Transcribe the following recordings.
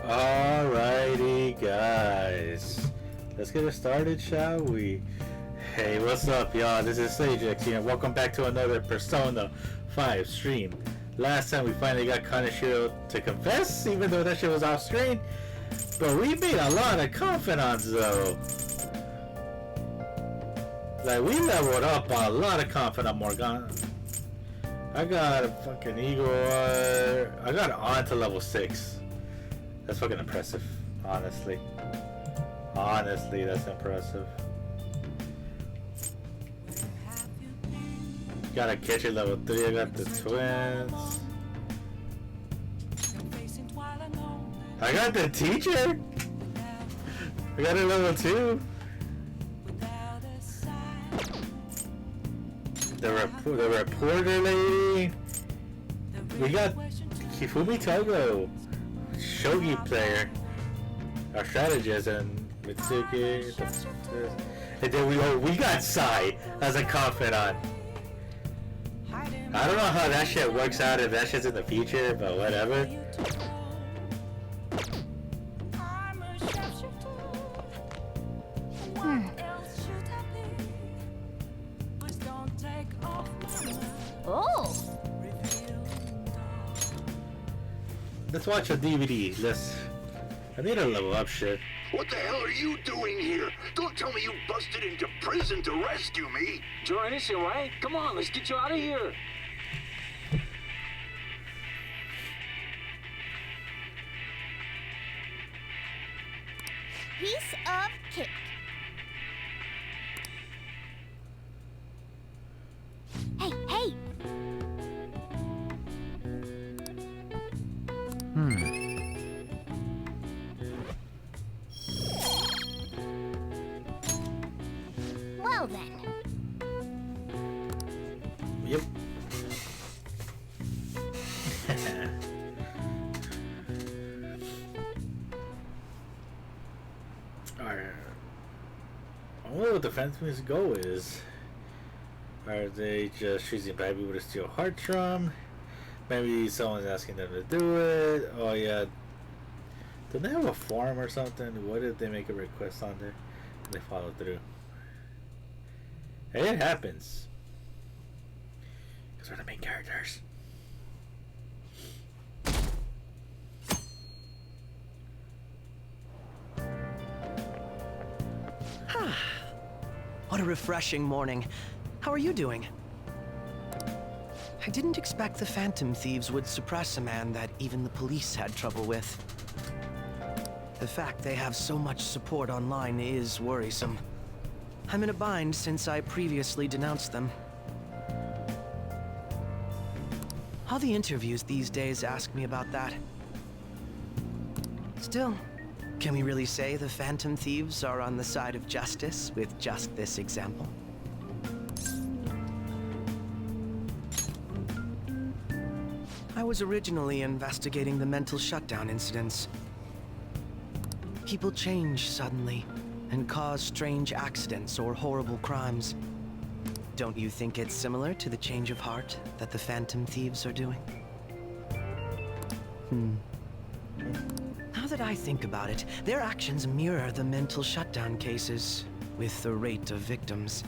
Alrighty, guys. Let's get it started, shall we? Hey, what's up, y'all? This is Sagex here, and welcome back to another Persona 5 stream. Last time we finally got Kaneshiro to confess, even though that shit was off screen. But we made a lot of confidants, though. Like, we leveled up a lot of confidant Morgana. I got a fucking Igor. I got on to level 6. That's fucking impressive, honestly. Honestly, that's impressive. Got a kitchen level 3, I got the twins. I got the teacher! I got a level 2. The reporter lady. We got Kifumi Togo, shogi player, our strategist, and Mitsuki. And then we got Sai as a confidant. I don't know how that shit works out if that shit's in the future, but whatever. Oh. Let's watch a DVD. I need a level up shit. What the hell are you doing here? Don't tell me you busted into prison to rescue me. Join us, right? Come on, let's get you out of here. Piece of cake. Hey, hey! Well then. Yep. Alright. I wonder what the Phantom's goal is. Are they just choosing bad people to steal Heart Drum? Maybe someone's asking them to do it. Oh yeah. Do they have a form or something? What if they make a request on there and they follow through? Hey, it happens. Because we're the main characters. What a refreshing morning. How are you doing? I didn't expect the Phantom Thieves would suppress a man that even the police had trouble with. The fact they have so much support online is worrisome. I'm in a bind since I previously denounced them. All the interviews these days ask me about that. Still, can we really say the Phantom Thieves are on the side of justice with just this example? I was originally investigating the mental shutdown incidents. People change suddenly and cause strange accidents or horrible crimes. Don't you think it's similar to the change of heart that the Phantom Thieves are doing? Now that I think about it, their actions mirror the mental shutdown cases, with the rate of victims.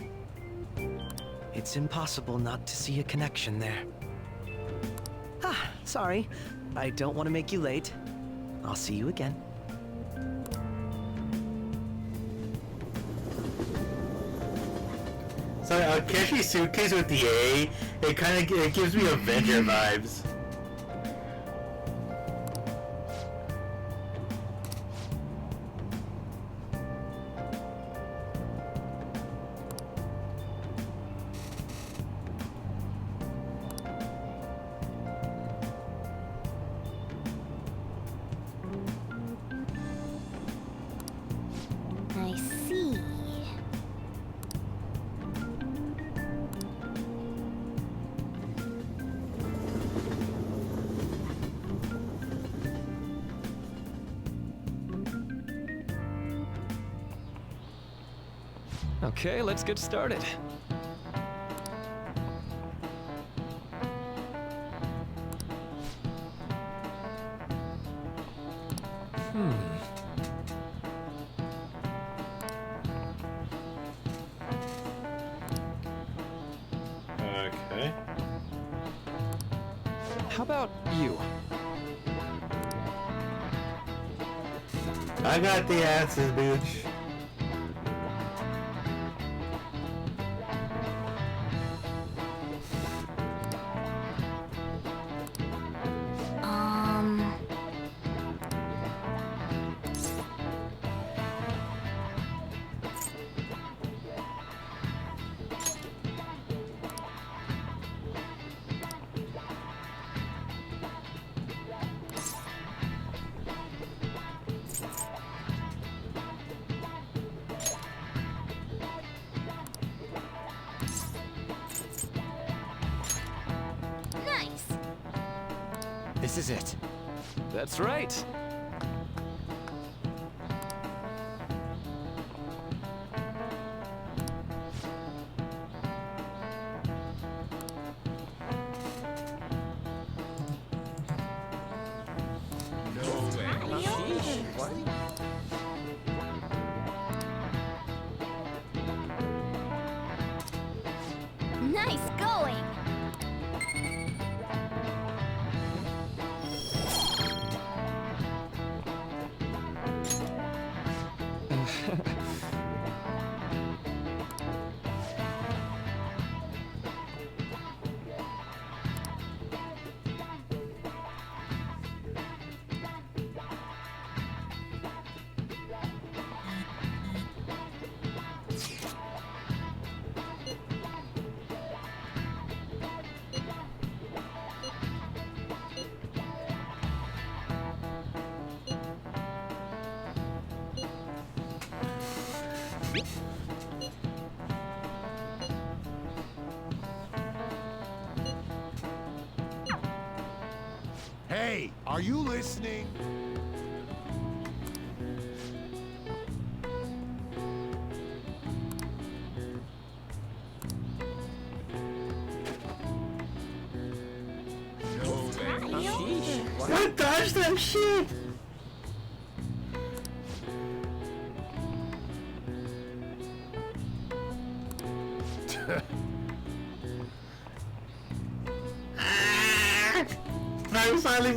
It's impossible not to see a connection there. Sorry. I don't want to make you late. I'll see you again. So Keshi's suitcase with the A, it gives me Avenger vibes. I see. Okay, let's get started. Okay. How about you? I got the answers, bitch. Um... Nice. This is it. That's right. Nice going. Hey, are you listening? What? Dodge that shit! I finally,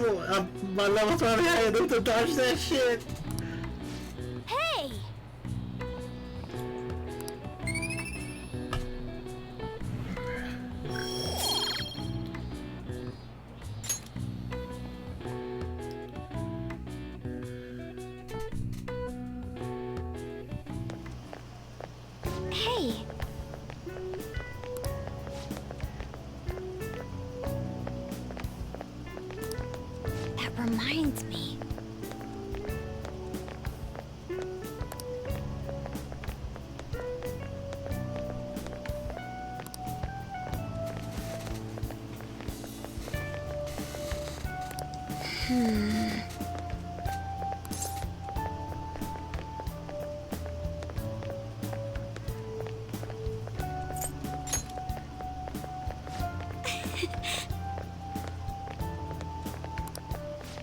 my level 20 high enough to dodge that shit. Hey! Hey! That reminds me.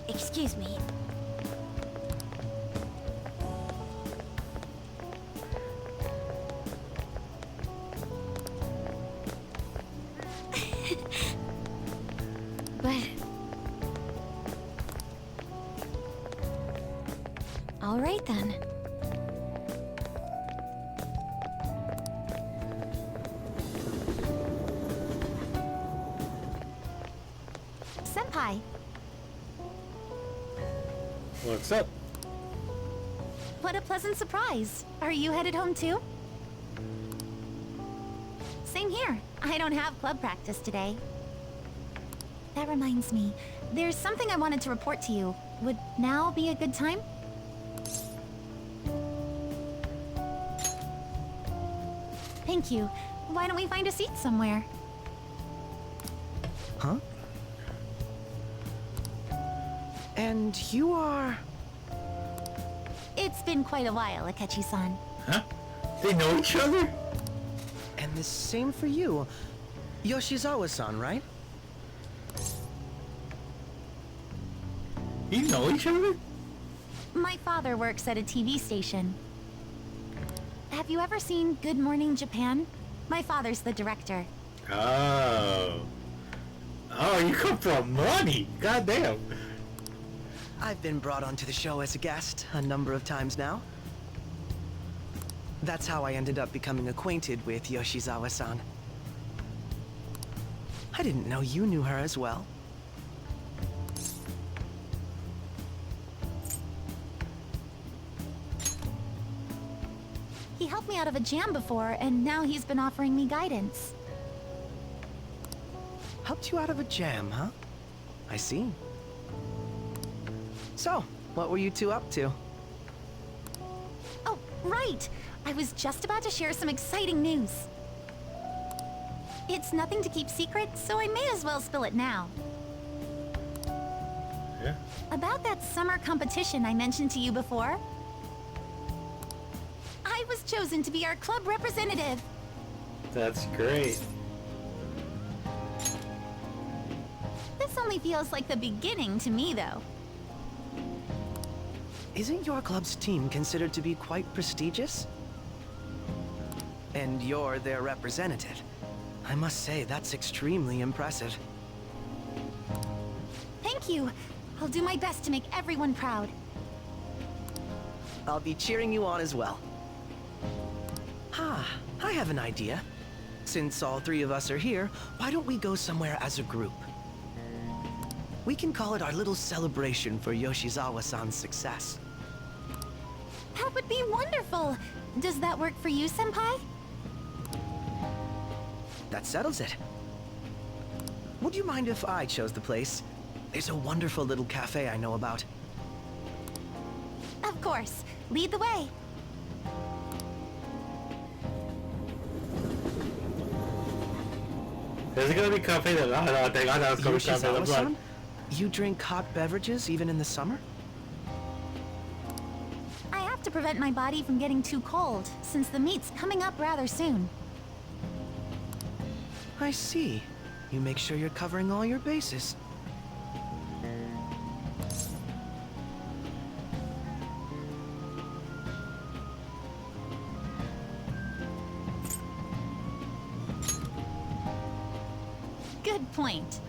Excuse me. But... all right then. Senpai. What's up? What a pleasant surprise. Are you headed home too? Same here. I don't have club practice today. That reminds me, there's something I wanted to report to you. Would now be a good time? Thank you. Why don't we find a seat somewhere? Huh? And you are... It's been quite a while, Akechi-san. Huh? They know each other? And the same for you. Yoshizawa-san, right? You know each other? My father works at a TV station. Have you ever seen Good Morning Japan? My father's the director. Oh. Oh, you come from money. God damn. I've been brought onto the show as a guest a number of times now. That's how I ended up becoming acquainted with Yoshizawa-san. I didn't know you knew her as well. He helped me out of a jam before, and now he's been offering me guidance. Helped you out of a jam, huh? I see. So, what were you two up to? Oh, right! I was just about to share some exciting news. It's nothing to keep secret, so I may as well spill it now. Yeah. About that summer competition I mentioned to you before. I was chosen to be our club representative. That's great. This only feels like the beginning to me, though. Isn't your club's team considered to be quite prestigious? And you're their representative. I must say, that's extremely impressive. Thank you. I'll do my best to make everyone proud. I'll be cheering you on as well. Ah, I have an idea. Since all three of us are here, why don't we go somewhere as a group? We can call it our little celebration for Yoshizawa-san's success. That would be wonderful. Does that work for you, Senpai? That settles it. Would you mind if I chose the place? There's a wonderful little cafe I know about. Of course. Lead the way. Is it gonna be cafe de la? No, thank God that was gonna be cafe de la. Yoshizawa-san? You drink hot beverages even in the summer? I have to prevent my body from getting too cold, since the meet's coming up rather soon. I see. You make sure you're covering all your bases. Good point.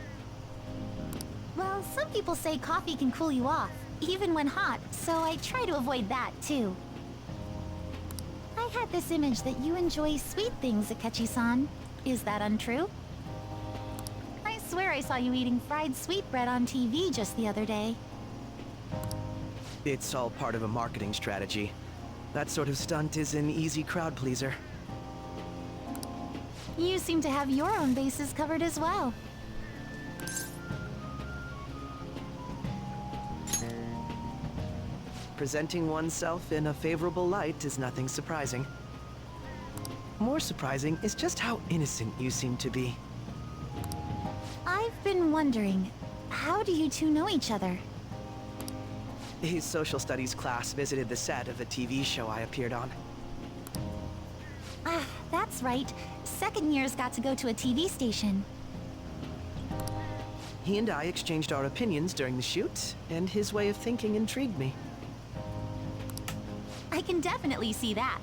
Well, some people say coffee can cool you off, even when hot, so I try to avoid that, too. I had this image that you enjoy sweet things, Akechi-san. Is that untrue? I swear I saw you eating fried sweetbread on TV just the other day. It's all part of a marketing strategy. That sort of stunt is an easy crowd pleaser. You seem to have your own bases covered as well. Presenting oneself in a favorable light is nothing surprising. More surprising is just how innocent you seem to be. I've been wondering, how do you two know each other? His social studies class visited the set of a TV show I appeared on. Ah, that's right. Second years got to go to a TV station. He and I exchanged our opinions during the shoot, and his way of thinking intrigued me. I can definitely see that.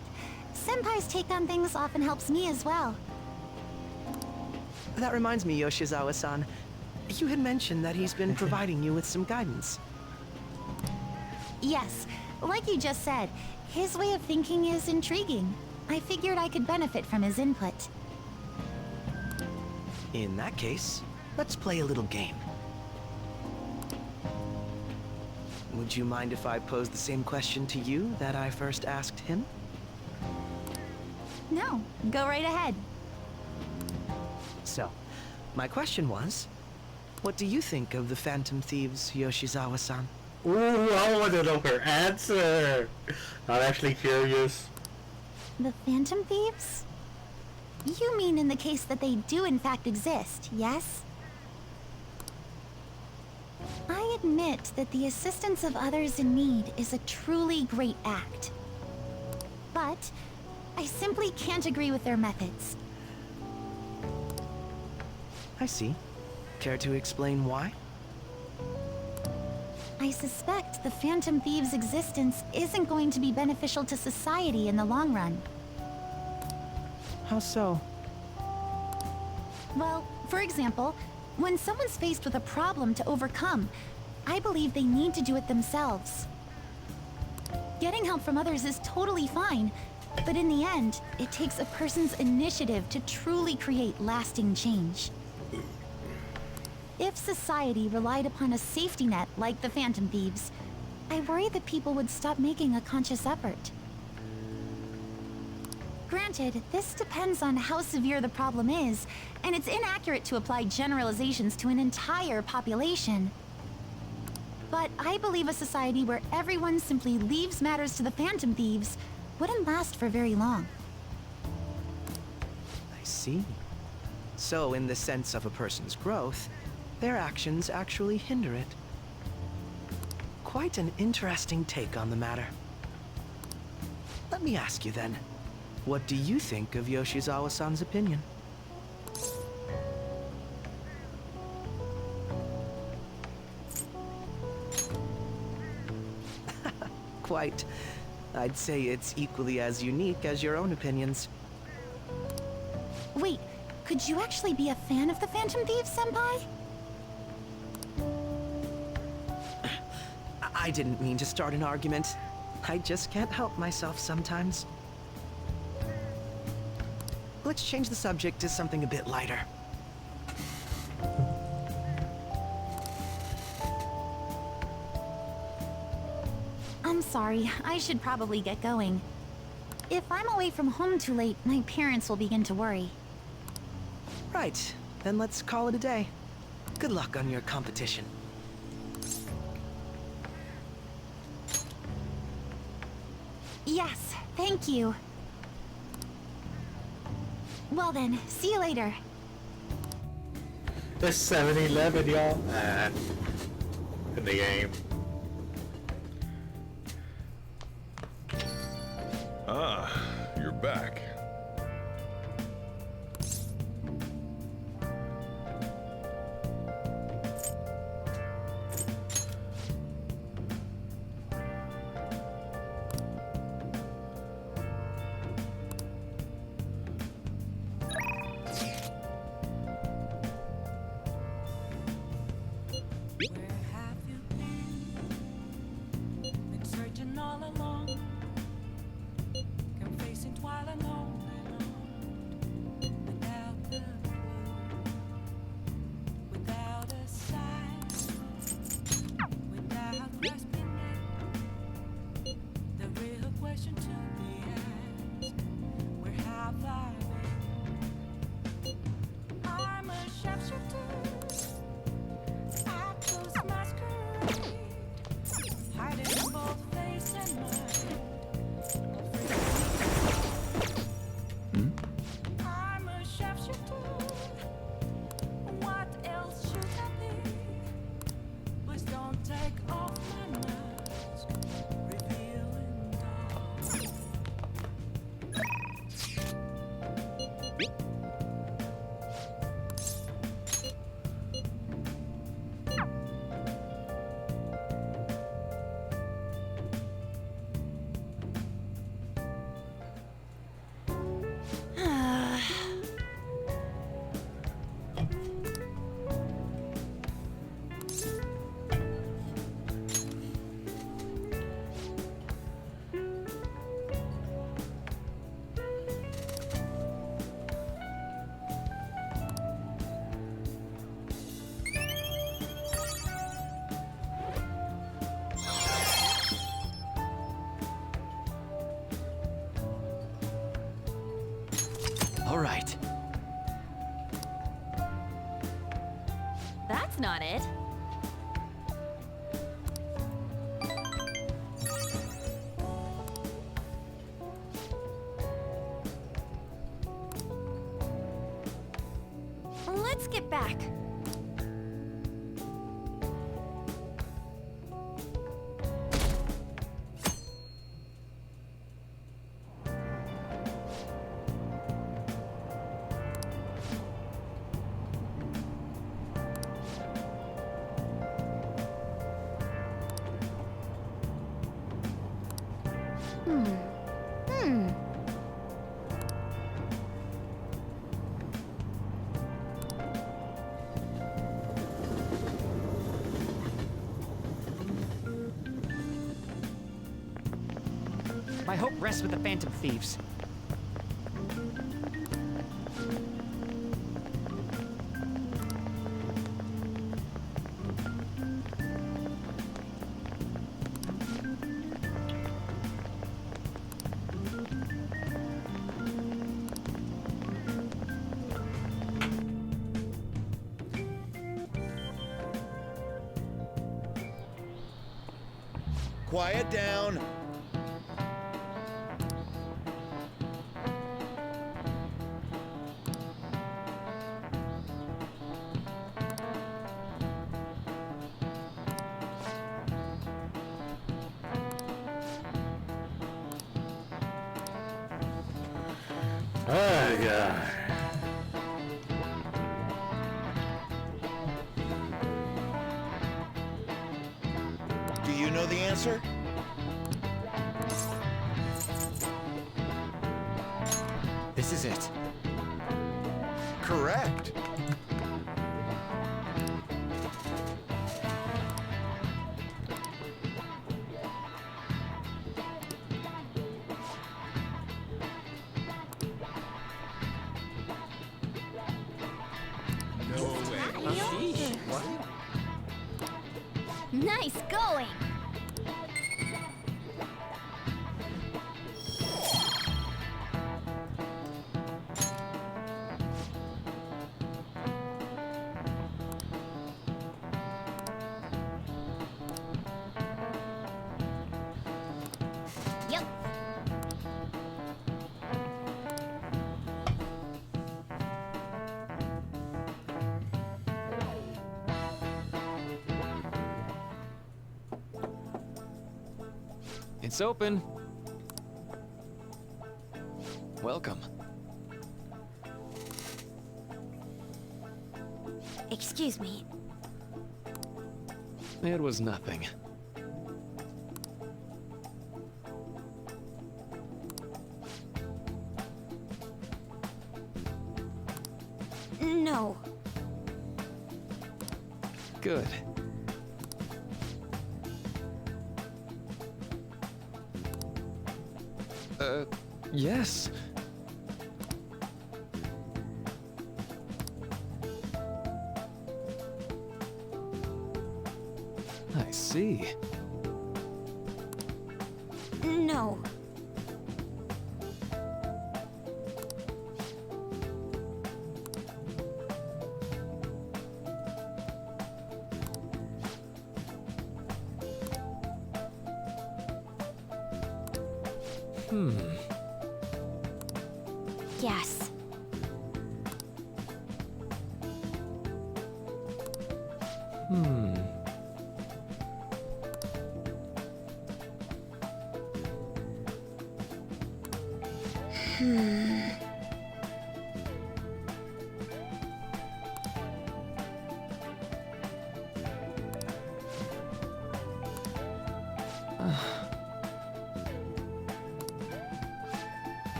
Senpai's take on things often helps me as well. That reminds me, Yoshizawa-san. You had mentioned that he's been providing you with some guidance. Yes, like you just said, his way of thinking is intriguing. I figured I could benefit from his input. In that case, let's play a little game. Would you mind if I pose the same question to you that I first asked him? No, go right ahead. So, my question was, what do you think of the Phantom Thieves, Yoshizawa-san? Ooh, I want to know her answer. I'm actually curious. The Phantom Thieves? You mean in the case that they do in fact exist, yes? I admit that the assistance of others in need is a truly great act. But I simply can't agree with their methods. I see. Care to explain why? I suspect the Phantom Thieves' existence isn't going to be beneficial to society in the long run. How so? Well, for example, when someone's faced with a problem to overcome, I believe they need to do it themselves. Getting help from others is totally fine, but in the end, it takes a person's initiative to truly create lasting change. If society relied upon a safety net like the Phantom Thieves, I worry that people would stop making a conscious effort. Granted, this depends on how severe the problem is, and it's inaccurate to apply generalizations to an entire population. But I believe a society where everyone simply leaves matters to the Phantom Thieves wouldn't last for very long. I see. So, in the sense of a person's growth, their actions actually hinder it. Quite an interesting take on the matter. Let me ask you then, what do you think of Yoshizawa-san's opinion? Quite. I'd say it's equally as unique as your own opinions. Wait, could you actually be a fan of the Phantom Thieves, Senpai? I didn't mean to start an argument. I just can't help myself sometimes. Let's change the subject to something a bit lighter. I'm sorry, I should probably get going. If I'm away from home too late, my parents will begin to worry. Right, then let's call it a day. Good luck on your competition. Yes, thank you. Well then, see you later. The 7-Eleven, y'all. In the game. Ah, you're back. All right. That's not it. Let's get back. My hope rests with the Phantom Thieves. Quiet down. Oh god. Do you know the answer? This is it. Correct. Nice going! Yep. It's open. Welcome. Excuse me. It was nothing. No. Good. Yes. I see. No. Yes.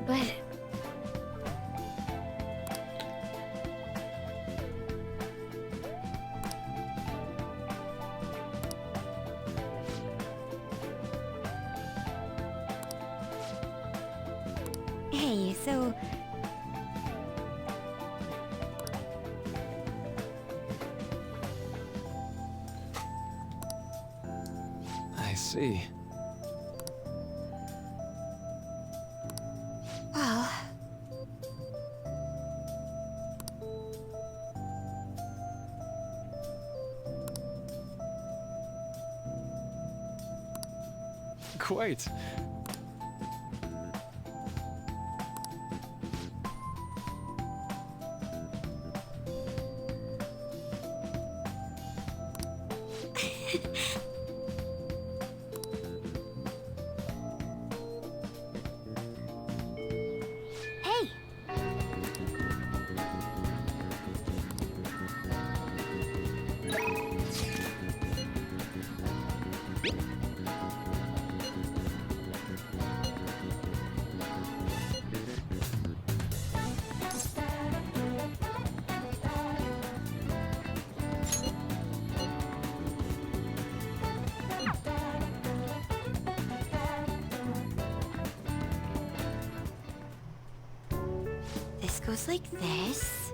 But... Hey, so... I see. Well... Quite. Hey! goes like this.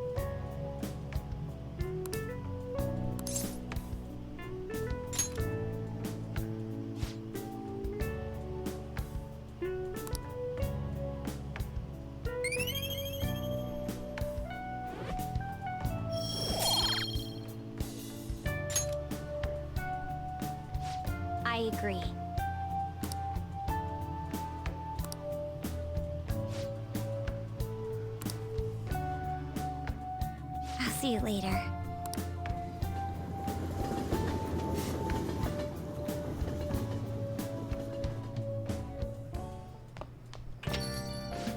I agree. I'll see you later.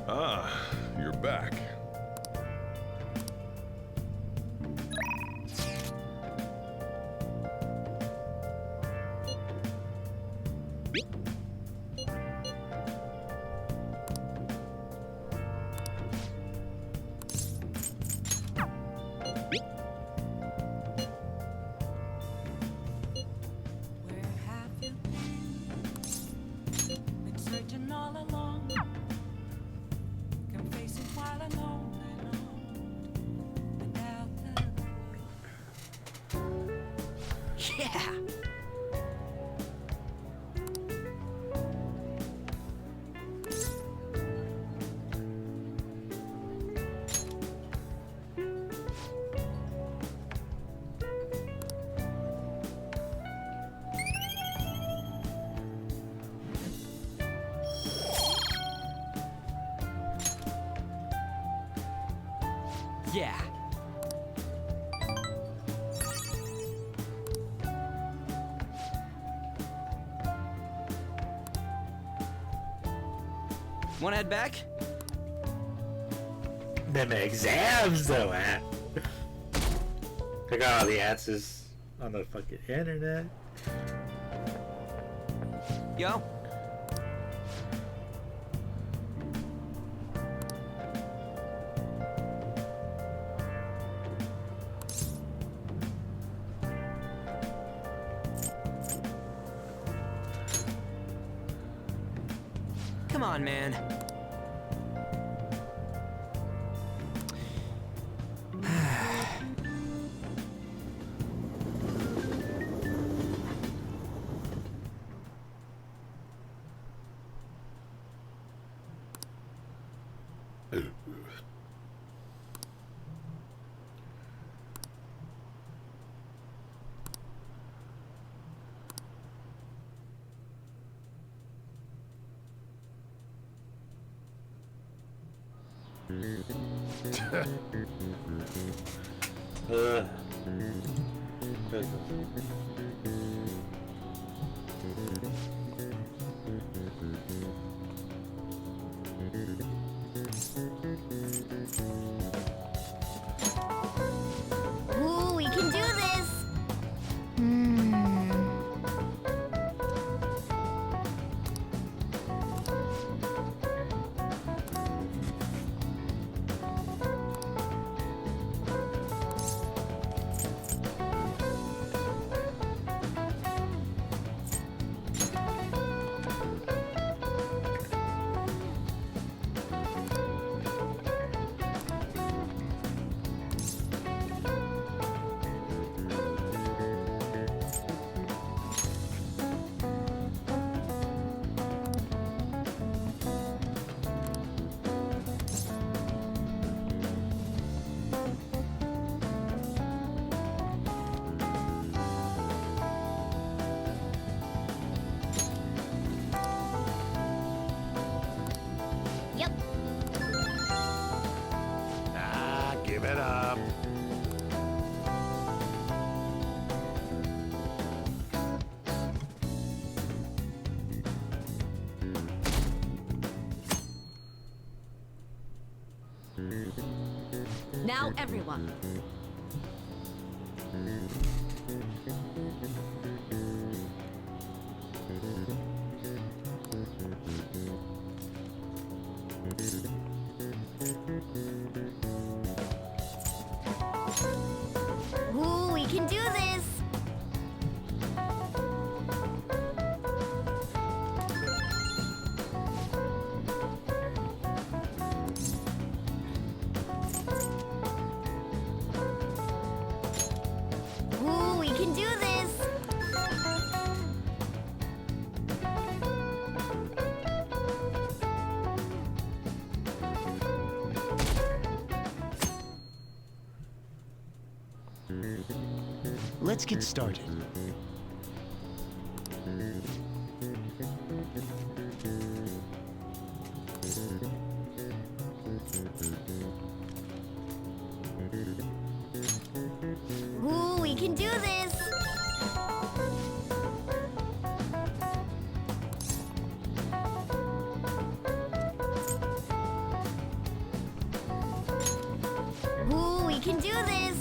Ah, you're back. Where have you been searching all along? Confessing while alone and out the Yeah! Yeah. Wanna head back? Them exams, though, man. I got all the answers on the fucking internet. Yo. Come on, man. Uh, Ooh, we can do this! Hmm. Yep. Ah, give it up. Now, everyone. Ooh, we can do this! Let's get started. Ooh, we can do this! Ooh, we can do this!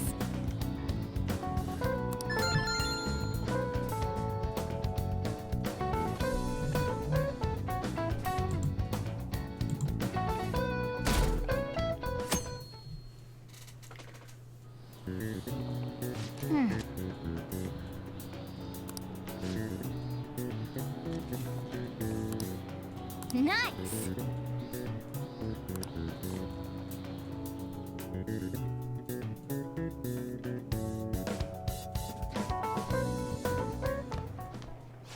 Nice!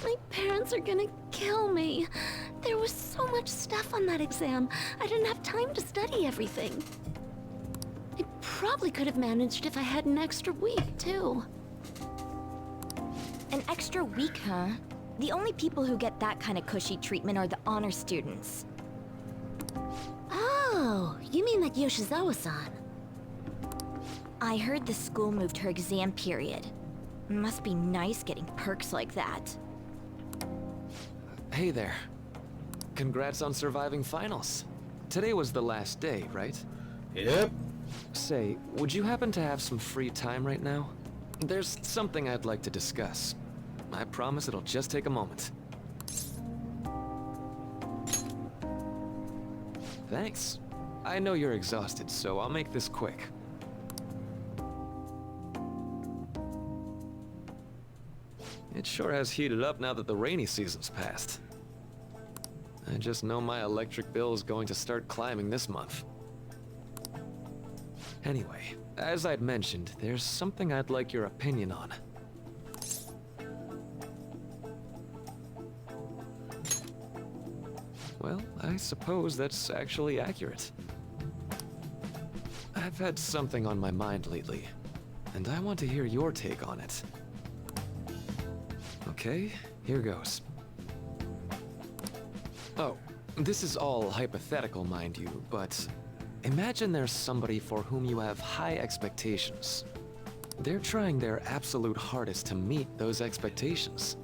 My parents are gonna kill me. There was so much stuff on that exam. I didn't have time to study everything. I probably could have managed if I had an extra week, too. An extra week, huh? The only people who get that kind of cushy treatment are the honor students. Oh, you mean like Yoshizawa-san? I heard the school moved her exam period. Must be nice getting perks like that. Hey there. Congrats on surviving finals. Today was the last day, right? Yep. Say, would you happen to have some free time right now? There's something I'd like to discuss. I promise it'll just take a moment. Thanks. I know you're exhausted, so I'll make this quick. It sure has heated up now that the rainy season's passed. I just know my electric bill is going to start climbing this month. Anyway, as I'd mentioned, there's something I'd like your opinion on. Well, I suppose that's actually accurate. I've had something on my mind lately, and I want to hear your take on it. Okay, here goes. Oh, this is all hypothetical, mind you, but imagine there's somebody for whom you have high expectations. They're trying their absolute hardest to meet those expectations.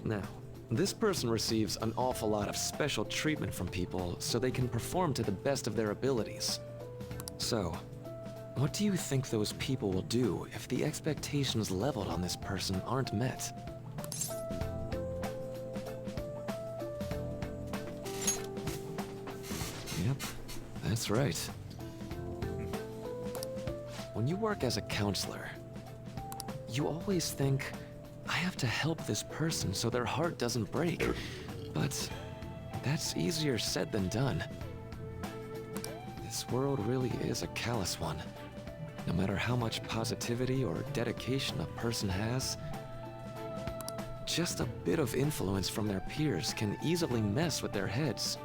Now, this person receives an awful lot of special treatment from people so they can perform to the best of their abilities. So, what do you think those people will do if the expectations leveled on this person aren't met? Yep, that's right. When you work as a counselor, you always think, I have to help this person so their heart doesn't break. But that's easier said than done. This world really is a callous one. No matter how much positivity or dedication a person has, just a bit of influence from their peers can easily mess with their heads.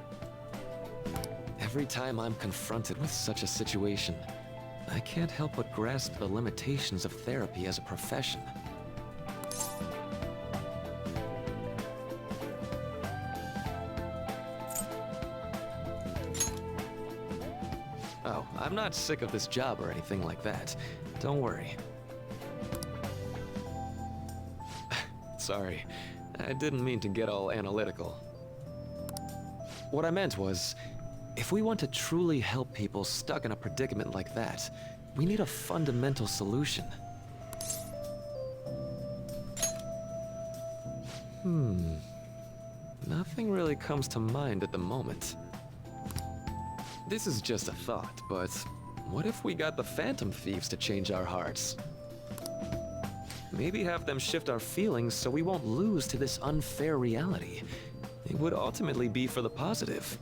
Every time I'm confronted with such a situation, I can't help but grasp the limitations of therapy as a profession. Oh, I'm not sick of this job or anything like that. Don't worry. Sorry, I didn't mean to get all analytical. What I meant was, if we want to truly help people stuck in a predicament like that, we need a fundamental solution. Nothing really comes to mind at the moment. This is just a thought, but what if we got the Phantom Thieves to change our hearts? Maybe have them shift our feelings so we won't lose to this unfair reality. It would ultimately be for the positive.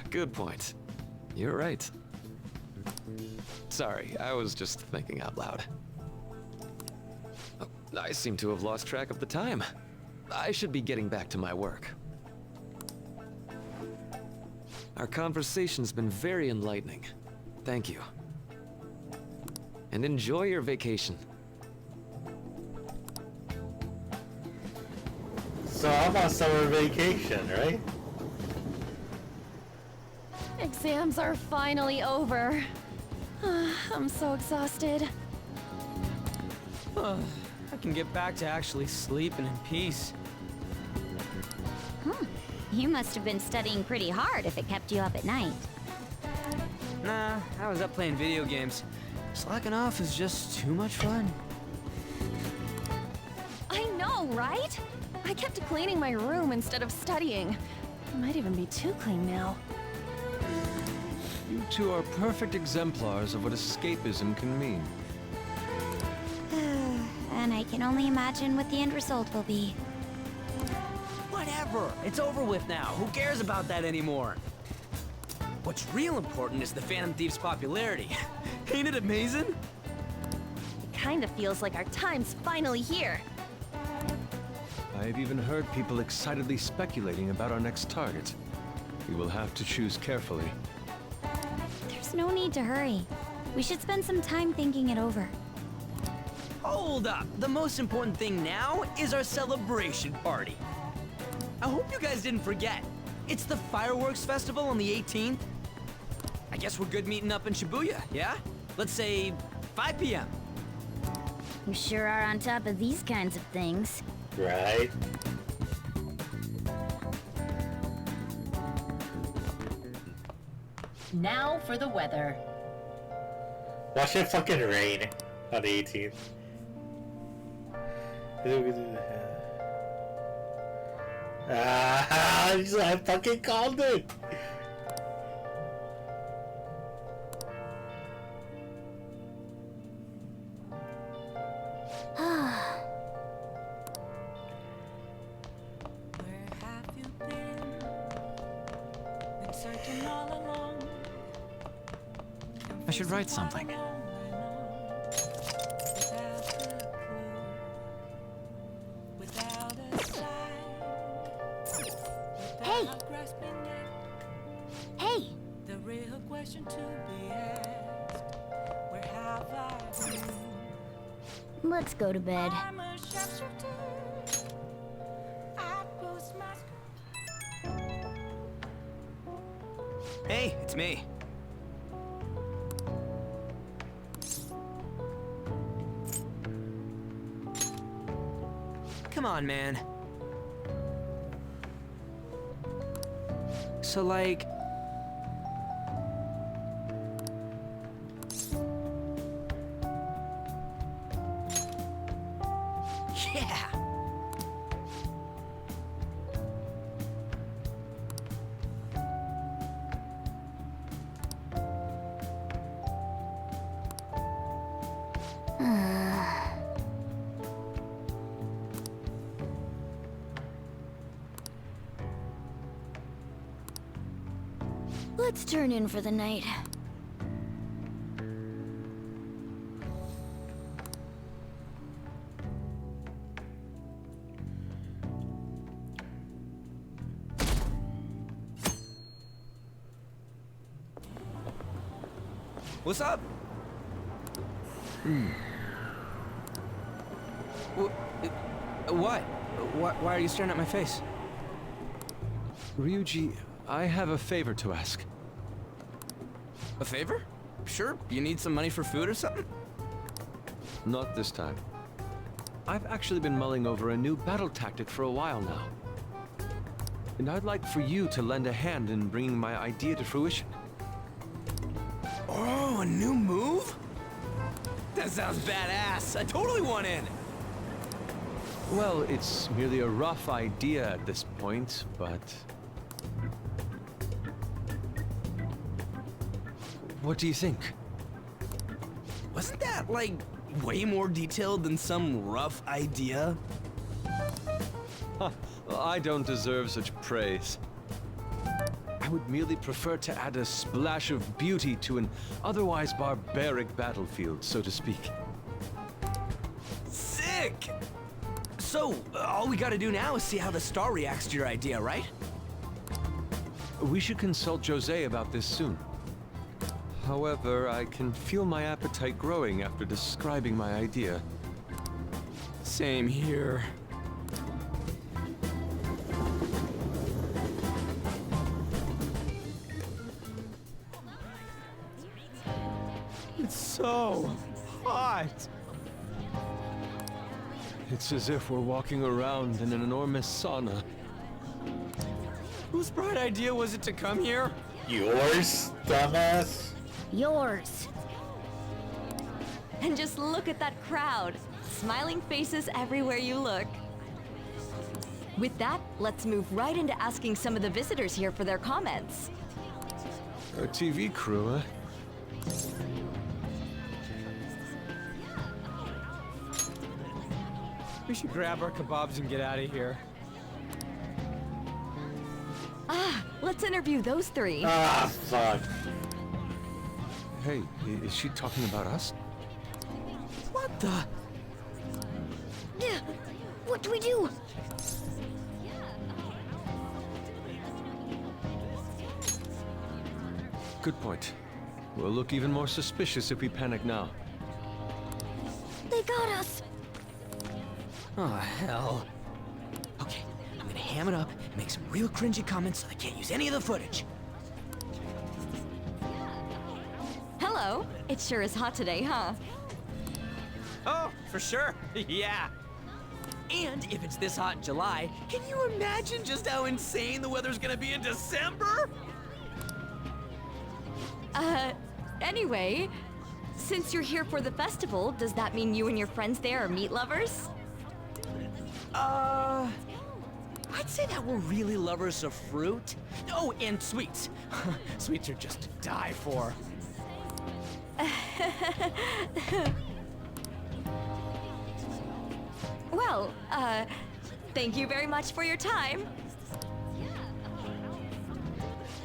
Good point. You're right. Sorry, I was just thinking out loud. Oh, I seem to have lost track of the time. I should be getting back to my work. Our conversation's been very enlightening. Thank you. And enjoy your vacation. So I'm on summer vacation, right? Exams are finally over. I'm so exhausted. I can get back to actually sleeping in peace. You must have been studying pretty hard if it kept you up at night. Nah, I was up playing video games. Slacking off is just too much fun. I know, right? I kept cleaning my room instead of studying. It might even be too clean now. You two are perfect exemplars of what escapism can mean. And I can only imagine what the end result will be. Whatever, it's over with now. Who cares about that anymore? What's real important is the Phantom Thieves' popularity. Ain't it amazing? It kind of feels like our time's finally here. I've even heard people excitedly speculating about our next target. We will have to choose carefully. There's no need to hurry. We should spend some time thinking it over. Hold up! The most important thing now is our celebration party. I hope you guys didn't forget. It's the fireworks festival on the 18th. I guess we're good meeting up in Shibuya, yeah? Let's say 5 p.m. You sure are on top of these kinds of things. Right. Now for the weather. Watch it fucking rain on the 18th. I fucking called it! Where have you been? Been searching all along. I should write something. Hey! Hey! The real question to be asked, where have I been? Let's go to bed. I'm a sharpshooter. I post my Hey, it's me. Come on, man. So, like... Yeah! Let's turn in for the night. What's up? What? Why are you staring at my face? Ryuji, I have a favor to ask. A favor? Sure, you need some money for food or something? Not this time. I've actually been mulling over a new battle tactic for a while now. And I'd like for you to lend a hand in bringing my idea to fruition. Oh, a new move? That sounds badass. I totally want in. Well, it's merely a rough idea at this point, but... What do you think? Wasn't that, like, way more detailed than some rough idea? Huh, well, I don't deserve such praise. I would merely prefer to add a splash of beauty to an otherwise barbaric battlefield, so to speak. Sick! So, all we gotta do now is see how the star reacts to your idea, right? We should consult Jose about this soon. However, I can feel my appetite growing after describing my idea. Same here. It's so hot. It's as if we're walking around in an enormous sauna. Whose bright idea was it to come here? Yours, dumbass. Yours. And just look at that crowd. Smiling faces everywhere you look. With that, let's move right into asking some of the visitors here for their comments. A TV crew, huh? We should grab our kebabs and get out of here. Let's interview those three. Ah, fuck. Hey, is she talking about us? What the? What do we do? Good point. We'll look even more suspicious if we panic now. They got us. Oh, hell. Okay, I'm gonna ham it up and make some real cringy comments so they can't use any of the footage. Hello. It sure is hot today, huh? Oh, for sure. Yeah. And if it's this hot in July, can you imagine just how insane the weather's gonna be in December? Anyway, since you're here for the festival, does that mean you and your friends there are meat lovers? I'd say that we're really lovers of fruit. Oh, and sweets. Sweets are just to die for. Well, thank you very much for your time.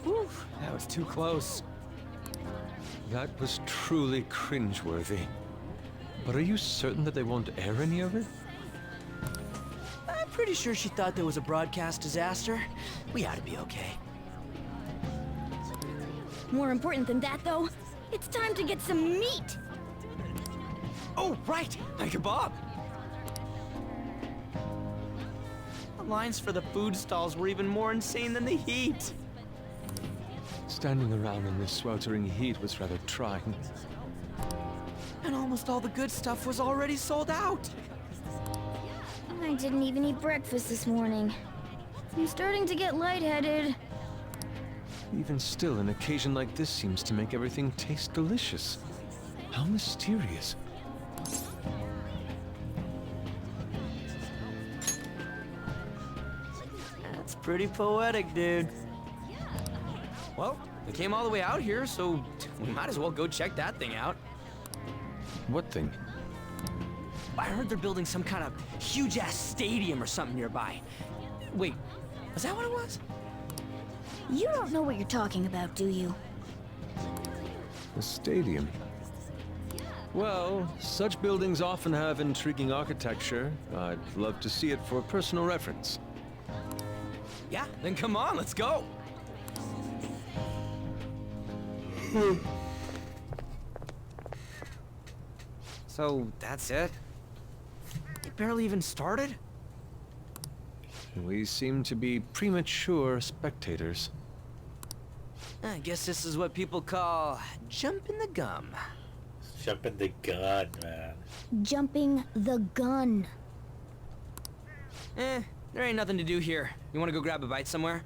Whew, that was too close. That was truly cringeworthy. But are you certain that they won't air any of it? I'm pretty sure she thought there was a broadcast disaster. We ought to be okay. More important than that, though, it's time to get some meat. Oh, right, my kebab. The lines for the food stalls were even more insane than the heat. Standing around in this sweltering heat was rather trying. And almost all the good stuff was already sold out. I didn't even eat breakfast this morning. I'm starting to get lightheaded. Even still, an occasion like this seems to make everything taste delicious. How mysterious. That's pretty poetic, dude. Well, we came all the way out here, so we might as well go check that thing out. What thing? I heard they're building some kind of huge-ass stadium or something nearby. Wait, was that what it was? You don't know what you're talking about, do you? A stadium. Well, such buildings often have intriguing architecture. I'd love to see it for personal reference. Yeah, then come on, let's go. So, that's it? It barely even started? We seem to be premature spectators. I guess this is what people call jumping the gum. Jumping the gun, man. Jumping the gun. There ain't nothing to do here. You wanna go grab a bite somewhere?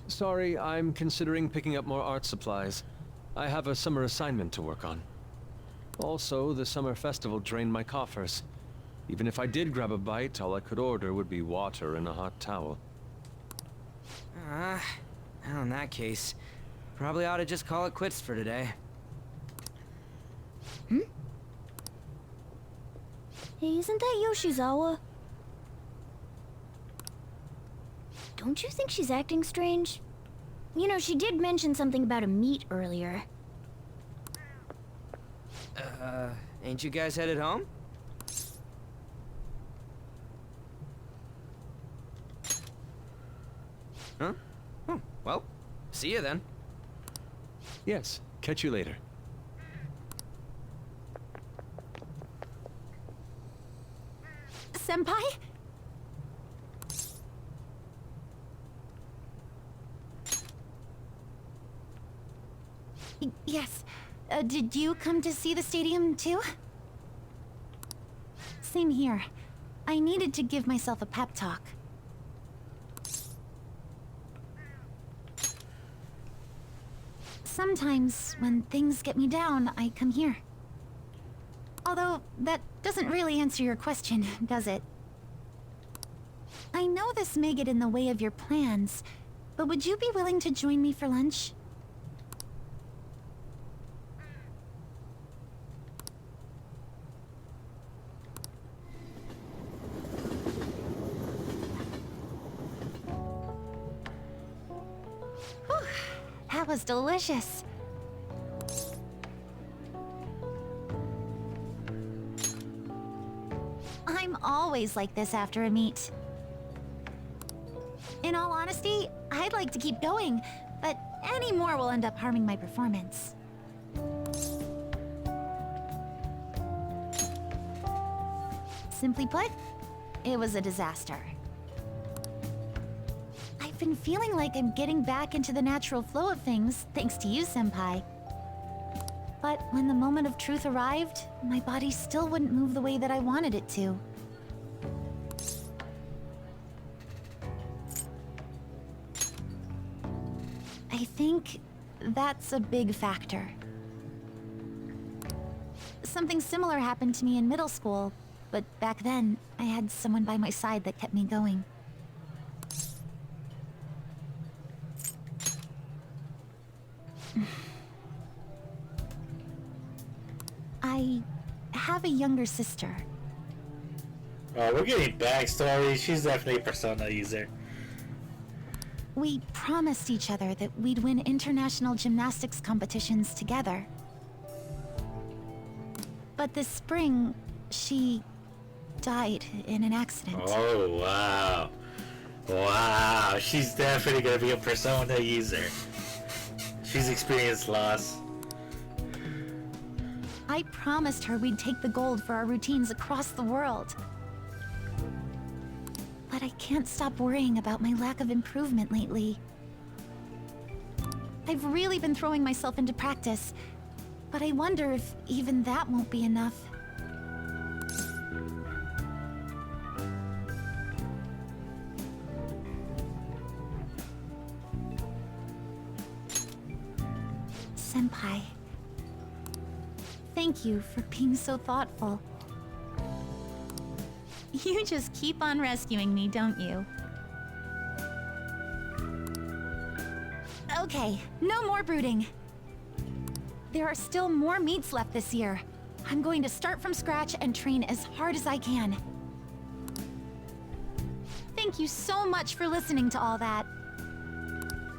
Sorry, I'm considering picking up more art supplies. I have a summer assignment to work on. Also, the summer festival drained my coffers. Even if I did grab a bite, all I could order would be water and a hot towel. Well, in that case, probably ought to just call it quits for today. Hey, isn't that Yoshizawa? Don't you think she's acting strange? You know, she did mention something about a meat earlier. Ain't you guys headed home? See you then. Yes, catch you later. Senpai? Yes. Did you come to see the stadium too? Same here. I needed to give myself a pep talk. Sometimes, when things get me down, I come here. Although, that doesn't really answer your question, does it? I know this may get in the way of your plans, but would you be willing to join me for lunch? Whew, that was delicious. I'm always like this after a meet. In all honesty, I'd like to keep going, but any more will end up harming my performance. Simply put, it was a disaster. I've been feeling like I'm getting back into the natural flow of things, thanks to you, Senpai. But when the moment of truth arrived, my body still wouldn't move the way that I wanted it to. I think that's a big factor. Something similar happened to me in middle school, but back then, I had someone by my side that kept me going. I have a younger sister. Oh, we're getting backstory. She's definitely a Persona user. We promised each other that we'd win international gymnastics competitions together. But this spring, she died in an accident. Oh, wow. Wow, she's definitely gonna be a Persona user. She's experienced loss. I promised her we'd take the gold for our routines across the world. But I can't stop worrying about my lack of improvement lately. I've really been throwing myself into practice, but I wonder if even that won't be enough. Senpai, thank you for being so thoughtful. You just keep on rescuing me, don't you? Okay, no more brooding. There are still more meets left this year. I'm going to start from scratch and train as hard as I can. Thank you so much for listening to all that.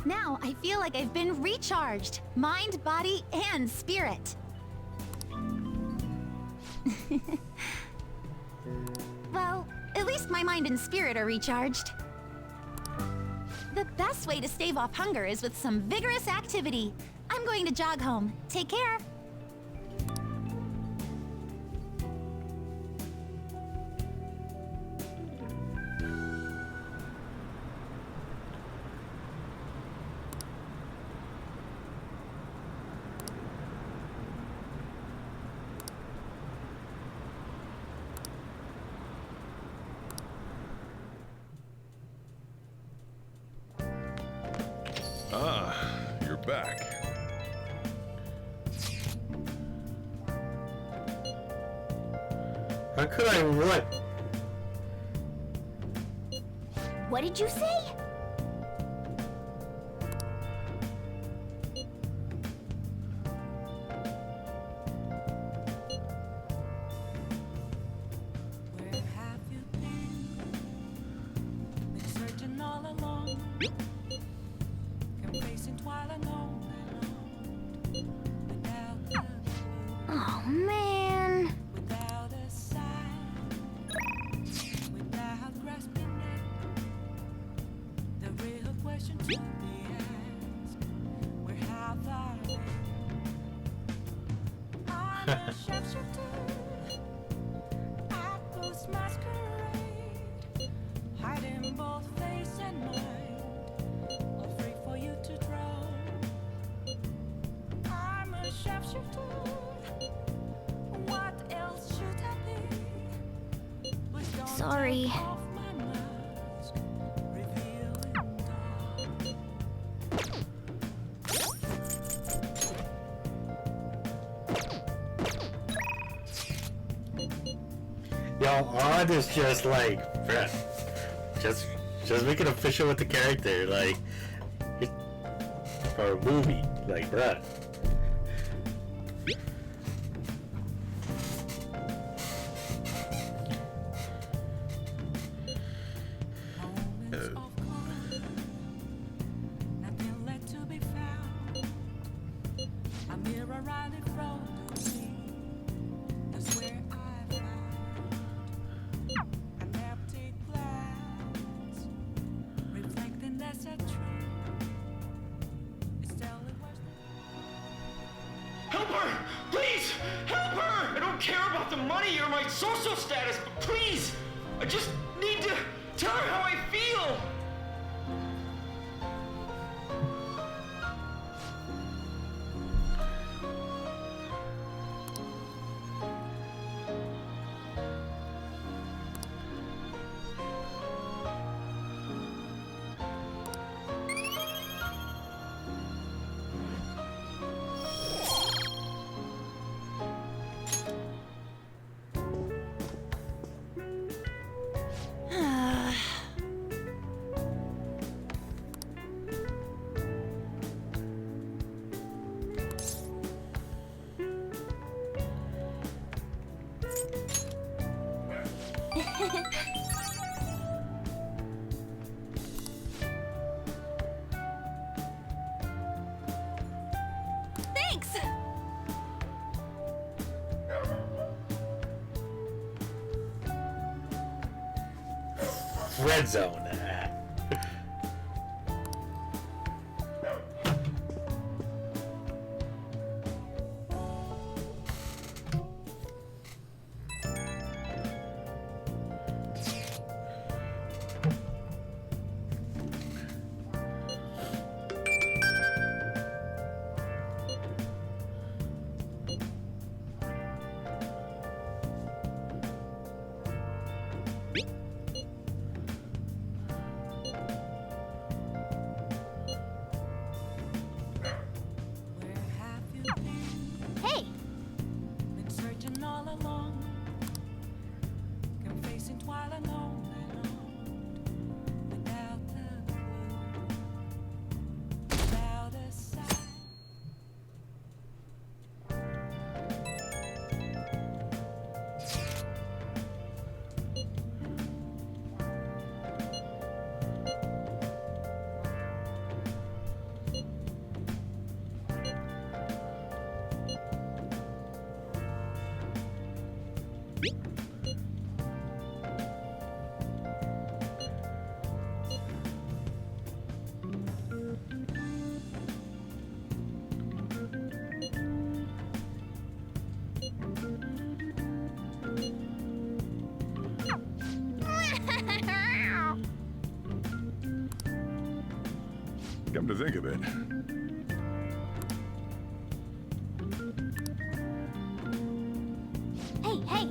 Now I feel like I've been recharged, mind, body, and spirit. Well, at least my mind and spirit are recharged. The best way to stave off hunger is with some vigorous activity. I'm going to jog home. Take care. Ah, you're back. How could I what? What did you say? Where have you been searching all along, facing twilight alone, without the Oh, man. without a sign, without grasping it. Hiding both face and mind, afraid for you to drown. I'm a sharpshooter. What else should I be? Please don't Sorry. take off my mask, revealing Yo, Odd is just like, bruh, just make it official with the character, like, or a movie, like, bruh. nothing left to be found. A mirror right in front of me. That's where I found an empty glass, reflecting that's a tree. It's telling worse than Help her! Please! Help her! I don't care about the money or my social status, but please! I just need to tell her how I feel! Thanks! Red zone. Hey! been searching all along, confessing while alone and on, without a clue, without a sign. Come to think of it, Hey, hey!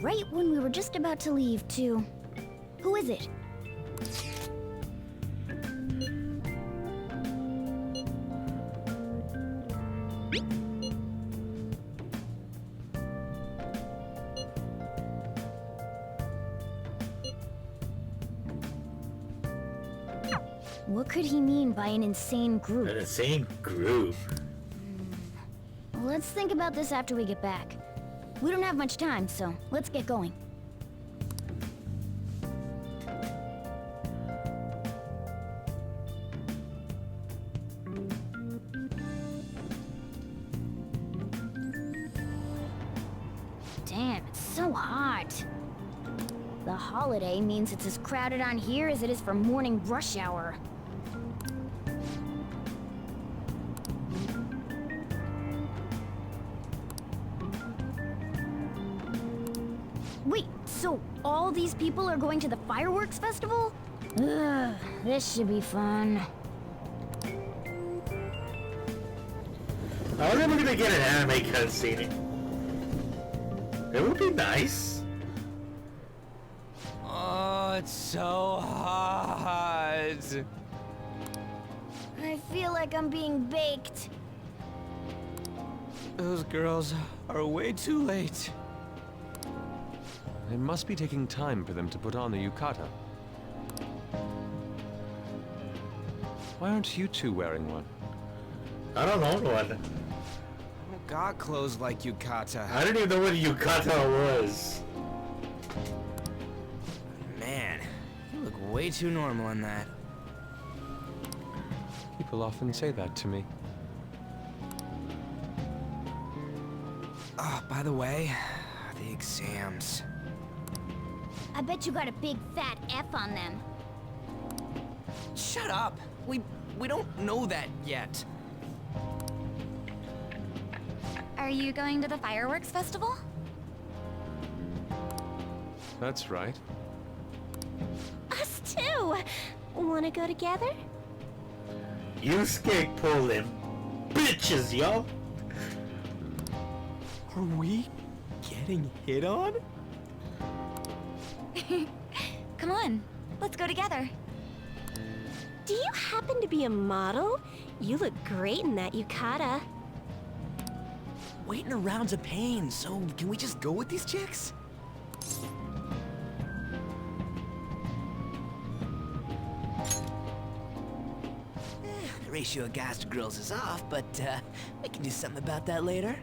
Right when we were just about to leave, too. Who is it? What could he mean by an insane group? An insane group. Let's think about this after we get back. We don't have much time, so let's get going. Damn, it's so hot. The holiday means it's as crowded on here as it is for morning rush hour. Wait, so all these people are going to the fireworks festival? Ugh, this should be fun. I wonder if we're gonna get an anime cutscene. It would be nice. Oh, it's so hot. I feel like I'm being baked. Those girls are way too late. It must be taking time for them to put on the yukata. Why aren't you two wearing one? I don't know one. I don't got clothes like yukata. I didn't even know what a yukata was. Man, you look way too normal in that. People often say that to me. Oh, by the way, the exams. I bet you got a big fat F on them. Shut up! We don't know that yet. Are you going to the fireworks festival? That's right. Us too! Wanna go together? You skate pulling bitches, yo. Are we getting hit on? Come on, let's go together. Do you happen to be a model? You look great in that yukata. Waiting around's a pain, so can we just go with these chicks? The ratio of guys to girls is off, but we can do something about that later.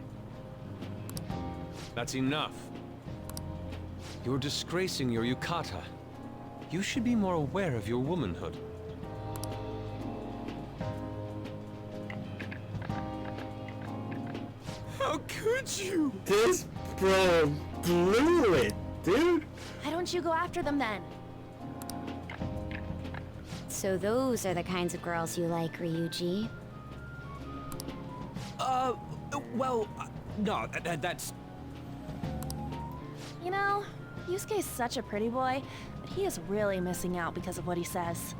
That's enough. You're disgracing your yukata. You should be more aware of your womanhood. How could you? This bro blew it, dude. Why don't you go after them then? So those are the kinds of girls you like, Ryuji. Well, no, that's... You know, Yusuke's such a pretty boy, but he is really missing out because of what he says.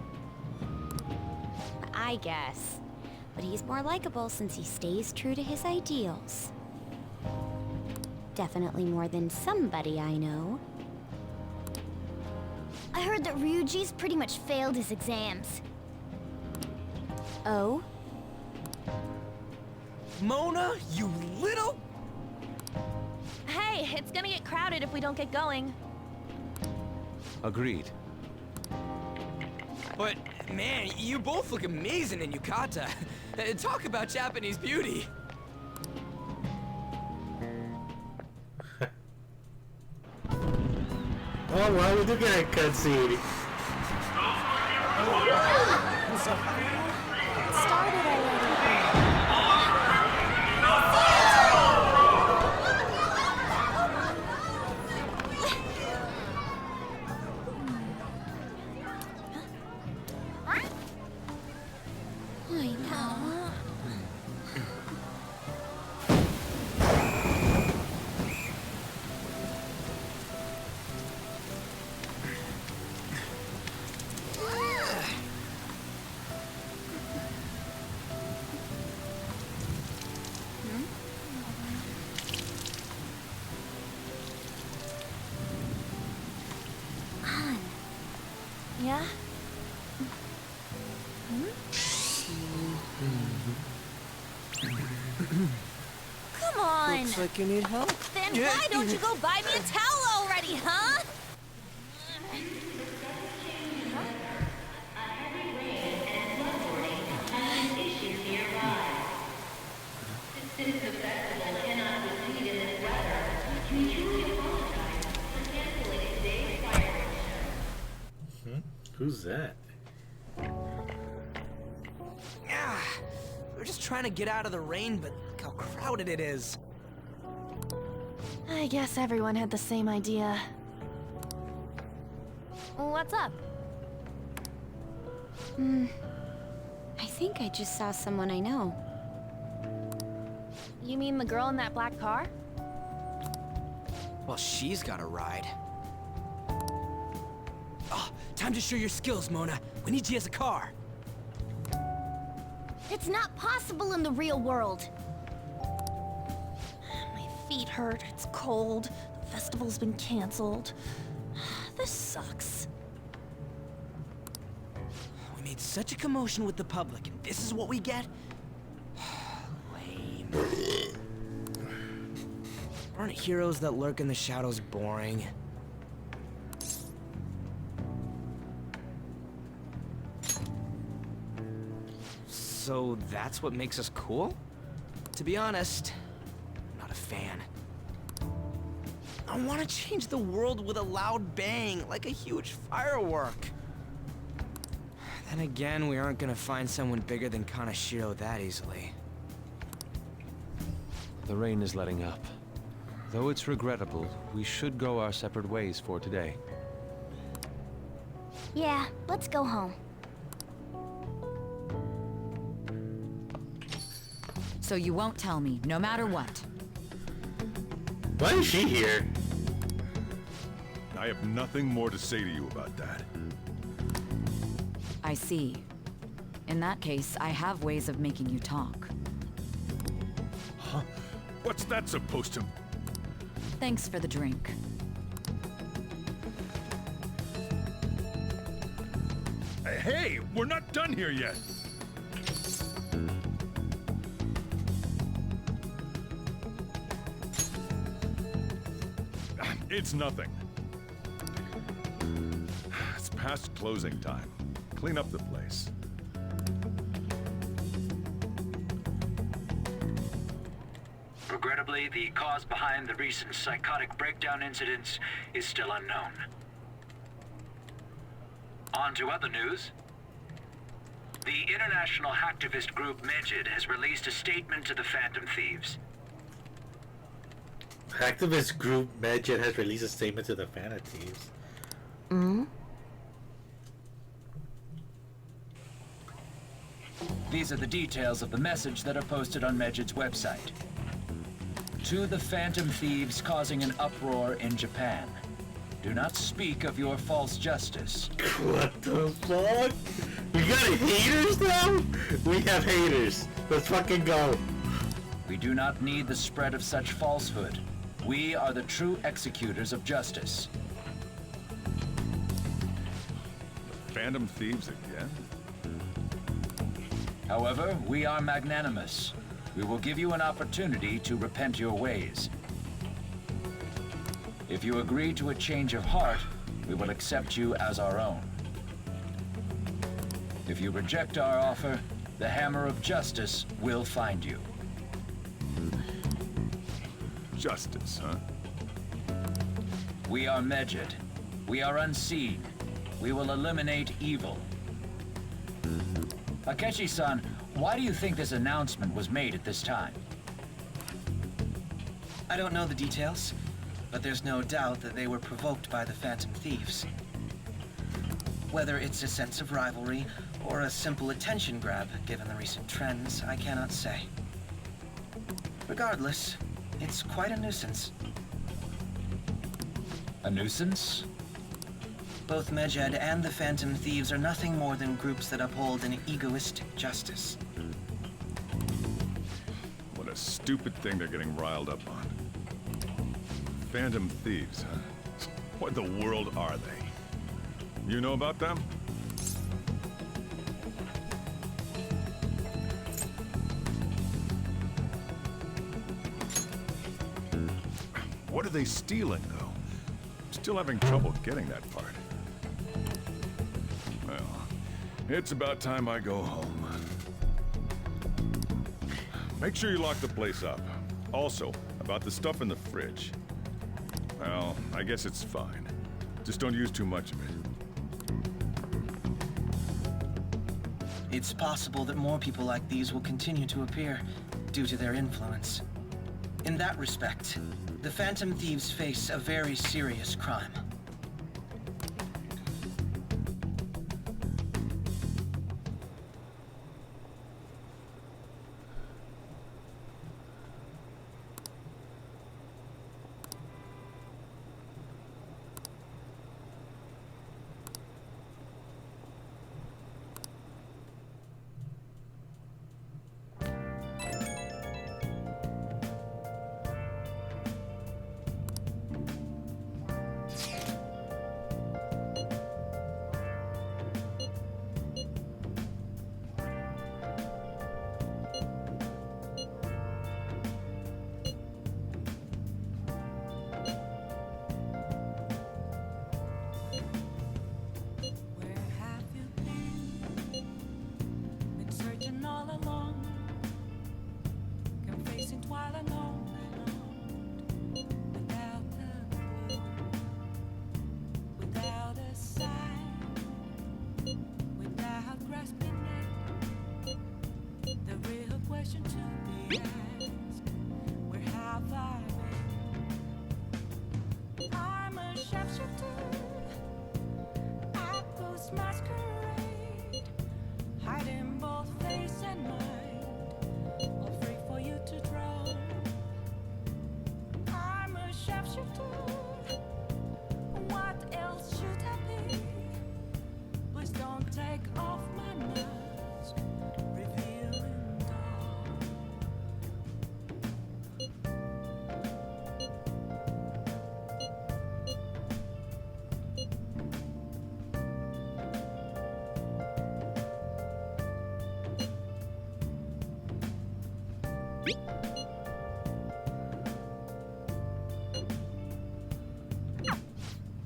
I guess. But he's more likable since he stays true to his ideals. Definitely more than somebody I know. I heard that Ryuji's pretty much failed his exams. Oh? Mona, you little... Hey, it's gonna get crowded if we don't get going. Agreed. But, man, you both look amazing in yukata. Talk about Japanese beauty. Oh well, we do get a cutscene. Started already. I know. Yeah? Come on! Looks like you need help. Then why don't you go buy me a towel already, huh? Who's that? Yeah, we're just trying to get out of the rain, but look how crowded it is. I guess everyone had the same idea. What's up? I think I just saw someone I know. You mean the girl in that black car? Well, she's got a ride. Oh, time to show your skills, Mona. We need you as a car. It's not possible in the real world. My feet hurt, it's cold, the festival's been canceled. This sucks. We made such a commotion with the public, and this is what we get? Lame. Aren't heroes that lurk in the shadows boring? So that's what makes us cool? To be honest, I'm not a fan. I want to change the world with a loud bang, like a huge firework. Then again, we aren't gonna find someone bigger than Kanashiro that easily. The rain is letting up. Though it's regrettable, we should go our separate ways for today. Yeah, let's go home. So you won't tell me, no matter what. Why is she here? I have nothing more to say to you about that. I see. In that case, I have ways of making you talk. Huh? What's that supposed to... Thanks for the drink. Hey, we're not done here yet. It's nothing. It's past closing time. Clean up the place. Regrettably, the cause behind the recent psychotic breakdown incidents is still unknown. On to other news. The international hacktivist group Megid has released a statement to the Phantom Thieves. Activist group Megid has released a statement to the Phantom Thieves. These are the details of the message that are posted on Megid's website. To the Phantom Thieves causing an uproar in Japan. Do not speak of your false justice. What the fuck? We got haters now? We have haters. Let's fucking go. We do not need the spread of such falsehood. We are the true executors of justice. The Phantom Thieves again? However, we are magnanimous. We will give you an opportunity to repent your ways. If you agree to a change of heart, we will accept you as our own. If you reject our offer, the hammer of justice will find you. Justice, huh? We are Megid. We are unseen. We will eliminate evil. Akechi-san, why do you think this announcement was made at this time? I don't know the details, but there's no doubt that they were provoked by the Phantom Thieves. Whether it's a sense of rivalry or a simple attention grab, given the recent trends, I cannot say. Regardless, it's quite a nuisance. A nuisance? Both Megid and the Phantom Thieves are nothing more than groups that uphold an egoistic justice. What a stupid thing they're getting riled up on. Phantom Thieves, huh? What in the world are they? You know about them? What are they stealing, though? Still having trouble getting that part. Well, it's about time I go home. Make sure you lock the place up. Also, about the stuff in the fridge. Well, I guess it's fine. Just don't use too much of it. It's possible that more people like these will continue to appear due to their influence. In that respect, the Phantom Thieves face a very serious crime.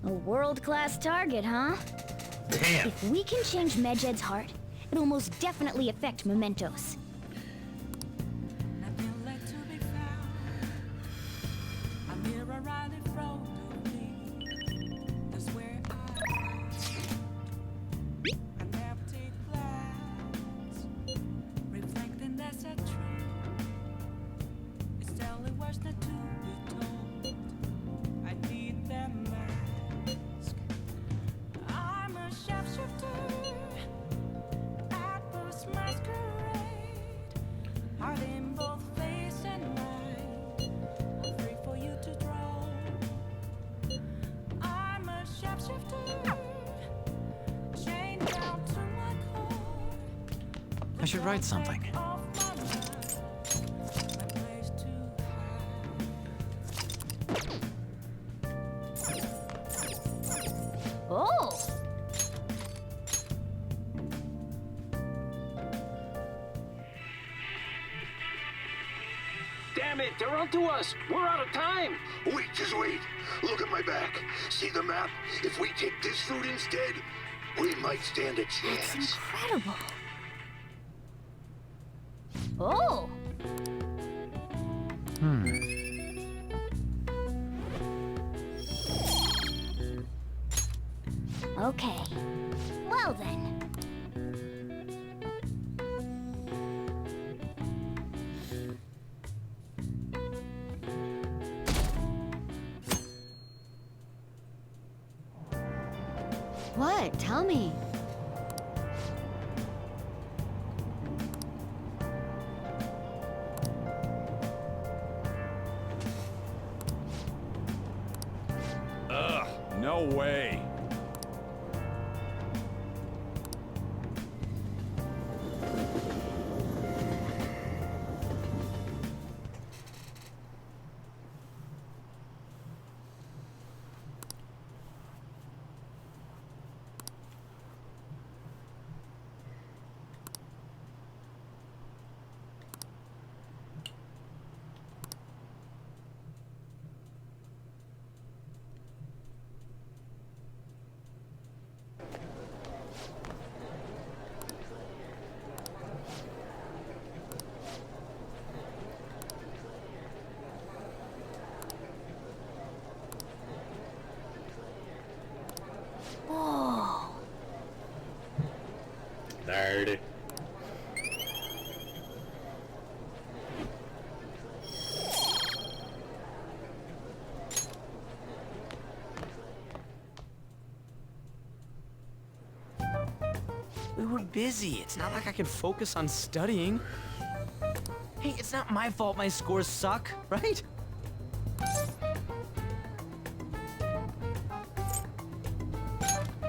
A world-class target, huh? Damn. If we can change Medjed's heart, it'll most definitely affect Mementos. I should write something. Oh! Damn it, they're onto us. We're out of time. Wait, just wait. Look at my back. See the map? If we take this route instead, we might stand a chance. That's incredible. Oh! Okay. Well then. What? Tell me. Ugh, no way. Oh. Nerd. We were busy. It's not like I could focus on studying. Hey, it's not my fault my scores suck, right?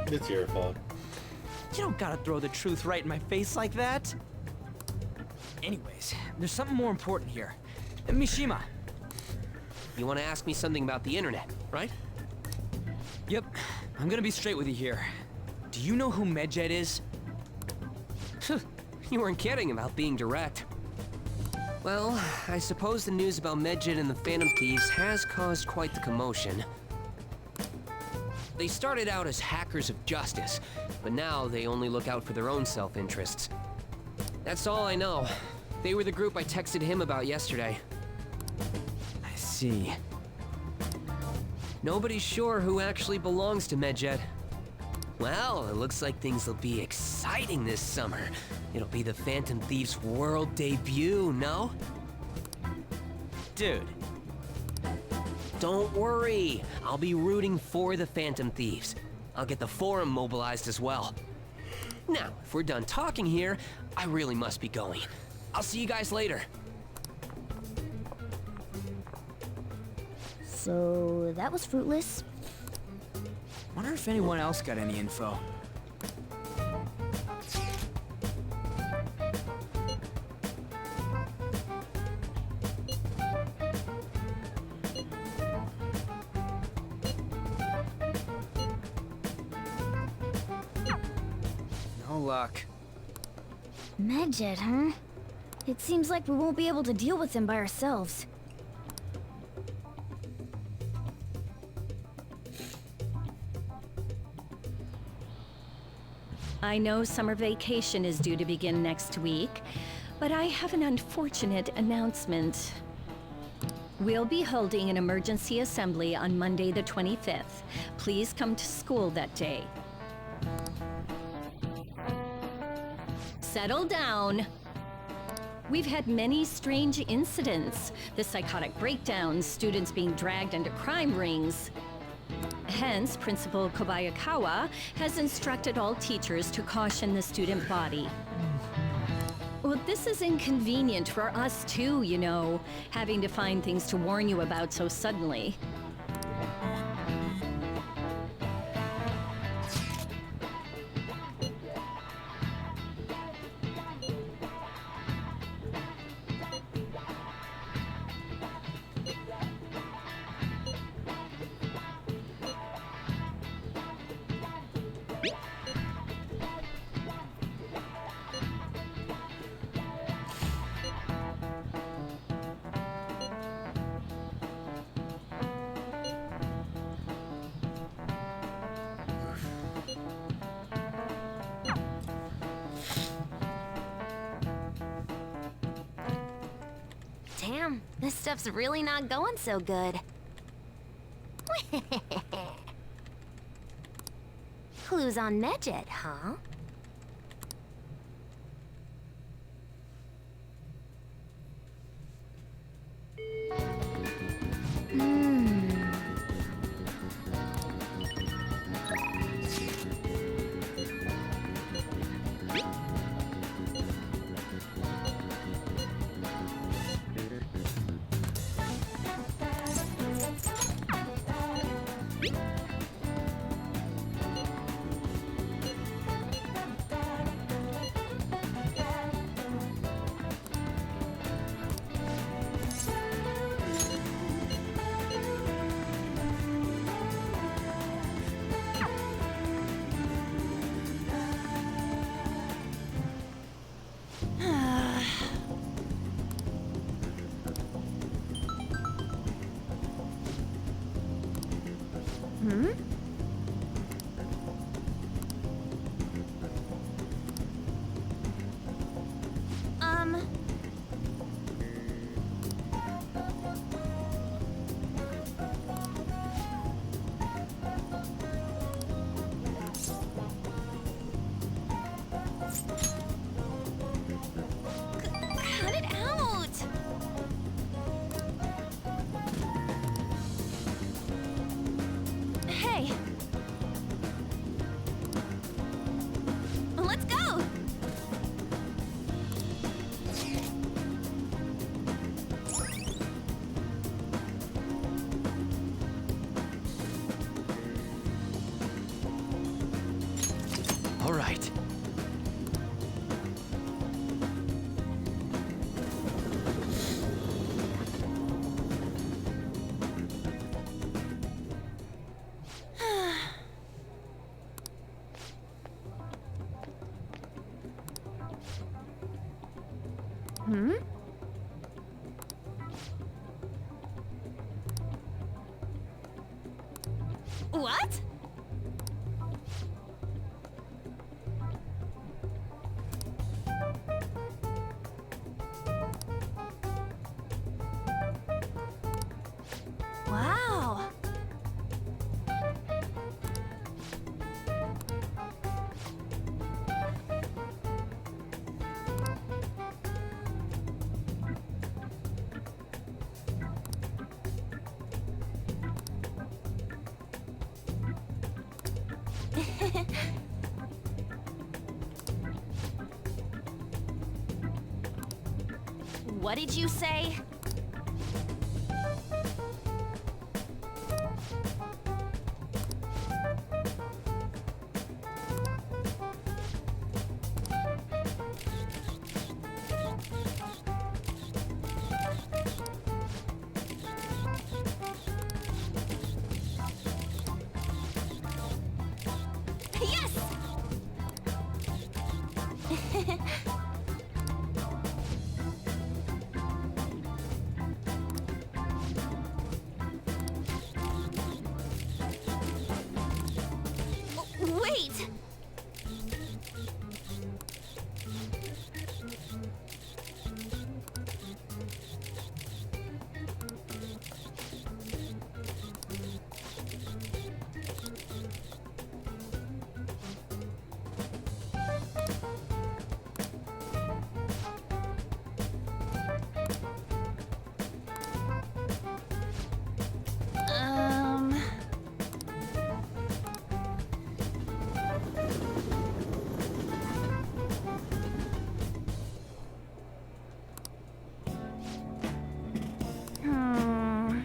It's your fault. You don't gotta throw the truth right in my face like that. Anyways, there's something more important here. Mishima. You want to ask me something about the internet, right? Yep, I'm gonna be straight with you here. Do you know who Medjed is? You weren't kidding about being direct. Well, I suppose the news about Medjed and the Phantom Thieves has caused quite the commotion. They started out as hackers of justice, but now they only look out for their own self-interests. That's all I know. They were the group I texted him about yesterday. I see. Nobody's sure who actually belongs to Medjed. Well, it looks like things will be exciting this summer. It'll be the Phantom Thieves' world debut, no? Dude. Don't worry. I'll be rooting for the Phantom Thieves. I'll get the forum mobilized as well. Now, if we're done talking here, I really must be going. I'll see you guys later. So, that was fruitless. Wonder if anyone else got any info. No luck. Medjed, huh? It seems like we won't be able to deal with him by ourselves. I know summer vacation is due to begin next week, but I have an unfortunate announcement. We'll be holding an emergency assembly on Monday the 25th. Please come to school that day. Settle down. We've had many strange incidents. The psychotic breakdowns, students being dragged into crime rings. Hence, Principal Kobayakawa has instructed all teachers to caution the student body. Well, this is inconvenient for us too, you know, having to find things to warn you about so suddenly. Damn, this stuff's really not going so good. Clues on Medjed, huh? Cut it out! Hey! Let's go! Hmm? What? Wow. What did you say? Yes! Wait! Um... Hmm...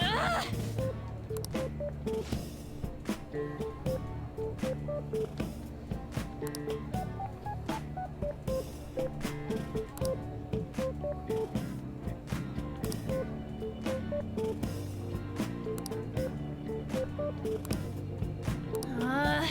Ugh! Uh...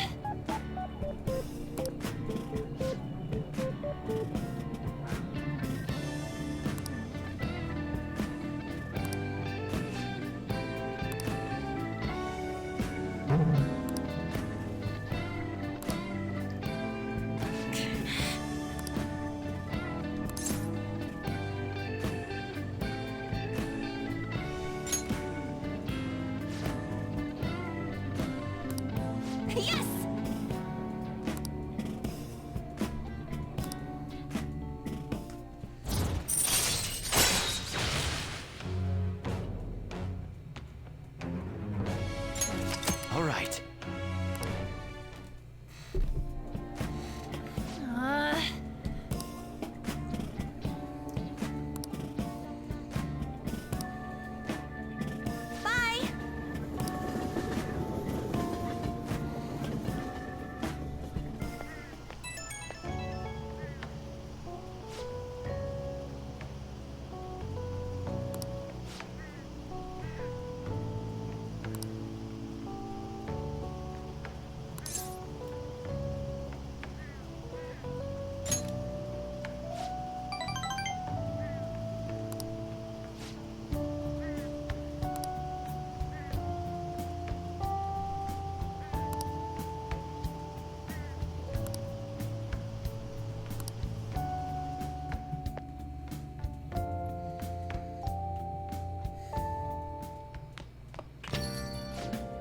Yes! All right. Bye!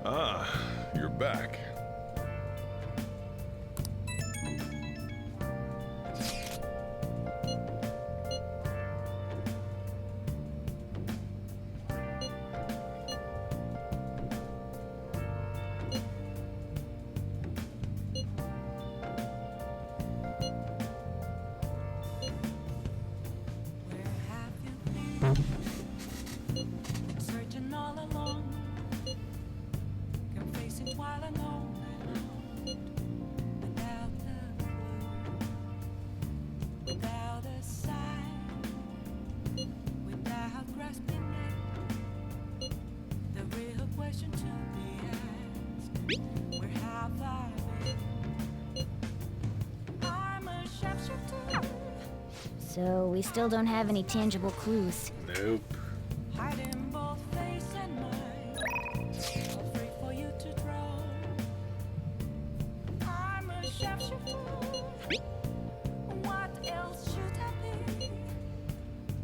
Ah, you're back. Searching all along, confessing while alone. The real question to be asked, where have I been? I'm a sharpshooter, So we still don't have any tangible clues. Nope. hiding both face and mind, all free for you to draw. I'm a sharpshooter, what else should I be?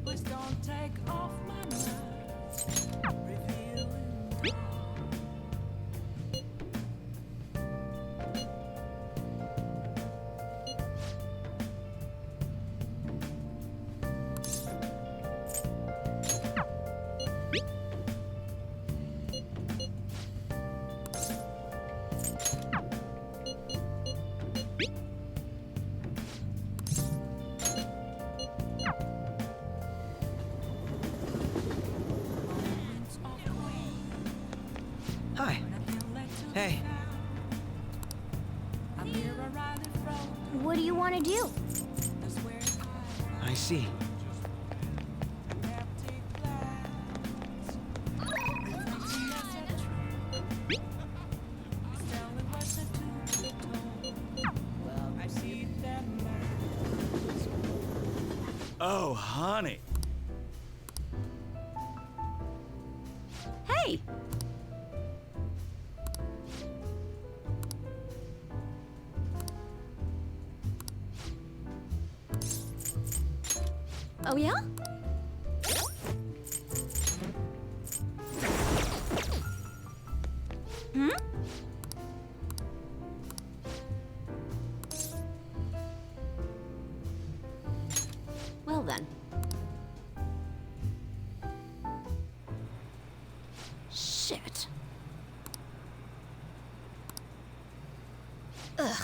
Please don't take off my mask, revealing raw. Hi. Hey. What do you want to do? I see. Oh, honey. Hey! Oh yeah? Hmm? Well then. Shit. Ugh.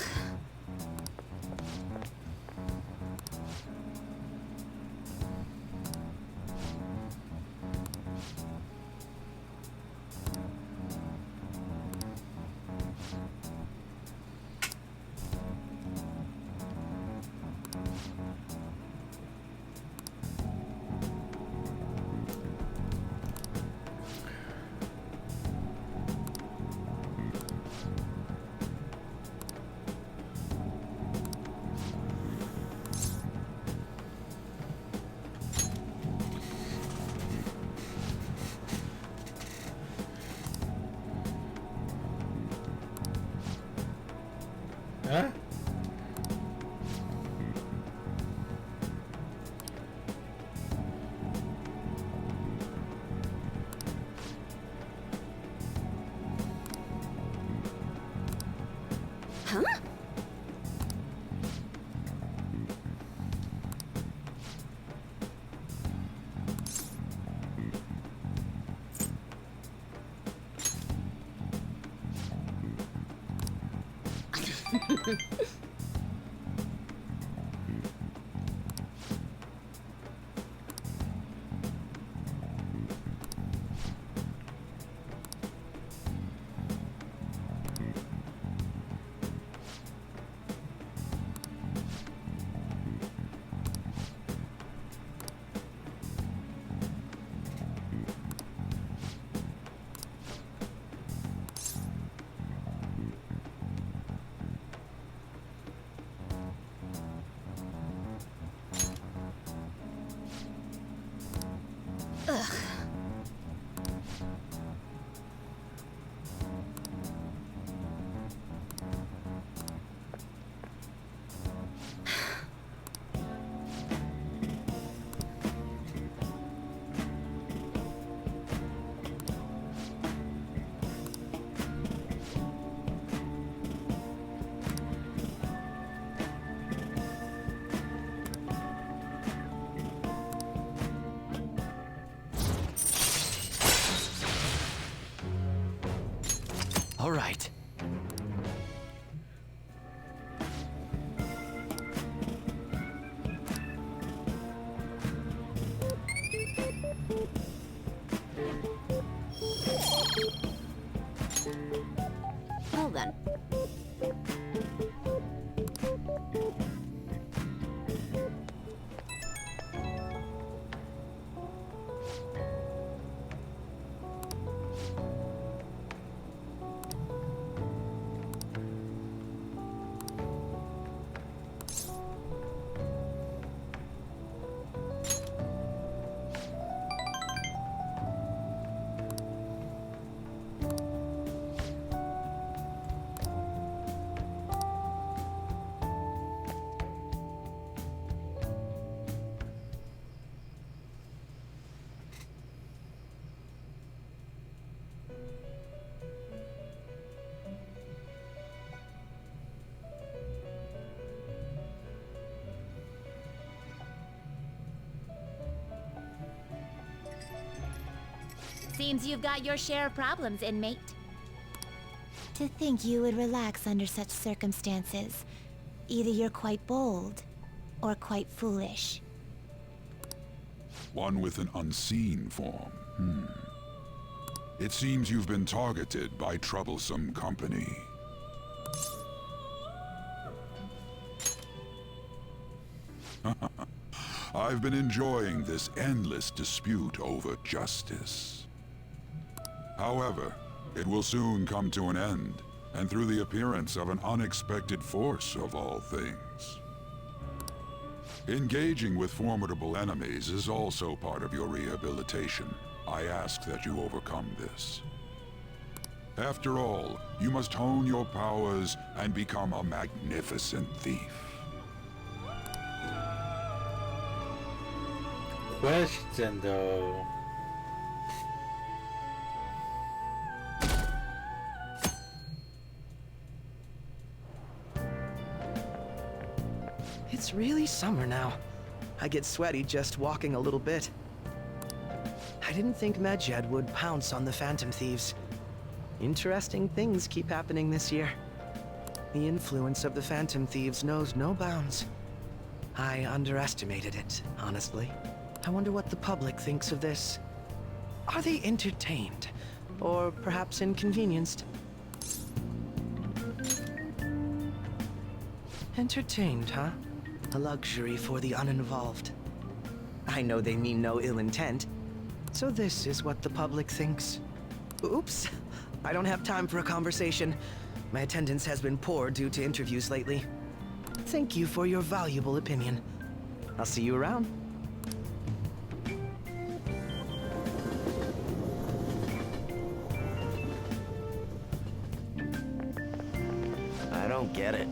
Huh? Huh? Ugh. All right. Well then. Seems you've got your share of problems, inmate. To think you would relax under such circumstances. Either you're quite bold, or quite foolish. One with an unseen form. It seems you've been targeted by troublesome company. I've been enjoying this endless dispute over justice. However, it will soon come to an end, and through the appearance of an unexpected force of all things. Engaging with formidable enemies is also part of your rehabilitation. I ask that you overcome this. After all, you must hone your powers and become a magnificent thief. Question though. It's really summer now. I get sweaty just walking a little bit. I didn't think Medjed would pounce on the Phantom Thieves. Interesting things keep happening this year. The influence of the Phantom Thieves knows no bounds. I underestimated it, honestly. I wonder what the public thinks of this. Are they entertained? Or perhaps inconvenienced? Entertained, huh? A luxury for the uninvolved. I know they mean no ill intent. So this is what the public thinks. Oops. I don't have time for a conversation. My attendance has been poor due to interviews lately. Thank you for your valuable opinion. I'll see you around. I don't get it.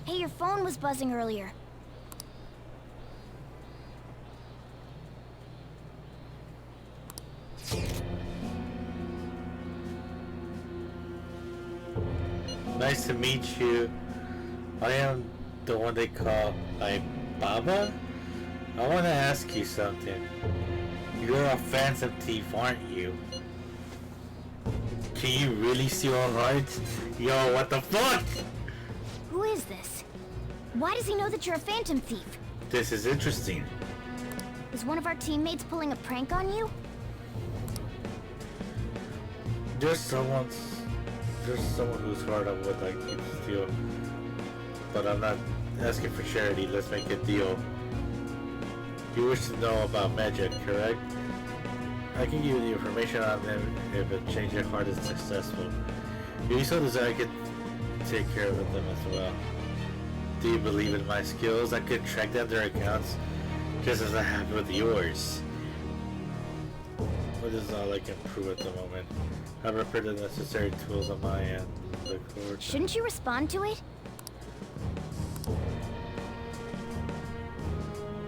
Hey, your phone was buzzing earlier. Nice to meet you. I am the one they call Alibaba. I want to ask you something. You're a phantom thief, aren't you? Can you really steal hearts? Yo, what the fuck? Who is this? Why does he know that you're a Phantom Thief? This is interesting. Is one of our teammates pulling a prank on you? There's someone whose heart I would like to steal. But I'm not asking for charity. Let's make a deal. You wish to know about magic, correct? I can give you the information on them if a change your heart is successful. If you so desire, I could take care of them as well. Do you believe in my skills? I could track down their accounts just as I have with yours. What is all I can prove at the moment? I prepared the necessary tools on my end. Shouldn't you respond to it?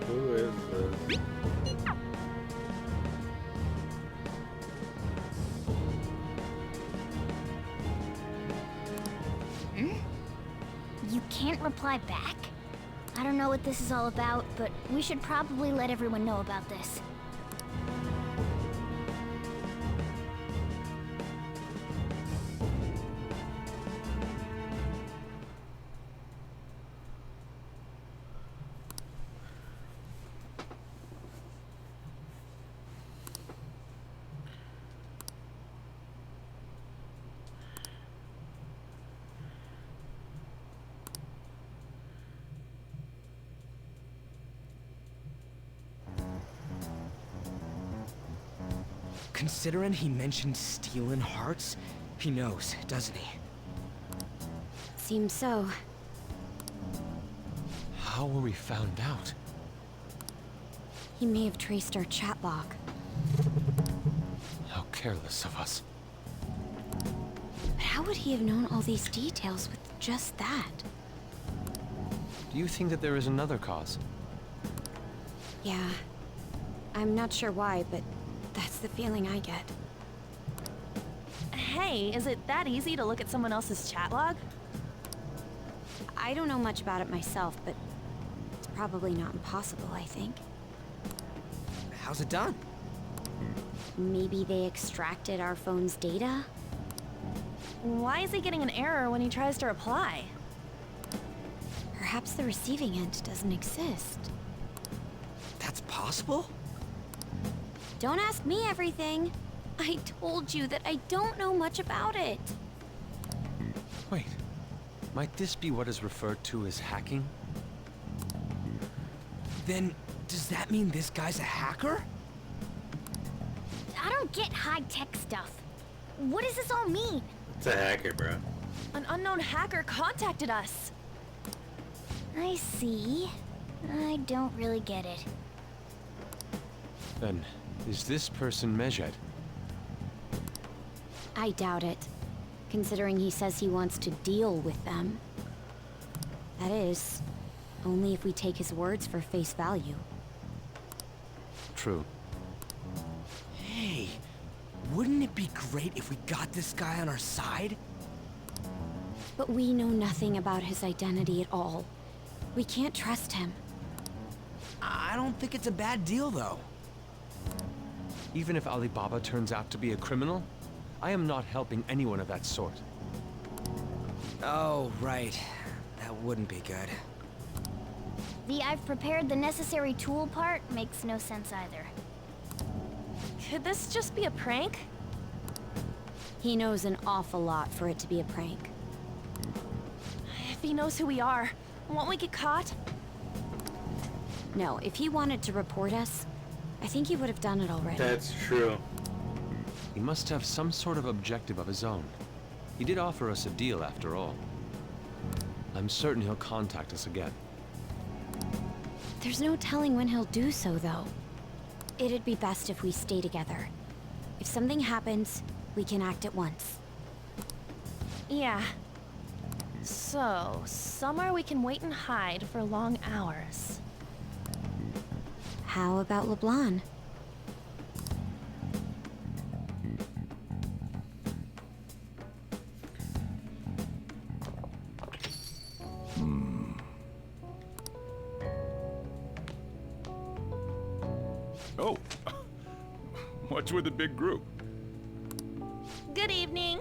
Who is this? You can't reply back? I don't know what this is all about, but we should probably let everyone know about this. Considering he mentioned stealing hearts, he knows, doesn't he? Seems so. How were we found out? He may have traced our chat log. How careless of us. But how would he have known all these details with just that? Do you think that there is another cause? Yeah. I'm not sure why, but that's the feeling I get. Hey, is it that easy to look at someone else's chat log? I don't know much about it myself, but it's probably not impossible, I think. How's it done? Maybe they extracted our phone's data? Why is he getting an error when he tries to reply? Perhaps the receiving end doesn't exist. That's possible? Don't ask me everything. I told you that I don't know much about it. Wait, might this be what is referred to as hacking? Then, does that mean this guy's a hacker? I don't get high-tech stuff. What does this all mean? It's a hacker, bro. An unknown hacker contacted us. I see. I don't really get it. Then, is this person Mejed? I doubt it, considering he says he wants to deal with them. That is, only if we take his words for face value. True. Hey, wouldn't it be great if we got this guy on our side? But we know nothing about his identity at all. We can't trust him. I don't think it's a bad deal, though. Even if Alibaba turns out to be a criminal, I am not helping anyone of that sort. Oh, right. That wouldn't be good. The "I've prepared the necessary tool" part makes no sense either. Could this just be a prank? He knows an awful lot for it to be a prank. If he knows who we are, won't we get caught? No, if he wanted to report us, I think he would have done it already. That's true. He must have some sort of objective of his own. He did offer us a deal after all. I'm certain he'll contact us again. There's no telling when he'll do so, though. It'd be best if we stay together. If something happens, we can act at once. Yeah. So, somewhere we can wait and hide for long hours. How about LeBlanc? Oh, what's with the big group? Good evening.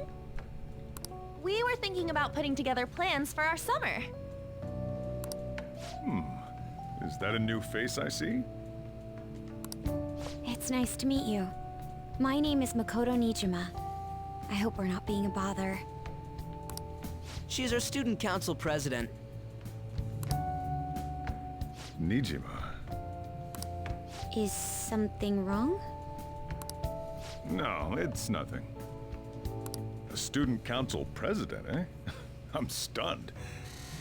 We were thinking about putting together plans for our summer. Is that a new face I see? It's nice to meet you. My name is Makoto Nijima. I hope we're not being a bother. She's our student council president. Nijima. Is something wrong? No, it's nothing. A student council president, eh? I'm stunned.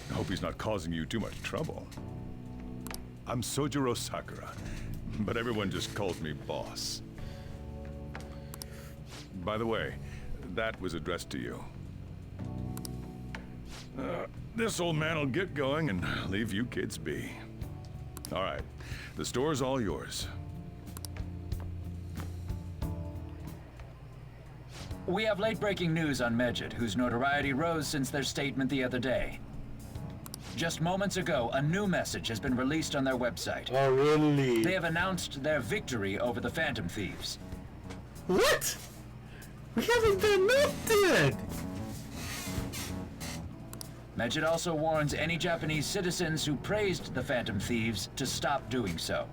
I hope he's not causing you too much trouble. I'm Sojiro Sakura, but everyone just calls me boss. By the way, that was addressed to you. This old man will get going and leave you kids be. All right, the store's all yours. We have late-breaking news on Mejid, whose notoriety rose since their statement the other day. Just moments ago, a new message has been released on their website. Oh, really? They have announced their victory over the Phantom Thieves. What? We haven't done nothing! Mejid also warns any Japanese citizens who praised the Phantom Thieves to stop doing so.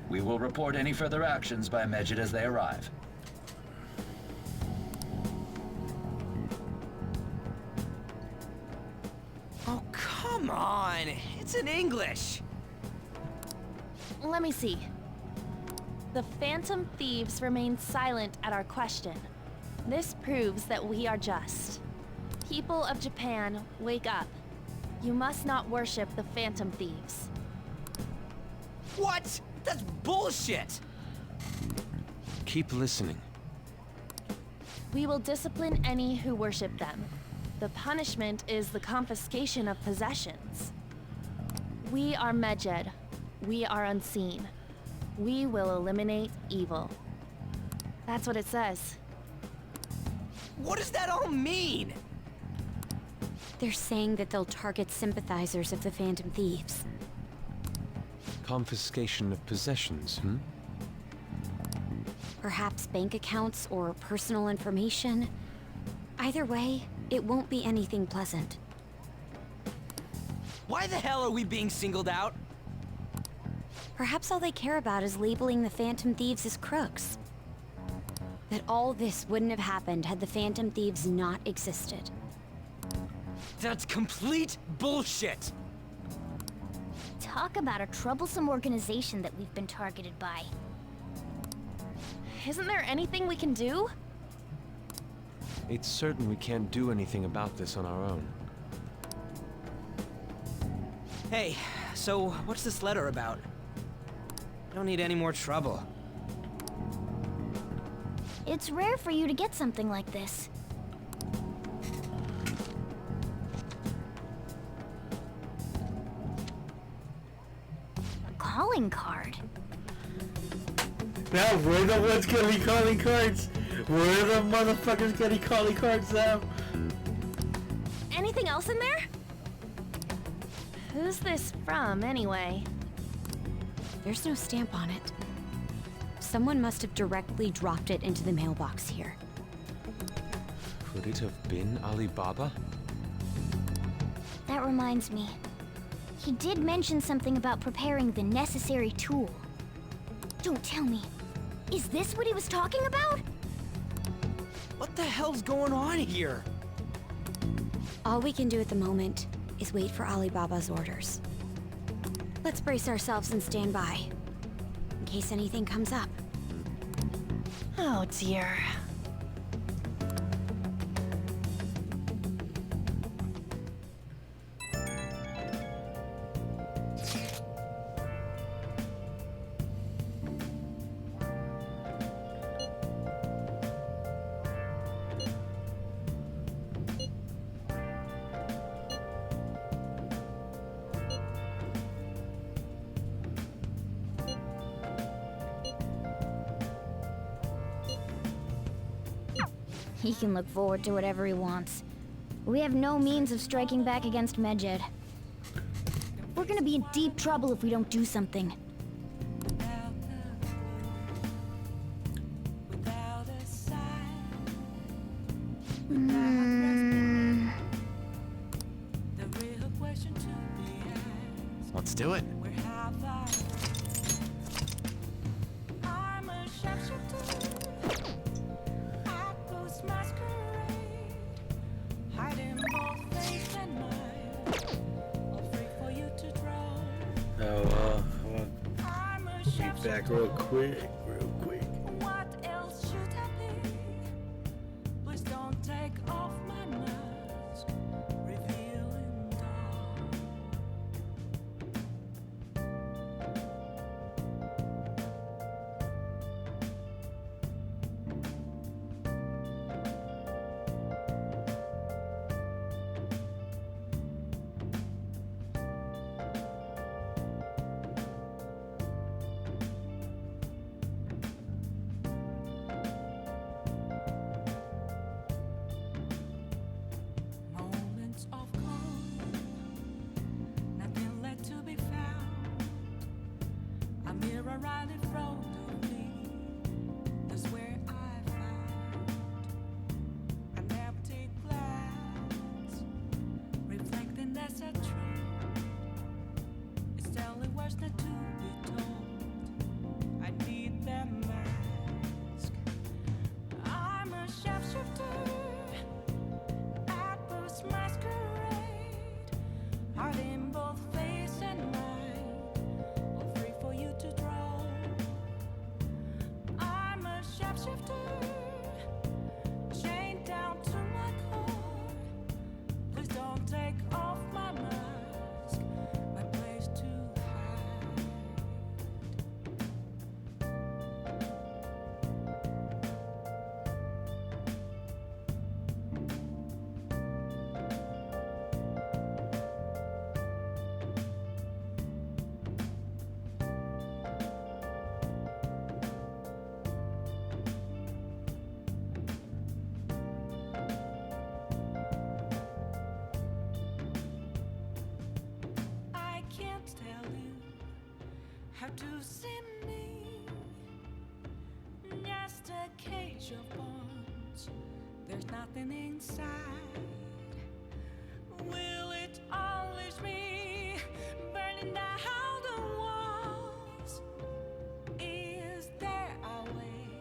We will report any further actions by Mejid as they arrive. Oh, come on! It's in English! Let me see. The Phantom Thieves remain silent at our question. This proves that we are just. People of Japan, wake up. You must not worship the Phantom Thieves. What? That's bullshit! Keep listening. We will discipline any who worship them. The punishment is the confiscation of possessions. We are Medjed. We are unseen. We will eliminate evil. That's what it says. What does that all mean? They're saying that they'll target sympathizers of the Phantom Thieves. Confiscation of possessions, hmm? Perhaps bank accounts or personal information. Either way, it won't be anything pleasant. Why the hell are we being singled out? Perhaps all they care about is labeling the Phantom Thieves as crooks. That all this wouldn't have happened had the Phantom Thieves not existed. That's complete bullshit! Talk about a troublesome organization that we've been targeted by. Isn't there anything we can do? It's certain we can't do anything about this on our own. Hey, so what's this letter about? I don't need any more trouble. It's rare for you to get something like this. A calling card. Now, we're the ones getting calling cards. We're the motherfuckers getting calling cards now. Anything else in there? Who's this from, anyway? There's no stamp on it. Someone must have directly dropped it into the mailbox here. Could it have been Alibaba? That reminds me. He did mention something about preparing the necessary tool. Don't tell me. Is this what he was talking about? What the hell's going on here? All we can do at the moment is wait for Alibaba's orders. Let's brace ourselves and stand by, in case anything comes up. Oh dear. He can look forward to whatever he wants. We have no means of striking back against Medjed. We're gonna be in deep trouble if we don't do something. Let's do it. Be back real quick, What else should I be? Please don't take off my mask, revealing dark. have to see me. Just a cage of bones. There's nothing inside. Will it always be burning down the walls? Is there a way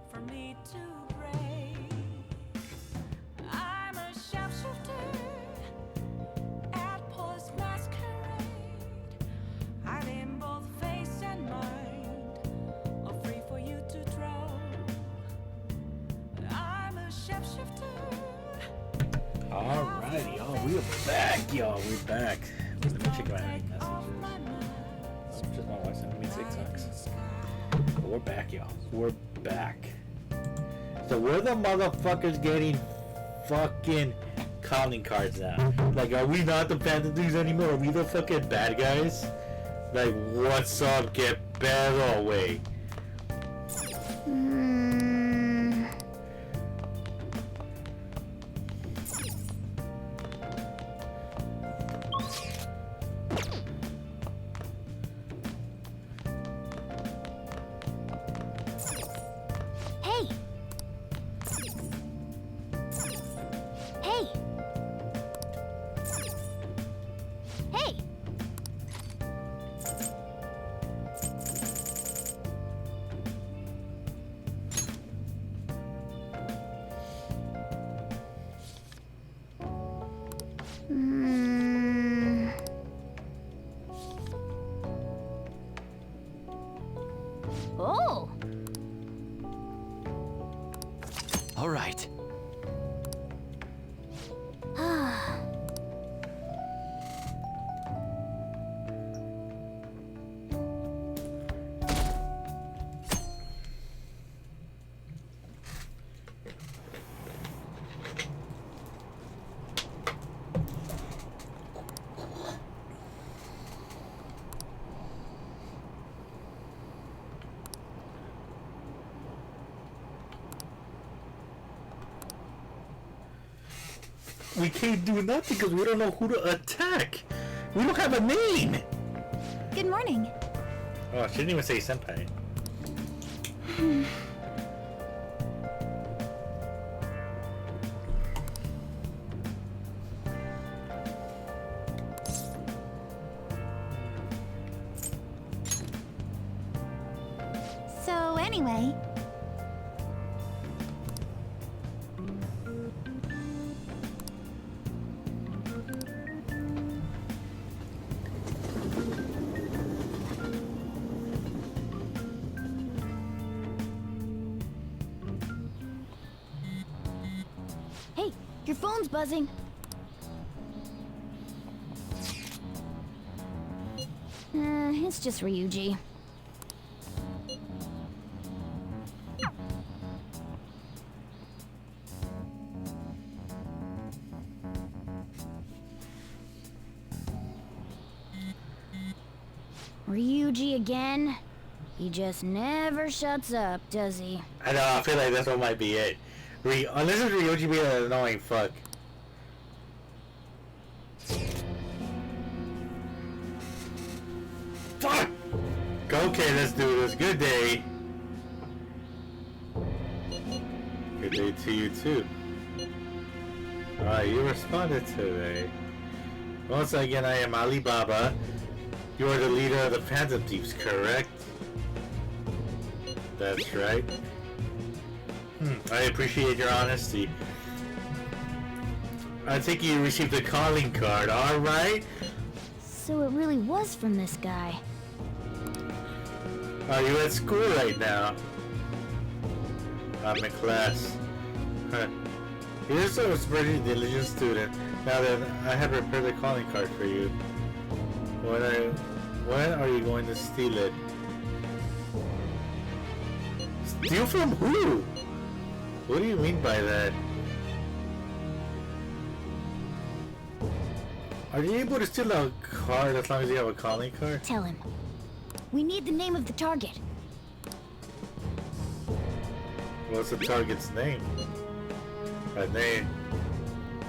for me to break? I'm a sharpshooter at Paul's masquerade, hiding both face and mind, all free for you to throw. I'm a sharpshooter. Alrighty, y'all, we're back, y'all. We're back. Let me check my messages. Oh, just my wife sending me TikToks. But we're back, y'all. We're back. So we're the motherfuckers getting fucking calling cards now. Like, are we not the Phantom Thieves anymore? Are we the fucking bad guys? Like, what's up? Get better away. Hey! Hey! Hey! Oh! All right. We can't do nothing because we don't know who to attack. We don't have a name. Good morning. Oh, she didn't even say senpai. So, anyway. Hey, your phone's buzzing. It's just Ryuji. Ryuji again? He just never shuts up, does he? I know, I feel like this one might be it. Unless it's Ryoji being an annoying fuck. Fuck! Okay, let's do this. Good day. Good day to you too. Alright, you responded today. Once again, I am Alibaba. You are the leader of the Phantom Thieves, correct? That's right. I appreciate your honesty. I think you received a calling card, alright? So it really was from this guy. Are you at school right now? I'm in class. Huh. You're so pretty diligent student. Now that I have prepared a calling card for you. When are you going to steal it? Steal from who? What do you mean by that? Are you able to steal a card as long as you have a calling card? Tell him. We need the name of the target. What's the target's name? A name.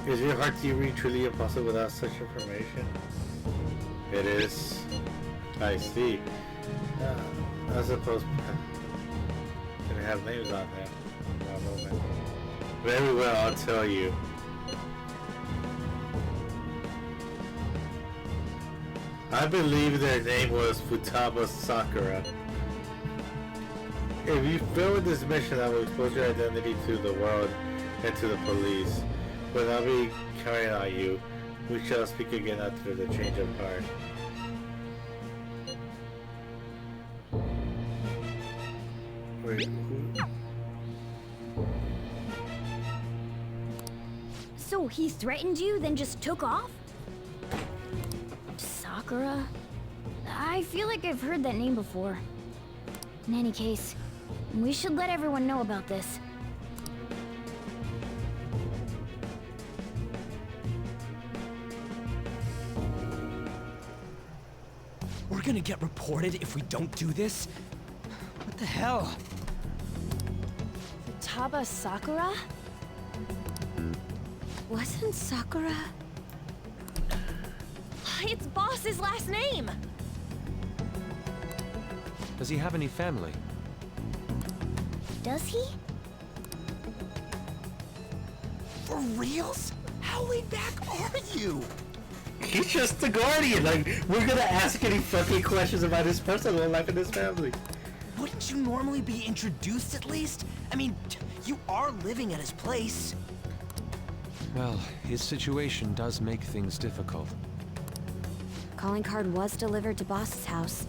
Is your heart to read truly impossible without such information? It is. I see. I suppose they have names on there. One moment. Very well, I'll tell you. I believe their name was Futaba Sakura. If you fail with this mission, I will expose your identity to the world and to the police. But I'll be carrying on you. We shall speak again after the change of heart. Wait, who? So he threatened you, then just took off? Sakura? I feel like I've heard that name before. In any case, we should let everyone know about this. We're gonna get reported if we don't do this? What the hell? Futaba Sakura? Wasn't Sakura... It's Boss's last name! Does he have any family? Does he? For reals? How laid back are you? He's just the guardian. Like, we're gonna ask any fucking questions about his personal life and his family. Wouldn't you normally be introduced at least? I mean, you are living at his place. Well, his situation does make things difficult. Calling card was delivered to Boss's house.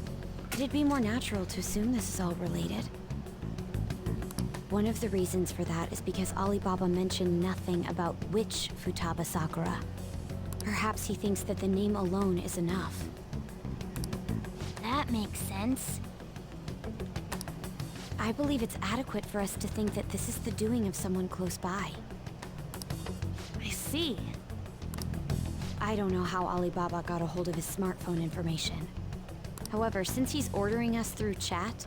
It'd be more natural to assume this is all related. One of the reasons for that is because Alibaba mentioned nothing about which Futaba Sakura. Perhaps he thinks that the name alone is enough. That makes sense. I believe it's adequate for us to think that this is the doing of someone close by. I see. I don't know how Alibaba got a hold of his smartphone information. However, since he's ordering us through chat,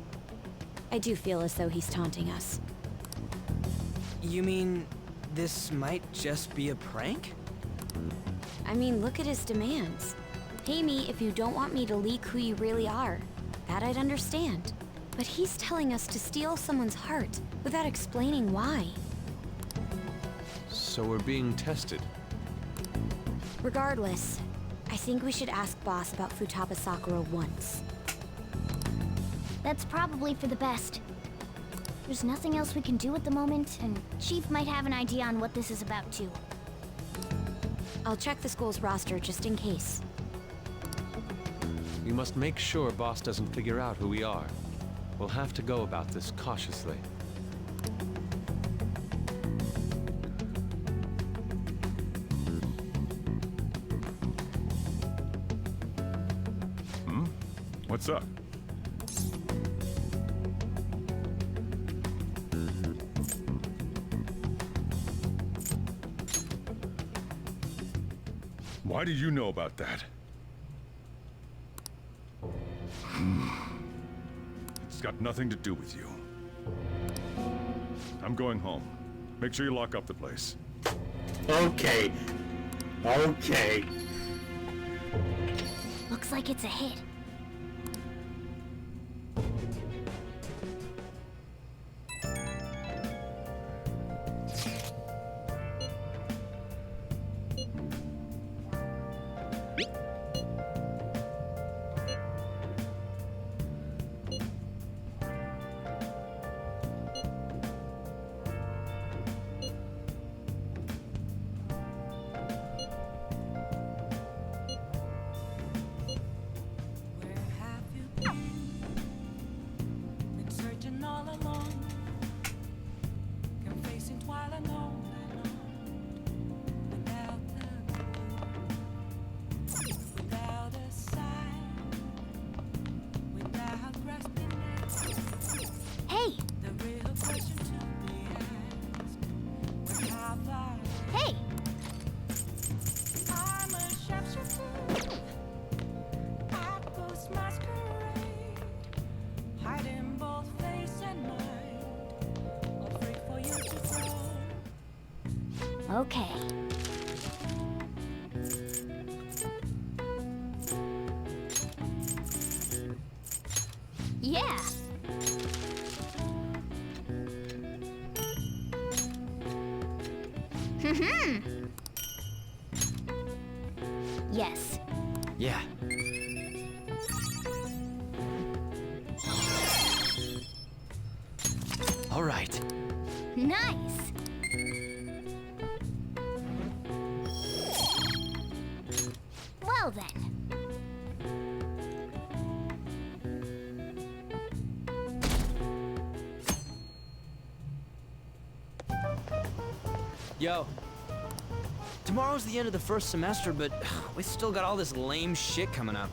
I do feel as though he's taunting us. You mean this might just be a prank? I mean, look at his demands. Pay me if you don't want me to leak who you really are. That I'd understand. But he's telling us to steal someone's heart without explaining why. So we're being tested. Regardless, I think we should ask Boss about Futaba Sakura once. That's probably for the best. There's nothing else we can do at the moment, and Chief might have an idea on what this is about too. I'll check the school's roster just in case. We must make sure Boss doesn't figure out who we are. We'll have to go about this cautiously. What's up? Why do you know about that? It's got nothing to do with you. I'm going home. Make sure you lock up the place. Okay. Okay. Looks like it's a hit. Okay. Mm-hmm. Yes. Yeah. All right. Nice. Well then. Yo. Tomorrow's the end of the first semester, but we still got all this lame shit coming up.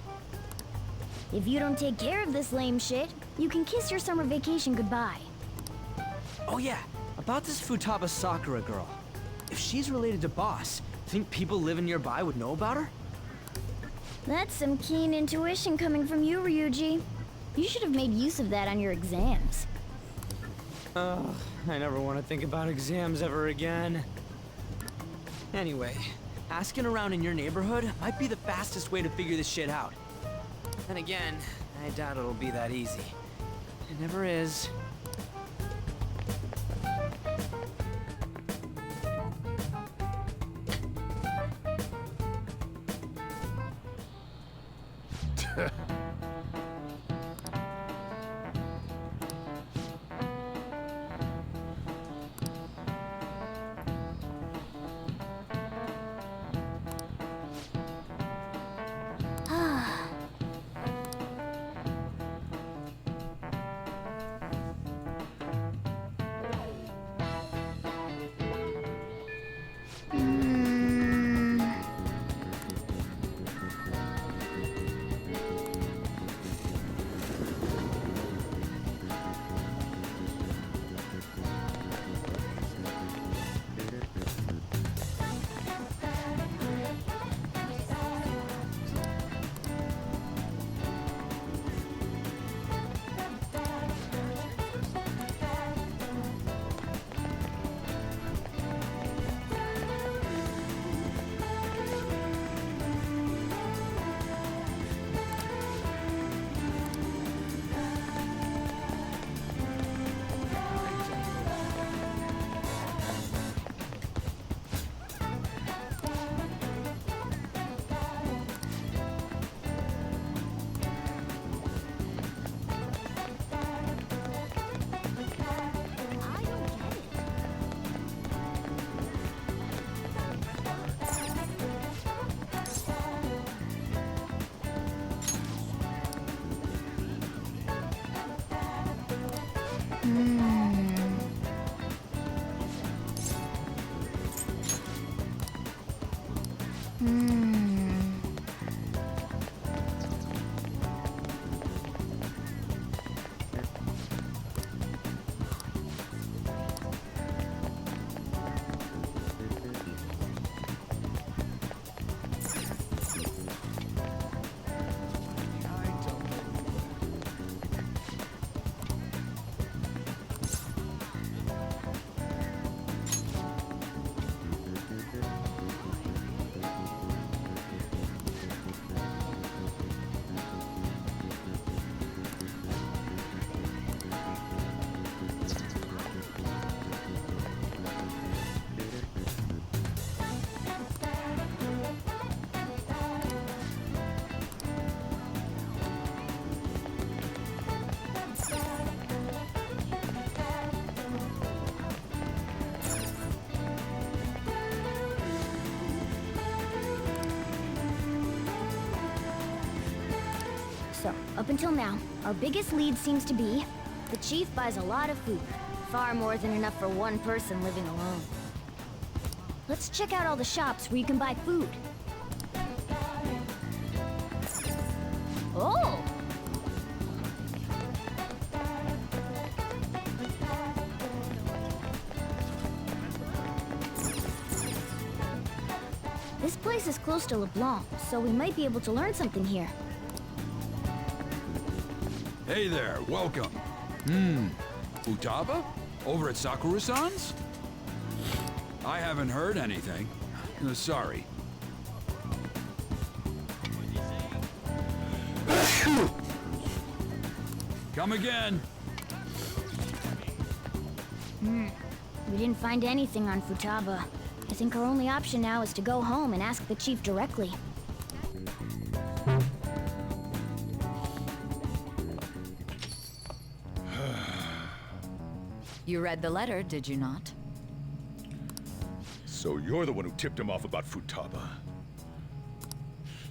If you don't take care of this lame shit, you can kiss your summer vacation goodbye. Oh yeah, about this Futaba Sakura girl. If she's related to Boss, think people living nearby would know about her? That's some keen intuition coming from you, Ryuji. You should have made use of that on your exams. Ugh, I never want to think about exams ever again. Anyway, asking around in your neighborhood might be the fastest way to figure this shit out. Then again, I doubt it'll be that easy. It never is. So, up until now, our biggest lead seems to be the chief buys a lot of food. Far more than enough for one person living alone. Let's check out all the shops where you can buy food. Oh! This place is close to LeBlanc, so we might be able to learn something here. Hey there, welcome. Futaba? Over at Sakura-san's? I haven't heard anything. Sorry. Come again. We didn't find anything on Futaba. I think our only option now is to go home and ask the chief directly. You read the letter, did you not? So you're the one who tipped him off about Futaba.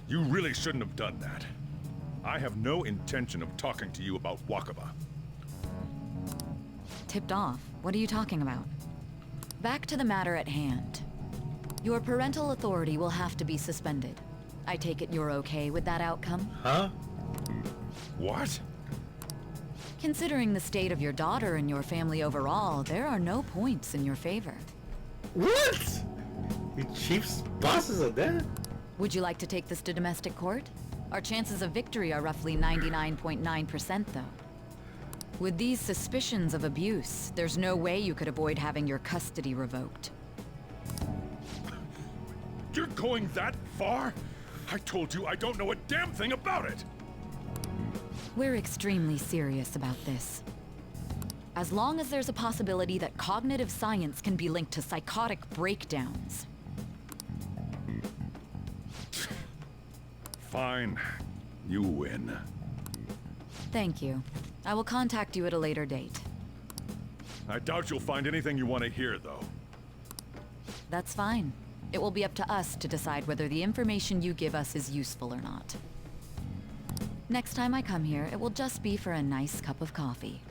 You really shouldn't have done that. I have no intention of talking to you about Wakaba. Tipped off? What are you talking about? Back to the matter at hand. Your parental authority will have to be suspended. I take it you're okay with that outcome? Huh? What? Considering the state of your daughter and your family overall, there are no points in your favor. What? The chief's bosses are dead? Would you like to take this to domestic court? Our chances of victory are roughly 99.9%, though. With these suspicions of abuse, there's no way you could avoid having your custody revoked. You're going that far? I told you I don't know a damn thing about it! We're extremely serious about this. As long as there's a possibility that cognitive science can be linked to psychotic breakdowns. Fine. You win. Thank you. I will contact you at a later date. I doubt you'll find anything you want to hear, though. That's fine. It will be up to us to decide whether the information you give us is useful or not. Next time I come here, it will just be for a nice cup of coffee.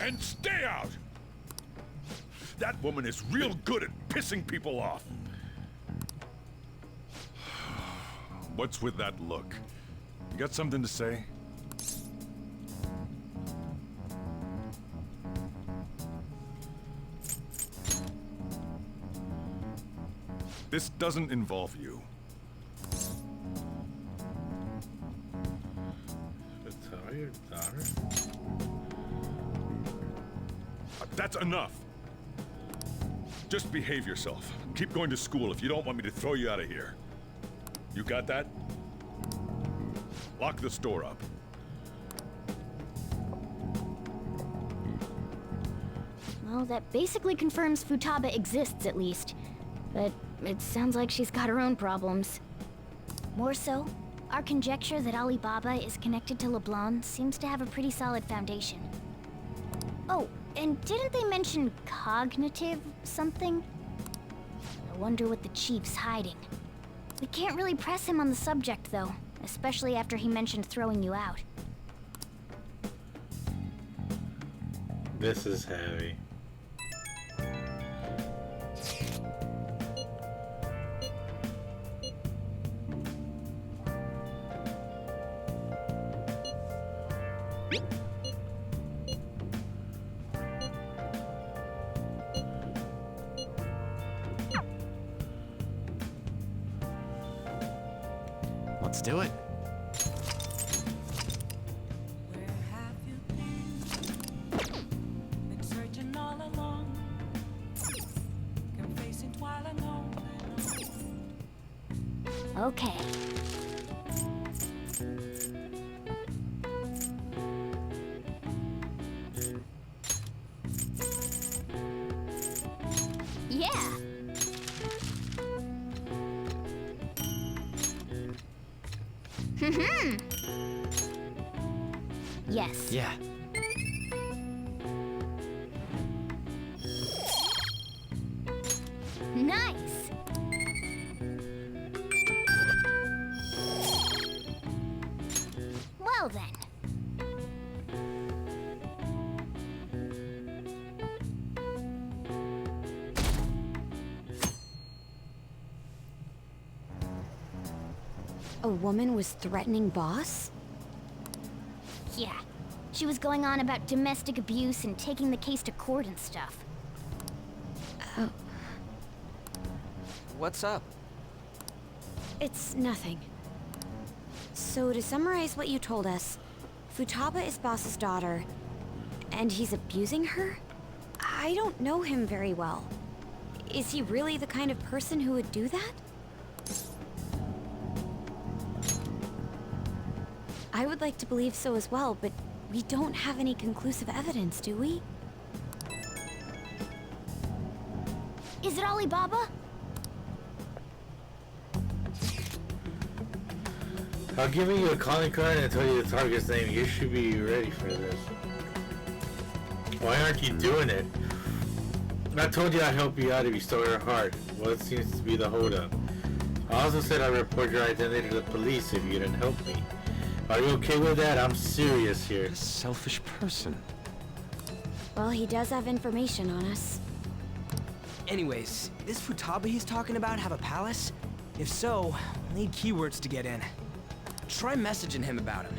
And stay out! That woman is real good at pissing people off. What's with that look? You got something to say? This doesn't involve you. Tell your daughter? That's enough. Just behave yourself. Keep going to school if you don't want me to throw you out of here. You got that? Lock the store up. Well, that basically confirms Futaba exists, at least. But it sounds like she's got her own problems. More so, our conjecture that Alibaba is connected to LeBlanc seems to have a pretty solid foundation. Oh, and didn't they mention cognitive something? I wonder what the chief's hiding. We can't really press him on the subject, though, especially after he mentioned throwing you out. This is heavy. Let's do it. Been searching all along, confessing while alone. Okay. Yeah. Yes. Yeah. Nice. Well then. A woman was threatening Boss? Yeah. She was going on about domestic abuse and taking the case to court and stuff. Oh, What's up? it's nothing. So to summarize what you told us, Futaba is Boss's daughter, and he's abusing her? I don't know him very well. Is he really the kind of person who would do that? I would like to believe so as well, but we don't have any conclusive evidence, do we? Is it Alibaba? I'll give you a calling card and tell you the target's name. You should be ready for this. Why aren't you doing it? I told you I'd help you out if you stole her heart. What seems to be the holdup? I also said I'd report your identity to the police if you didn't help me. Are you okay with that? I'm serious here. A selfish person. Well, he does have information on us. Anyways, this Futaba he's talking about have a palace? If so, we'll need keywords to get in. Try messaging him about him.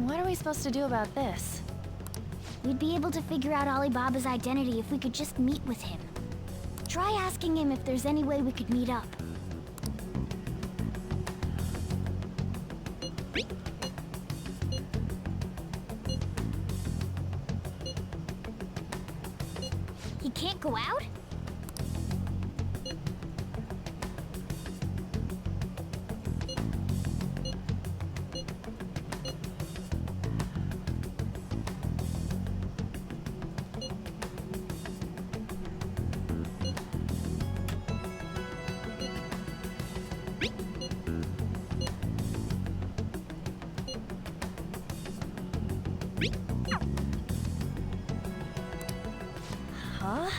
What are we supposed to do about this? We'd be able to figure out Alibaba's identity if we could just meet with him. Try asking him if there's any way we could meet up. He can't go out? Huh?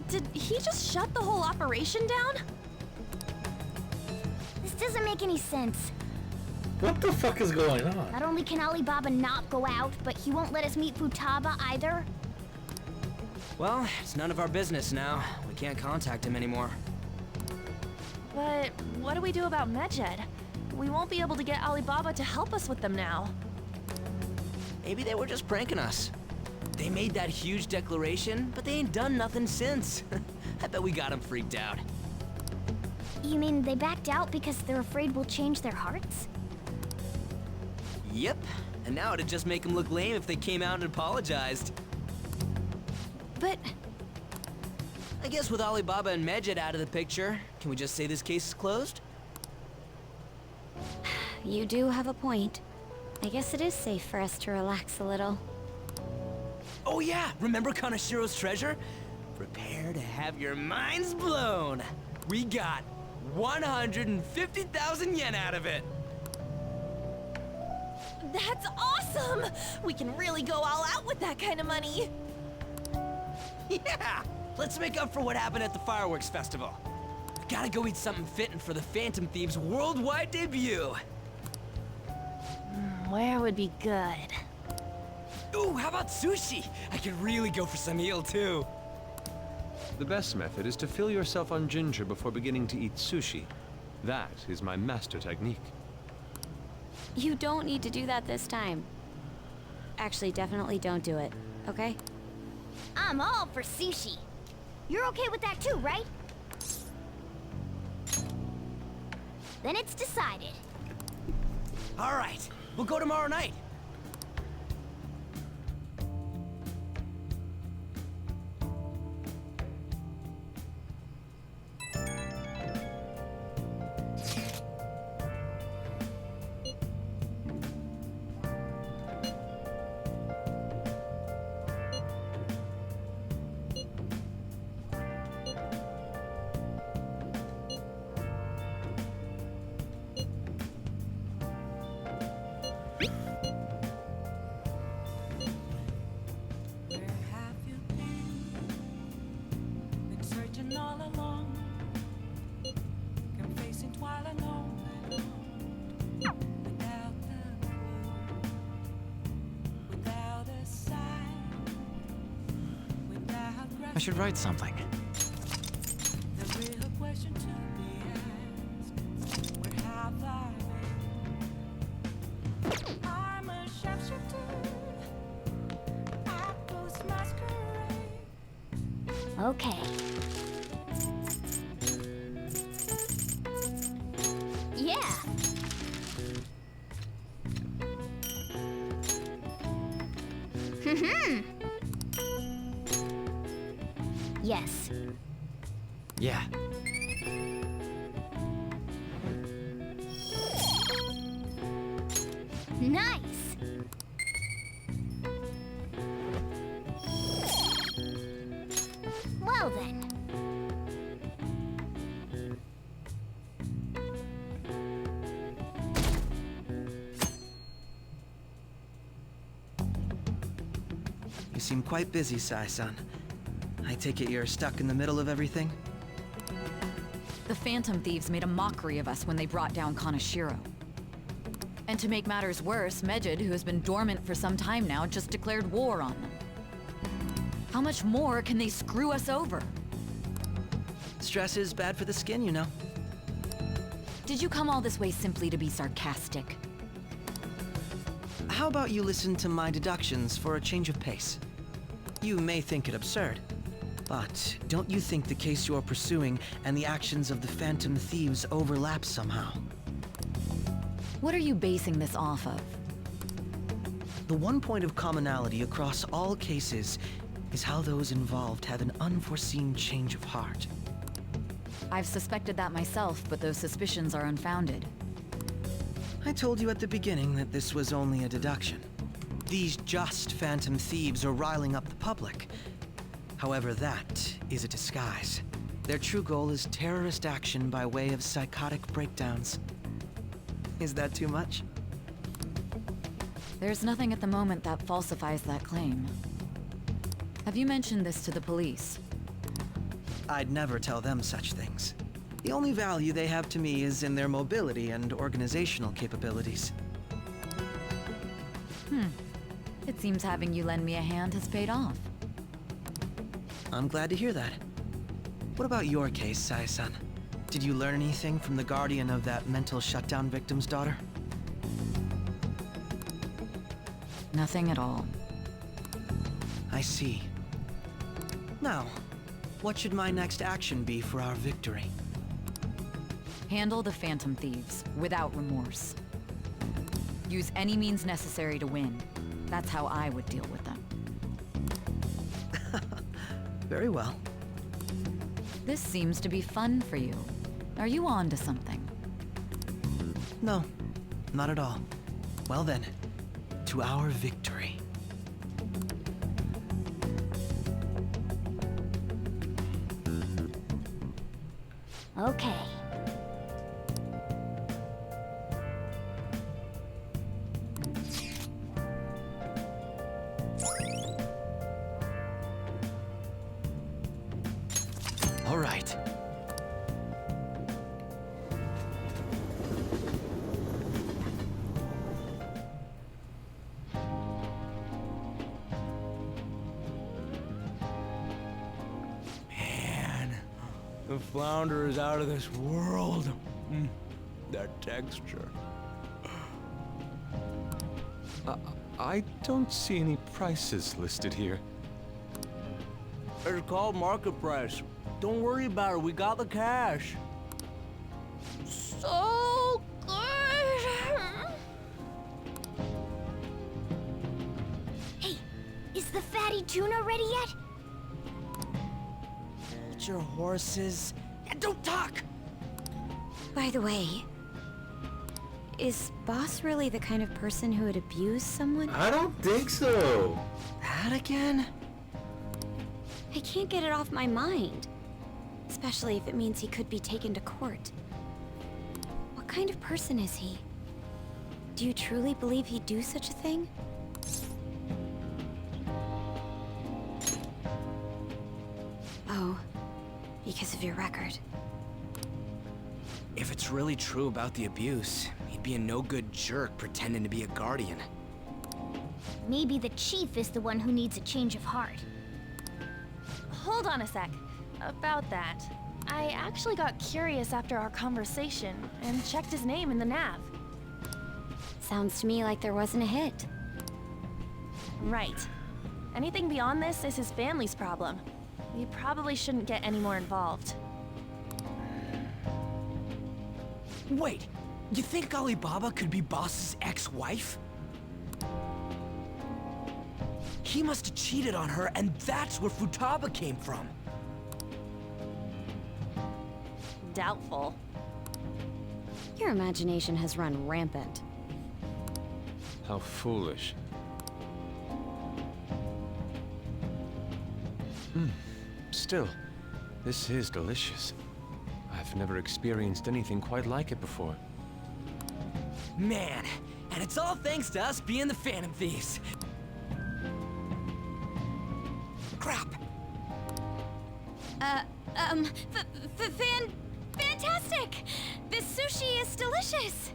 Did he just shut the whole operation down? This doesn't make any sense. What the fuck is going on? Not only can Alibaba not go out, but he won't let us meet Futaba either. Well, it's none of our business now. We can't contact him anymore. But what do we do about Medjed? We won't be able to get Alibaba to help us with them now. Maybe they were just pranking us. They made that huge declaration, but they ain't done nothing since. I bet we got them freaked out. You mean they backed out because they're afraid we'll change their hearts? Yep, and now it'd just make them look lame if they came out and apologized. But I guess with Alibaba and Medjed out of the picture, can we just say this case is closed? You do have a point. I guess it is safe for us to relax a little. Oh yeah, remember Kanashiro's treasure? Prepare to have your minds blown. We got 150,000 yen out of it. that's awesome! We can really go all out with that kind of money. Yeah! Let's make up for what happened at the fireworks festival. Gotta go eat something fitting for the Phantom Thieves' worldwide debut. Where would be good? Ooh, how about sushi? I could really go for some eel, too. The best method is to fill yourself on ginger before beginning to eat sushi. That is my master technique. You don't need to do that this time. Actually, definitely don't do it, okay? I'm all for sushi. You're okay with that too, right? Then it's decided. All right, we'll go tomorrow night. I should write something. Okay. Yeah. Yes. Yeah. Nice. Well then. You seem quite busy, Sai-san. I take it you're stuck in the middle of everything? The Phantom Thieves made a mockery of us when they brought down Kaneshiro. And to make matters worse, Mejid, who has been dormant for some time now, just declared war on them. How much more can they screw us over? Stress is bad for the skin, you know. Did you come all this way simply to be sarcastic? How about you listen to my deductions for a change of pace? You may think it absurd, but don't you think the case you're pursuing and the actions of the Phantom Thieves overlap somehow? What are you basing this off of? The one point of commonality across all cases is how those involved have an unforeseen change of heart. I've suspected that myself, but those suspicions are unfounded. I told you at the beginning that this was only a deduction. These just Phantom Thieves are riling up the public. However, that is a disguise. Their true goal is terrorist action by way of psychotic breakdowns. Is that too much? There's nothing at the moment that falsifies that claim. Have you mentioned this to the police? I'd never tell them such things. The only value they have to me is in their mobility and organizational capabilities. It seems having you lend me a hand has paid off. I'm glad to hear that. What about your case, Sai-san? Did you learn anything from the guardian of that mental shutdown victim's daughter? Nothing at all. I see. Now, what should my next action be for our victory? Handle the Phantom Thieves, without remorse. Use any means necessary to win. That's how I would deal with them. Very well. This seems to be fun for you. Are you on to something? No, not at all. Well then, to our victory. Okay. All right. Man, the flounder is out of this world. That texture. I don't see any prices listed here. It's called market price. Don't worry about it. We got the cash. So good. Hey, is the fatty tuna ready yet? Hold your horses and don't talk! By the way, is Boss really the kind of person who would abuse someone? I don't think so. That again? I can't get it off my mind. Especially if it means he could be taken to court. What kind of person is he? Do you truly believe he'd do such a thing? Oh, because of your record. If it's really true about the abuse, he'd be a no-good jerk pretending to be a guardian. Maybe the chief is the one who needs a change of heart. Hold on a sec. About that, I actually got curious after our conversation and checked his name in the nav. Sounds to me like there wasn't a hit. Right. Anything beyond this is his family's problem. We probably shouldn't get any more involved. Wait, you think Alibaba could be Boss's ex-wife? He must have cheated on her, and that's where Futaba came from. Doubtful. Your imagination has run rampant. How foolish. Still, this is delicious. I've never experienced anything quite like it before. Man, and it's all thanks to us being the Phantom Thieves. Crap. Fantastic! This sushi is delicious!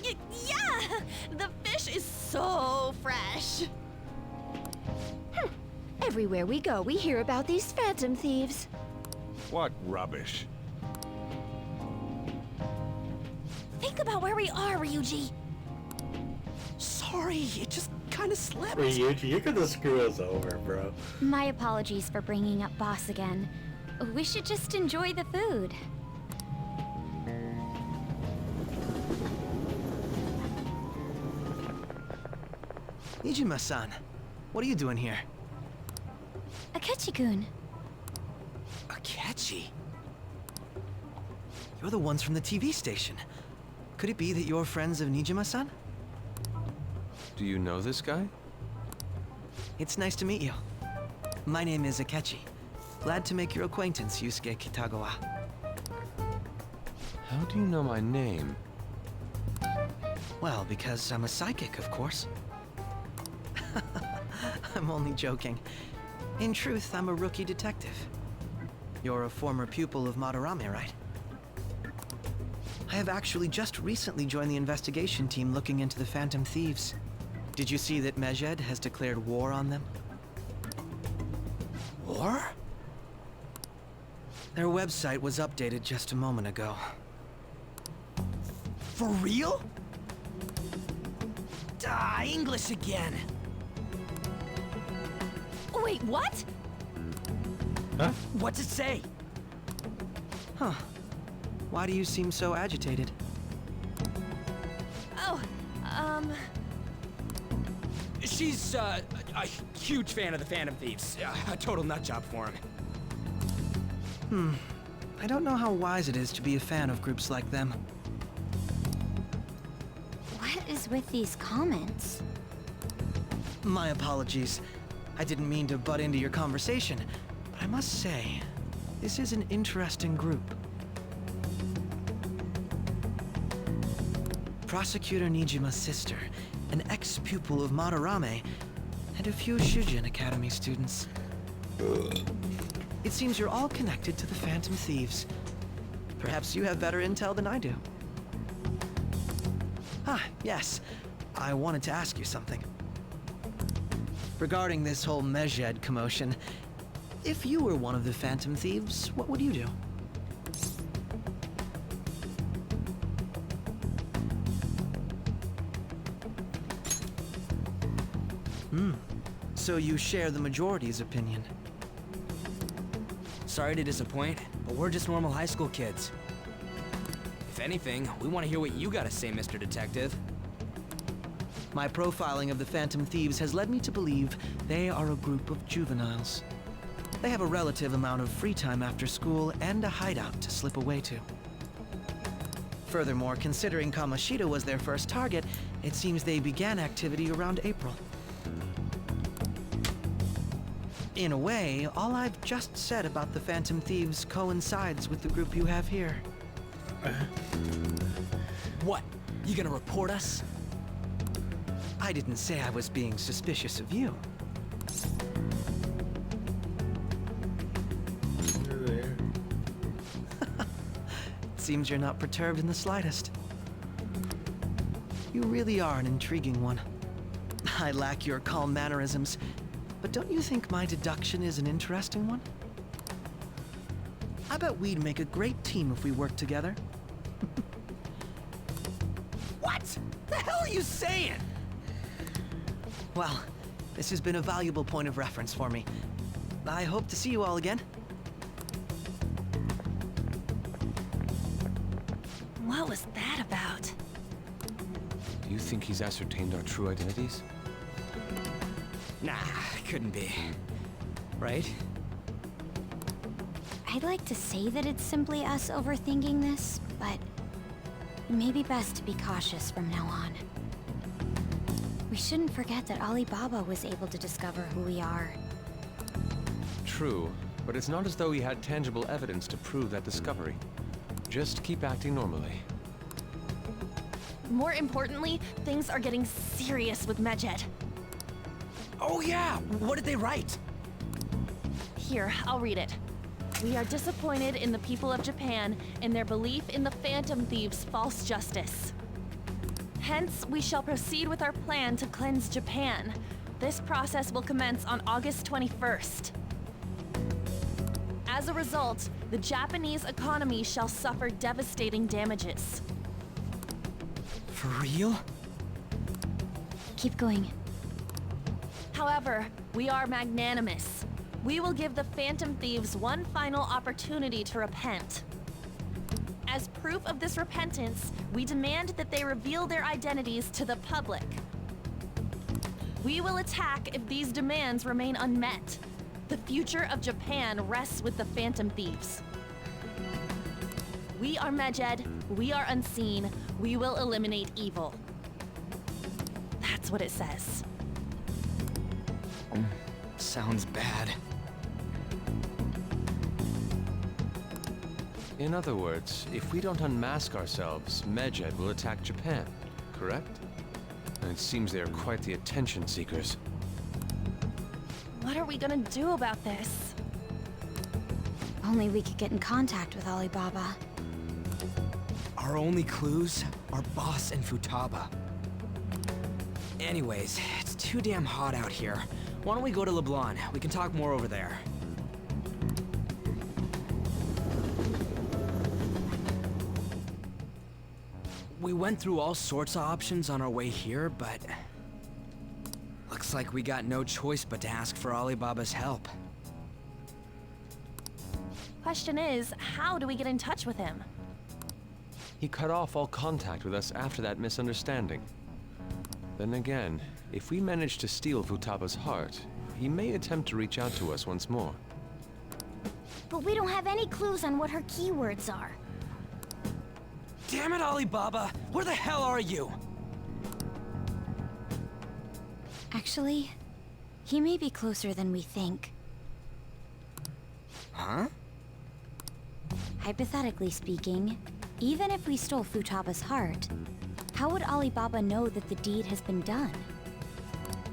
Yeah! The fish is so fresh. Everywhere we go, we hear about these Phantom Thieves. What rubbish. Think about where we are, Ryuji. Sorry, it just kind of slipped. Ryuji, you're gonna screw us over, bro. My apologies for bringing up Boss again. We should just enjoy the food. Nijima-san, what are you doing here? Akechi-kun. Akechi? You're the ones from the TV station. Could it be that you're friends of Nijima-san? Do you know this guy? It's nice to meet you. My name is Akechi. Glad to make your acquaintance, Yusuke Kitagawa. How do you know my name? Well, because I'm a psychic, of course. I'm only joking. In truth, I'm a rookie detective. You're a former pupil of Madarame, right? I have actually just recently joined the investigation team looking into the Phantom Thieves. Did you see that Mejed has declared war on them? War? Their website was updated just a moment ago. For real? English again. Wait, what? Huh? What's it say? Huh. Why do you seem so agitated? Oh, She's, a huge fan of the Phantom Thieves. A total nutjob for him. I don't know how wise it is to be a fan of groups like them. What is with these comments? My apologies. I didn't mean to butt into your conversation, but I must say, this is an interesting group. Prosecutor Nijima's sister, an ex-pupil of Madarame, and a few Shujin Academy students. It seems you're all connected to the Phantom Thieves. Perhaps you have better intel than I do. Yes. I wanted to ask you something. Regarding this whole Mejed commotion, if you were one of the Phantom Thieves, what would you do? So you share the majority's opinion. Sorry to disappoint, but we're just normal high school kids. If anything, we want to hear what you gotta say, Mr. Detective. My profiling of the Phantom Thieves has led me to believe they are a group of juveniles. They have a relative amount of free time after school and a hideout to slip away to. Furthermore, considering Kamoshida was their first target, it seems they began activity around April. In a way, all I've just said about the Phantom Thieves coincides with the group you have here. What? You gonna report us? I didn't say I was being suspicious of you. It seems you're not perturbed in the slightest. You really are an intriguing one. I lack your calm mannerisms, but don't you think my deduction is an interesting one? I bet we'd make a great team if we worked together. What the hell are you saying? Well, this has been a valuable point of reference for me. I hope to see you all again. What was that about? Do you think he's ascertained our true identities? Nah, couldn't be. Right? I'd like to say that it's simply us overthinking this, but it may be best to be cautious from now on. We shouldn't forget that Alibaba was able to discover who we are. True, but it's not as though he had tangible evidence to prove that discovery. Just keep acting normally. More importantly, things are getting serious with Medjed. Oh yeah! What did they write? Here, I'll read it. We are disappointed in the people of Japan in their belief in the Phantom Thieves' false justice. Hence, we shall proceed with our plan to cleanse Japan. This process will commence on August 21st. As a result, the Japanese economy shall suffer devastating damages. For real? Keep going. However, we are magnanimous. We will give the Phantom Thieves one final opportunity to repent. As proof of this repentance, we demand that they reveal their identities to the public. We will attack if these demands remain unmet. The future of Japan rests with the Phantom Thieves. We are Medjed, we are unseen, we will eliminate evil. That's what it says. Sounds bad. In other words, if we don't unmask ourselves, Medjed will attack Japan, correct? And it seems they are quite the attention seekers. What are we gonna do about this? Only we could get in contact with Alibaba. Our only clues are Boss and Futaba. Anyways, it's too damn hot out here. Why don't we go to Leblon? We can talk more over there. We went through all sorts of options on our way here, but looks like we got no choice but to ask for Alibaba's help. Question is, how do we get in touch with him? He cut off all contact with us after that misunderstanding. Then again, if we manage to steal Futaba's heart, he may attempt to reach out to us once more. But we don't have any clues on what her keywords are. Damn it, Alibaba! Where the hell are you? Actually, he may be closer than we think. Huh? Hypothetically speaking, even if we stole Futaba's heart, how would Alibaba know that the deed has been done?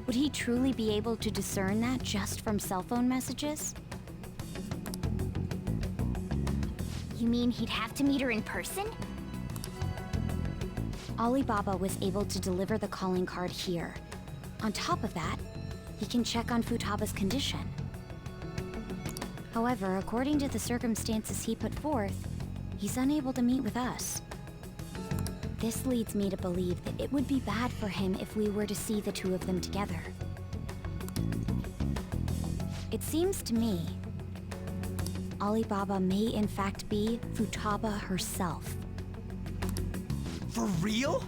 Would he truly be able to discern that just from cell phone messages? You mean he'd have to meet her in person? Alibaba was able to deliver the calling card here. On top of that, he can check on Futaba's condition. However, according to the circumstances he put forth, he's unable to meet with us. This leads me to believe that it would be bad for him if we were to see the two of them together. It seems to me, Alibaba may in fact be Futaba herself. For real?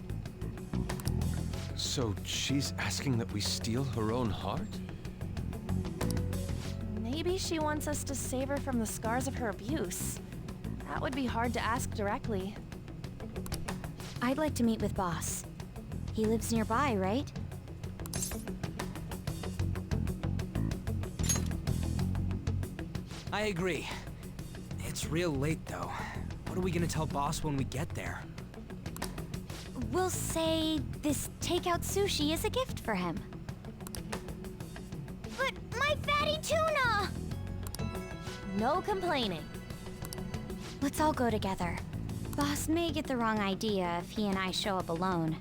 So she's asking that we steal her own heart? Maybe she wants us to save her from the scars of her abuse. That would be hard to ask directly. I'd like to meet with Boss. He lives nearby, right? I agree. It's real late, though. What are we gonna tell Boss when we get there? We'll say this takeout sushi is a gift for him. But my fatty tuna! No complaining. Let's all go together. Boss may get the wrong idea if he and I show up alone.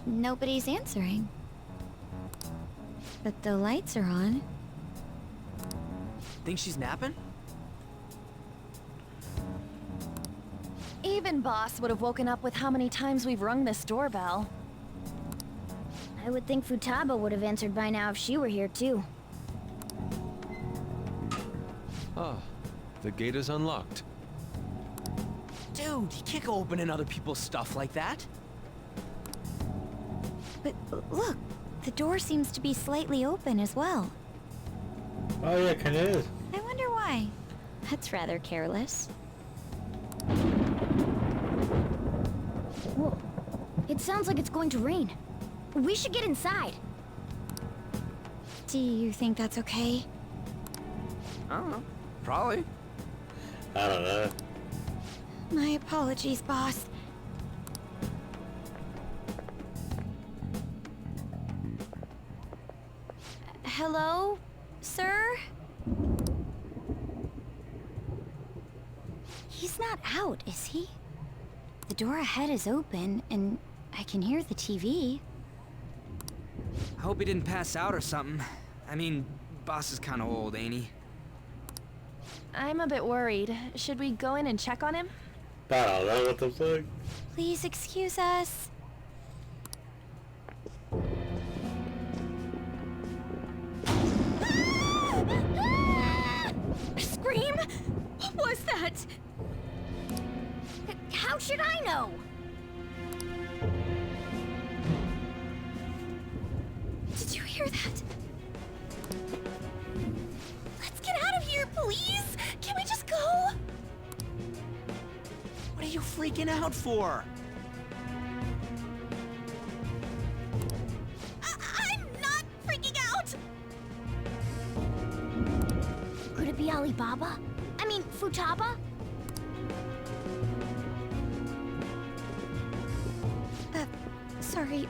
Nobody's answering. But the lights are on. Think she's napping? Even Boss would have woken up with how many times we've rung this doorbell. I would think Futaba would have answered by now if she were here too. Ah, the gate is unlocked. Dude, Dude, you can't go opening other people's stuff like that. But look, the door seems to be slightly open as well. Oh yeah, kinda is. I wonder why. That's rather careless. Whoa. It sounds like it's going to rain. We should get inside. Do you think that's okay? I don't know. Probably. I don't know. My apologies, boss. Hello, sir? He's not out, is he? The door ahead is open, and I can hear the TV. I hope he didn't pass out or something. I mean, boss is kind of old, ain't he? I'm a bit worried. Should we go in and check on him? I don't know what the fuck. Please excuse us. Scream? What was that? How should I know? Did you hear that? Let's get out of here, please! Can we just go? What are you freaking out for? I'm not freaking out! Could it be Alibaba? I mean, Futaba? Sorry,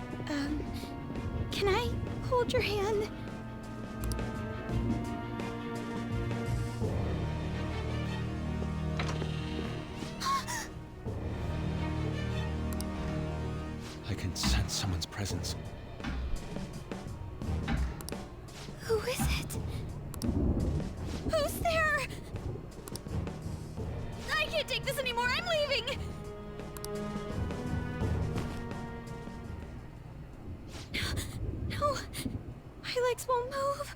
can I hold your hand? I can sense someone's presence. Who is it? Who's there? I can't take this anymore, I'm leaving! No, my legs won't move.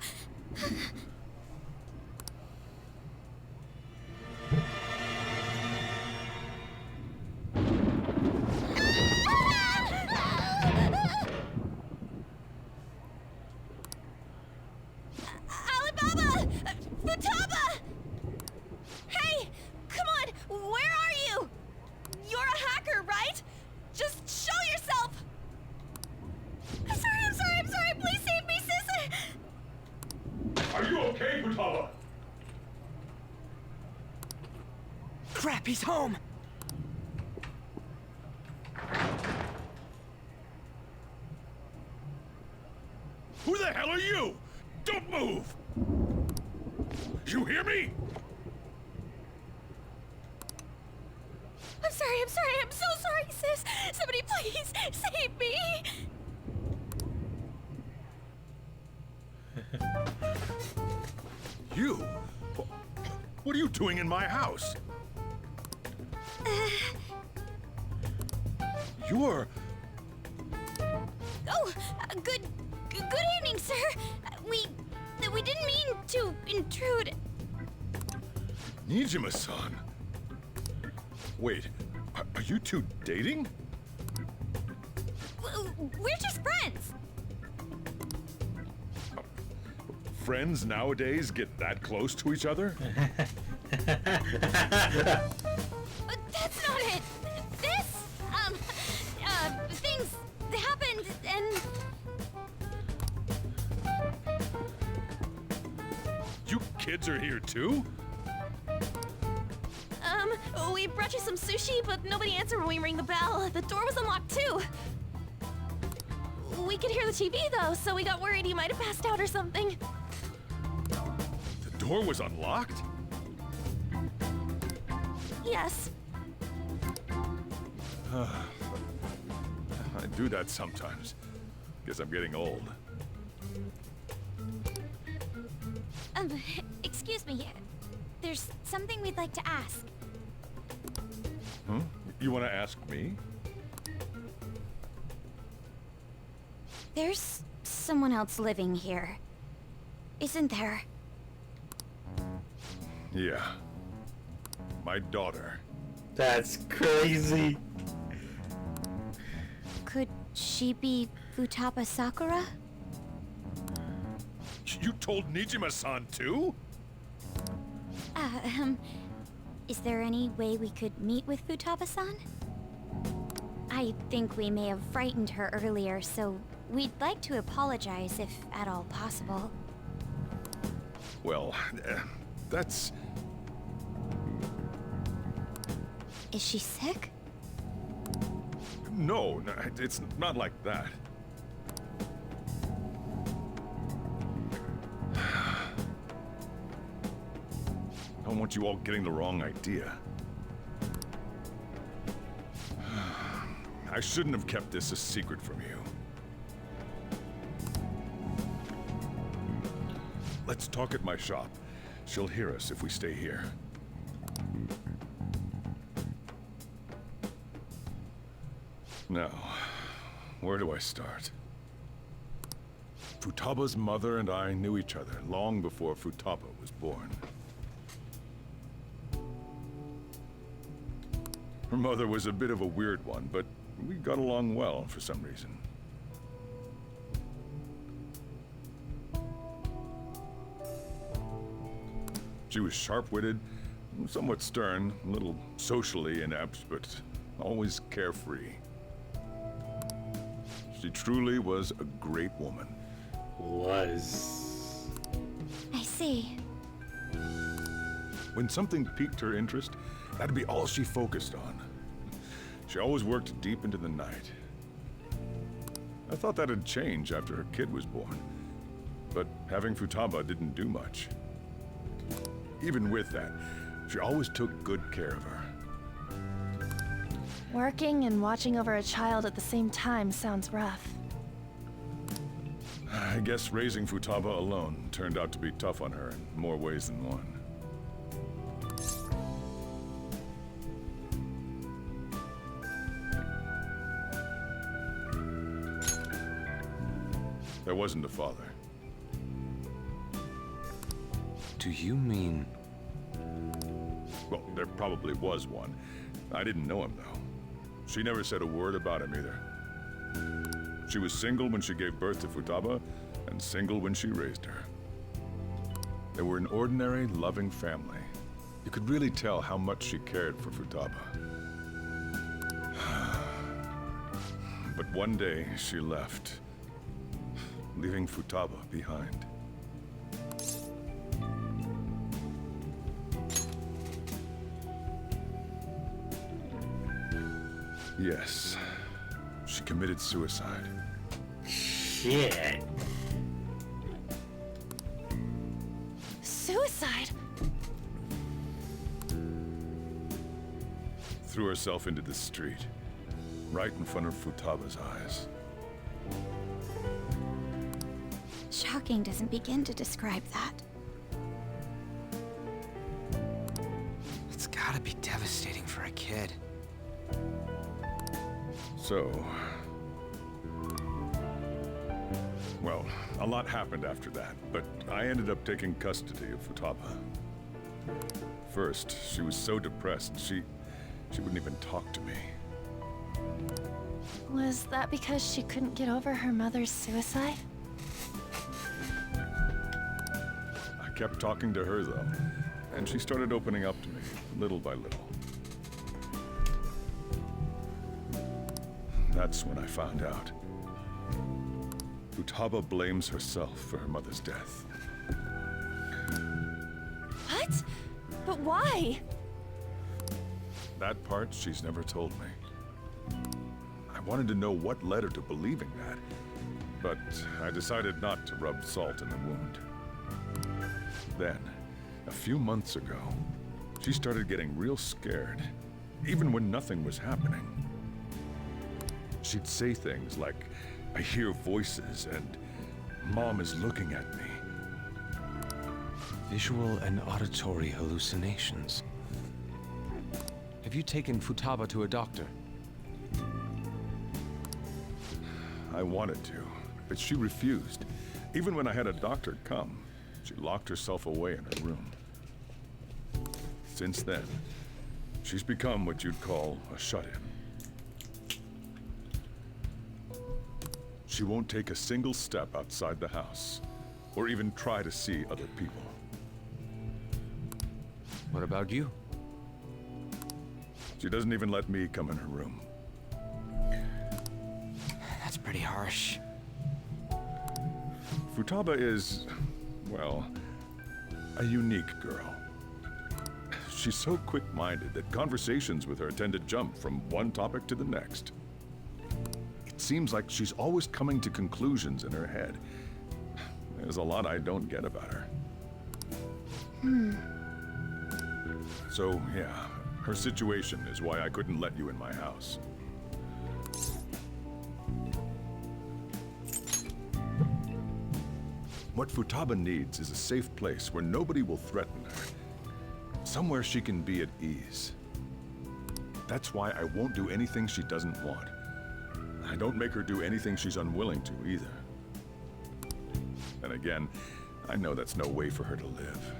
Alibaba! Futaba! Hey! Come on! Where are you? You're a hacker, right? Just show yourself! I'm sorry! Please save me, sis! Are you okay, Futaba? Crap, he's home! Who the hell are you? Don't move! You hear me? I'm so sorry, sis! Somebody please save me! You? What are you doing in my house? You're... Oh, good evening, sir. We didn't mean to intrude. Nijima-san. Wait, are you two dating? We're just friends. Friends nowadays get that close to each other? But that's not it. This, things happened and... You kids are here too? We brought you some sushi, but nobody answered when we rang the bell. The door was unlocked too. We could hear the TV though, so we got worried you might have passed out or something. The door was unlocked? Yes. I do that sometimes. Guess I'm getting old. Excuse me. There's something we'd like to ask. Huh? You want to ask me? There's someone else living here, isn't there? Yeah. My daughter. That's crazy. Could she be Futaba Sakura? You told Nijima-san too? Is there any way we could meet with Futaba-san? I think we may have frightened her earlier, so we'd like to apologize if at all possible. Well, that's... Is she sick? No, it's not like that. I don't want you all getting the wrong idea. I shouldn't have kept this a secret from you. Let's talk at my shop. She'll hear us if we stay here. Now, where do I start? Futaba's mother and I knew each other long before Futaba was born. Her mother was a bit of a weird one, but we got along well for some reason. She was sharp-witted, somewhat stern, a little socially inept, but always carefree. She truly was a great woman. Was. I see. When something piqued her interest, that'd be all she focused on. She always worked deep into the night. I thought that'd change after her kid was born, but having Futaba didn't do much. Even with that, she always took good care of her. Working and watching over a child at the same time sounds rough. I guess raising Futaba alone turned out to be tough on her in more ways than one. There wasn't a father. Do you mean... Well, there probably was one. I didn't know him, though. She never said a word about him, either. She was single when she gave birth to Futaba, and single when she raised her. They were an ordinary, loving family. You could really tell how much she cared for Futaba. But one day, she left, leaving Futaba behind. Yes, she committed suicide. Shit. Suicide? Threw herself into the street, right in front of Futaba's eyes. Shocking doesn't begin to describe that. It's gotta be devastating for a kid. So... Well, a lot happened after that, but I ended up taking custody of Futaba. First, she was so depressed, she wouldn't even talk to me. Was that because she couldn't get over her mother's suicide? I kept talking to her, though, and she started opening up to me, little by little. That's when I found out. Futaba blames herself for her mother's death. What? But why? That part she's never told me. I wanted to know what led her to believing that, but I decided not to rub salt in the wound. Then, a few months ago, she started getting real scared, even when nothing was happening. She'd say things like, "I hear voices," and "Mom is looking at me." Visual and auditory hallucinations. Have you taken Futaba to a doctor? I wanted to, but she refused. Even when I had a doctor come, she locked herself away in her room. Since then, She's become what you'd call a shut-in. She won't take a single step outside the house, or even try to see other people. What about you? She doesn't even let me come in her room. That's pretty harsh. Futaba is, well, a unique girl. She's so quick-minded that conversations with her tend to jump from one topic to the next. It seems like she's always coming to conclusions in her head. There's a lot I don't get about her. So, yeah, her situation is why I couldn't let you in my house. What Futaba needs is a safe place where nobody will threaten her. Somewhere she can be at ease. That's why I won't do anything she doesn't want. I don't make her do anything she's unwilling to, either. And again, I know that's no way for her to live.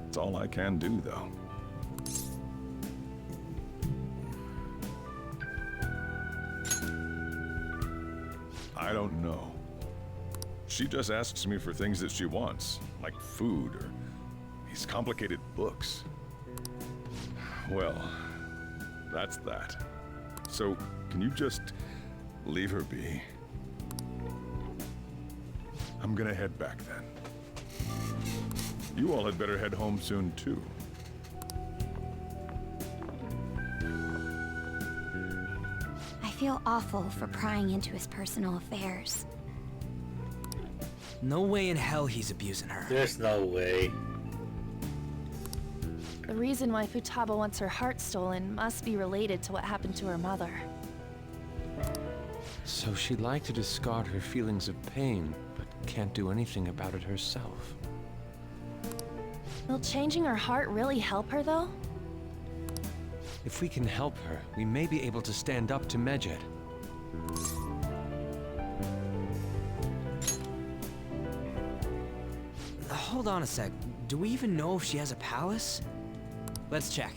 It's all I can do, though. I don't know. She just asks me for things that she wants, like food or these complicated books. Well, that's that. So, can you just leave her be? I'm gonna head back then. You all had better head home soon, too. I feel awful for prying into his personal affairs. No way in hell he's abusing her. There's no way. The reason why Futaba wants her heart stolen must be related to what happened to her mother. So she'd like to discard her feelings of pain, but can't do anything about it herself. Will changing her heart really help her, though? If we can help her, we may be able to stand up to Medjed. Hold on a sec. Do we even know if she has a palace? Let's check.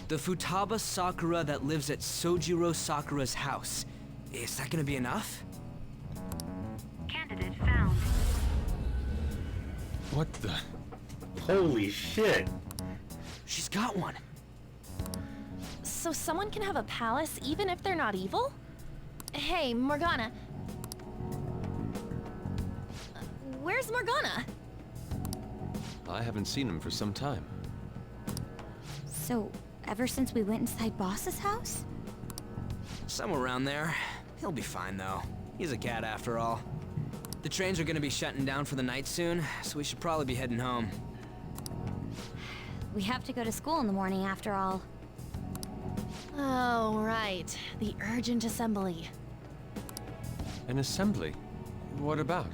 The Futaba Sakura that lives at Sojiro Sakura's house. Is that gonna be enough? Candidate found. What the? Holy shit. She's got one. So someone can have a palace even if they're not evil? Hey, Morgana. Where's Morgana? I haven't seen him for some time. So, ever since we went inside Boss's house? Somewhere around there. He'll be fine, though. He's a cat after all. The trains are gonna be shutting down for the night soon, so we should probably be heading home. We have to go to school in the morning after all. Oh, right. The urgent assembly. An assembly? What about?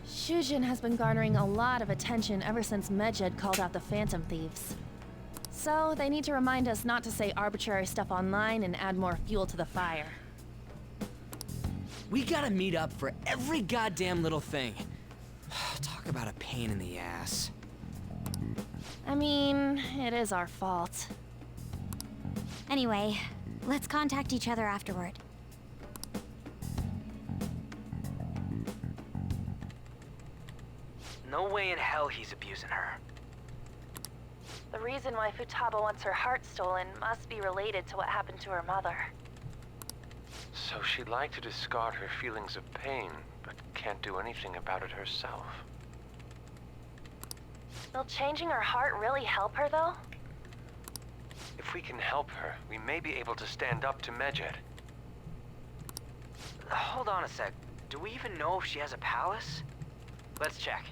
Shujin has been garnering a lot of attention ever since Medjed called out the Phantom Thieves. So, they need to remind us not to say arbitrary stuff online and add more fuel to the fire. We gotta meet up for every goddamn little thing. Talk about a pain in the ass. I mean, it is our fault. Anyway, let's contact each other afterward. No way in hell he's abusing her. The reason why Futaba wants her heart stolen must be related to what happened to her mother. So she'd like to discard her feelings of pain, but can't do anything about it herself. Will changing her heart really help her, though? If we can help her, we may be able to stand up to Medjed. Hold on a sec. Do we even know if she has a palace? Let's check.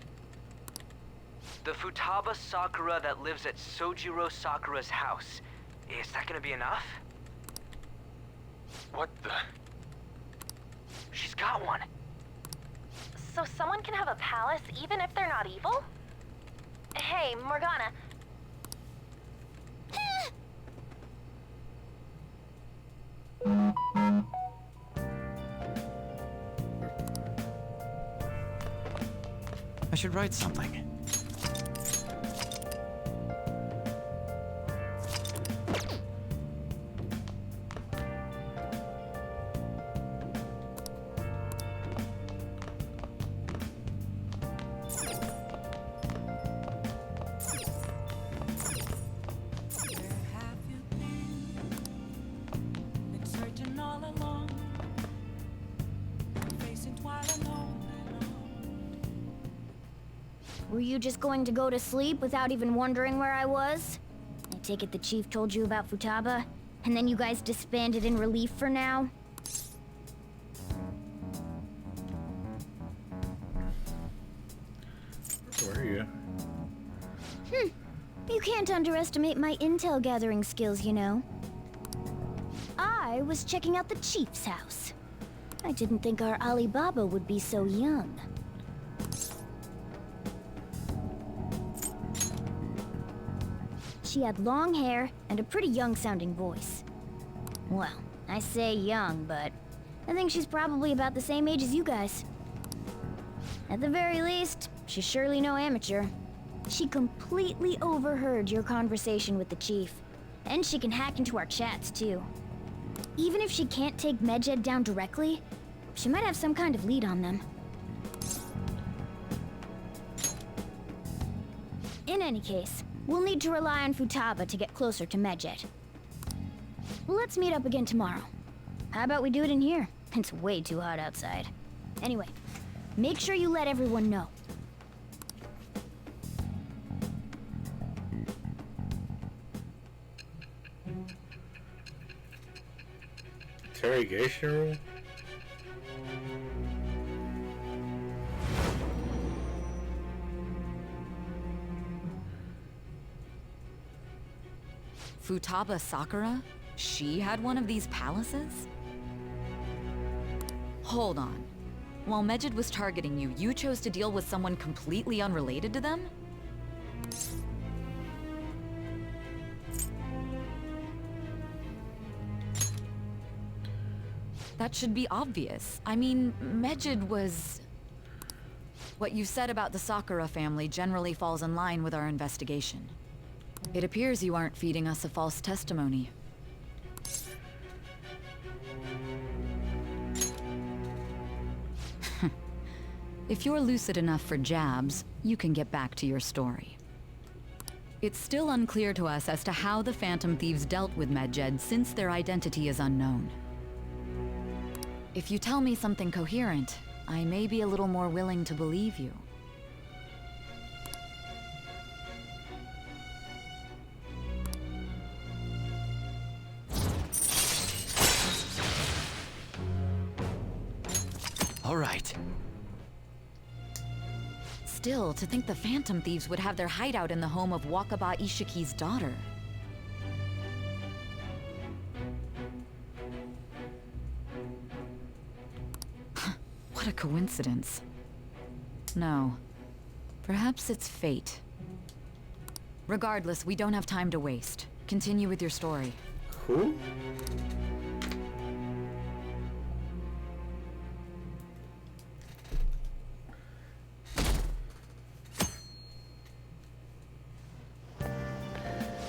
The Futaba Sakura that lives at Sojiro Sakura's house. Is that gonna be enough? What the? She's got one. So someone can have a palace even if they're not evil? Hey, Morgana. I should write something. Were you just going to go to sleep without even wondering where I was? I take it the chief told you about Futaba, and then you guys disbanded in relief for now? Where are you? You can't underestimate my intel gathering skills, you know. I was checking out the chief's house. I didn't think our Alibaba would be so young. She had long hair and a pretty young-sounding voice. Well, I say young, but I think she's probably about the same age as you guys. At the very least, she's surely no amateur. She completely overheard your conversation with the chief, and she can hack into our chats, too. Even if she can't take Medjed down directly, she might have some kind of lead on them. In any case, we'll need to rely on Futaba to get closer to Medjed. Let's meet up again tomorrow. How about we do it in here? It's way too hot outside. Anyway, make sure you let everyone know. Interrogation room? Futaba Sakura? She had one of these palaces? Hold on. While Medjed was targeting you, you chose to deal with someone completely unrelated to them? That should be obvious. I mean, Medjed was... What you said about the Sakura family generally falls in line with our investigation. It appears you aren't feeding us a false testimony. If you're lucid enough for jabs, you can get back to your story. It's still unclear to us as to how the Phantom Thieves dealt with Medjed since their identity is unknown. If you tell me something coherent, I may be a little more willing to believe you. All right. Still, to think the Phantom Thieves would have their hideout in the home of Wakaba Ishiki's daughter. What a coincidence. No. Perhaps it's fate. Regardless, we don't have time to waste. Continue with your story. Who?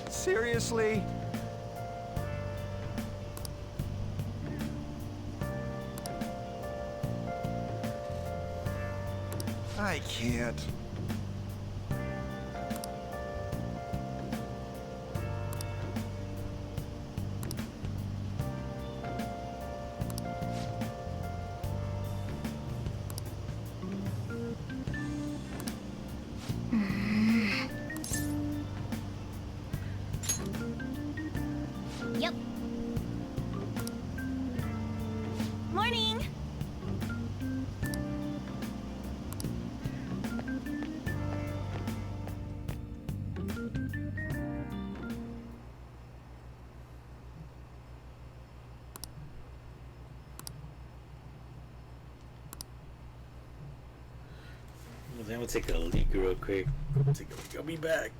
Seriously? I can't. Yep. Morning! Then we'll take a leak real quick. Take a leak. I'll be back.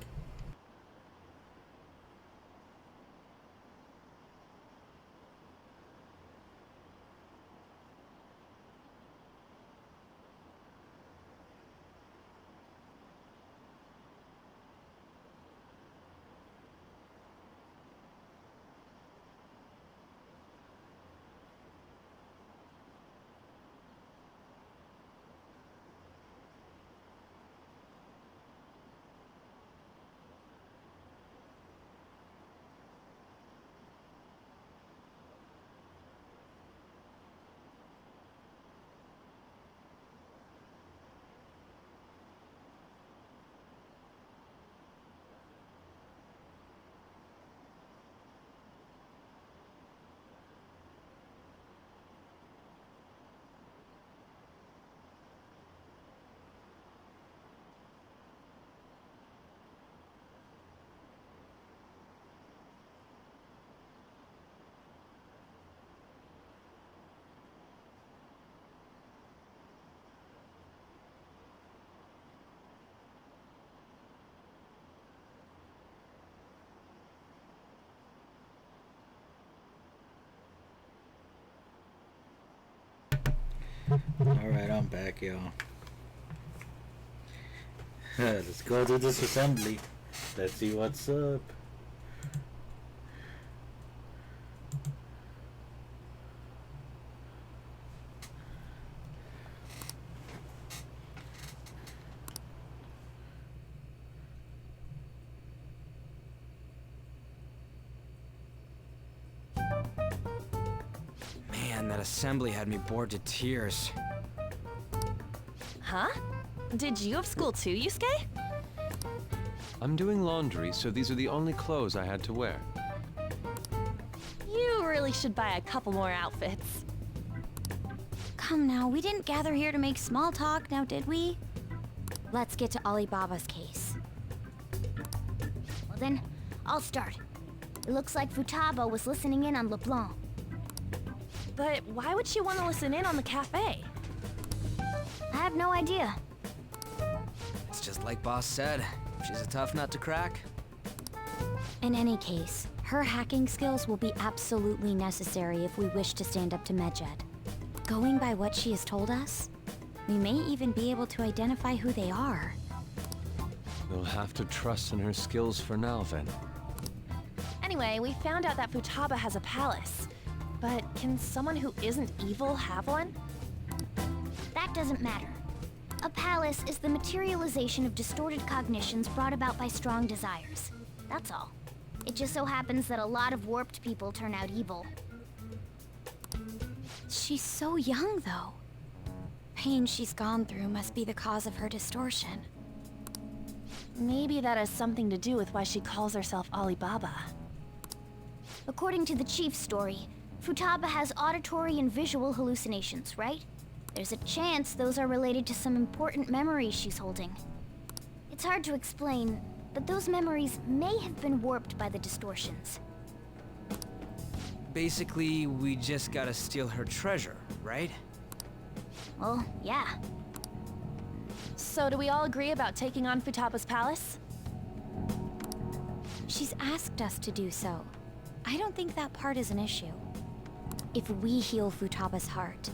Alright, I'm back, y'all. Let's go to this assembly. Let's see what's up. Man, that assembly had me bored to tears. Huh? Did you have school too, Yusuke? I'm doing laundry, so these are the only clothes I had to wear. You really should buy a couple more outfits. Come now, we didn't gather here to make small talk, now did we? Let's get to Alibaba's case. Well then, I'll start. It looks like Futaba was listening in on LeBlanc. But why would she want to listen in on the cafe? I have no idea. It's just like Boss said. She's a tough nut to crack. In any case, her hacking skills will be absolutely necessary if we wish to stand up to Medjed. Going by what she has told us, we may even be able to identify who they are. We'll have to trust in her skills for now, then. Anyway, we found out that Futaba has a palace. But can someone who isn't evil have one? That doesn't matter. A palace is the materialization of distorted cognitions brought about by strong desires. That's all. It just so happens that a lot of warped people turn out evil. She's so young, though. Pain she's gone through must be the cause of her distortion. Maybe that has something to do with why she calls herself Alibaba. According to the chief's story, Futaba has auditory and visual hallucinations, right? There's a chance those are related to some important memories she's holding. It's hard to explain, but those memories may have been warped by the distortions. Basically, we just gotta steal her treasure, right? Well, yeah. So do we all agree about taking on Futaba's palace? She's asked us to do so. I don't think that part is an issue. If we heal Futaba's heart,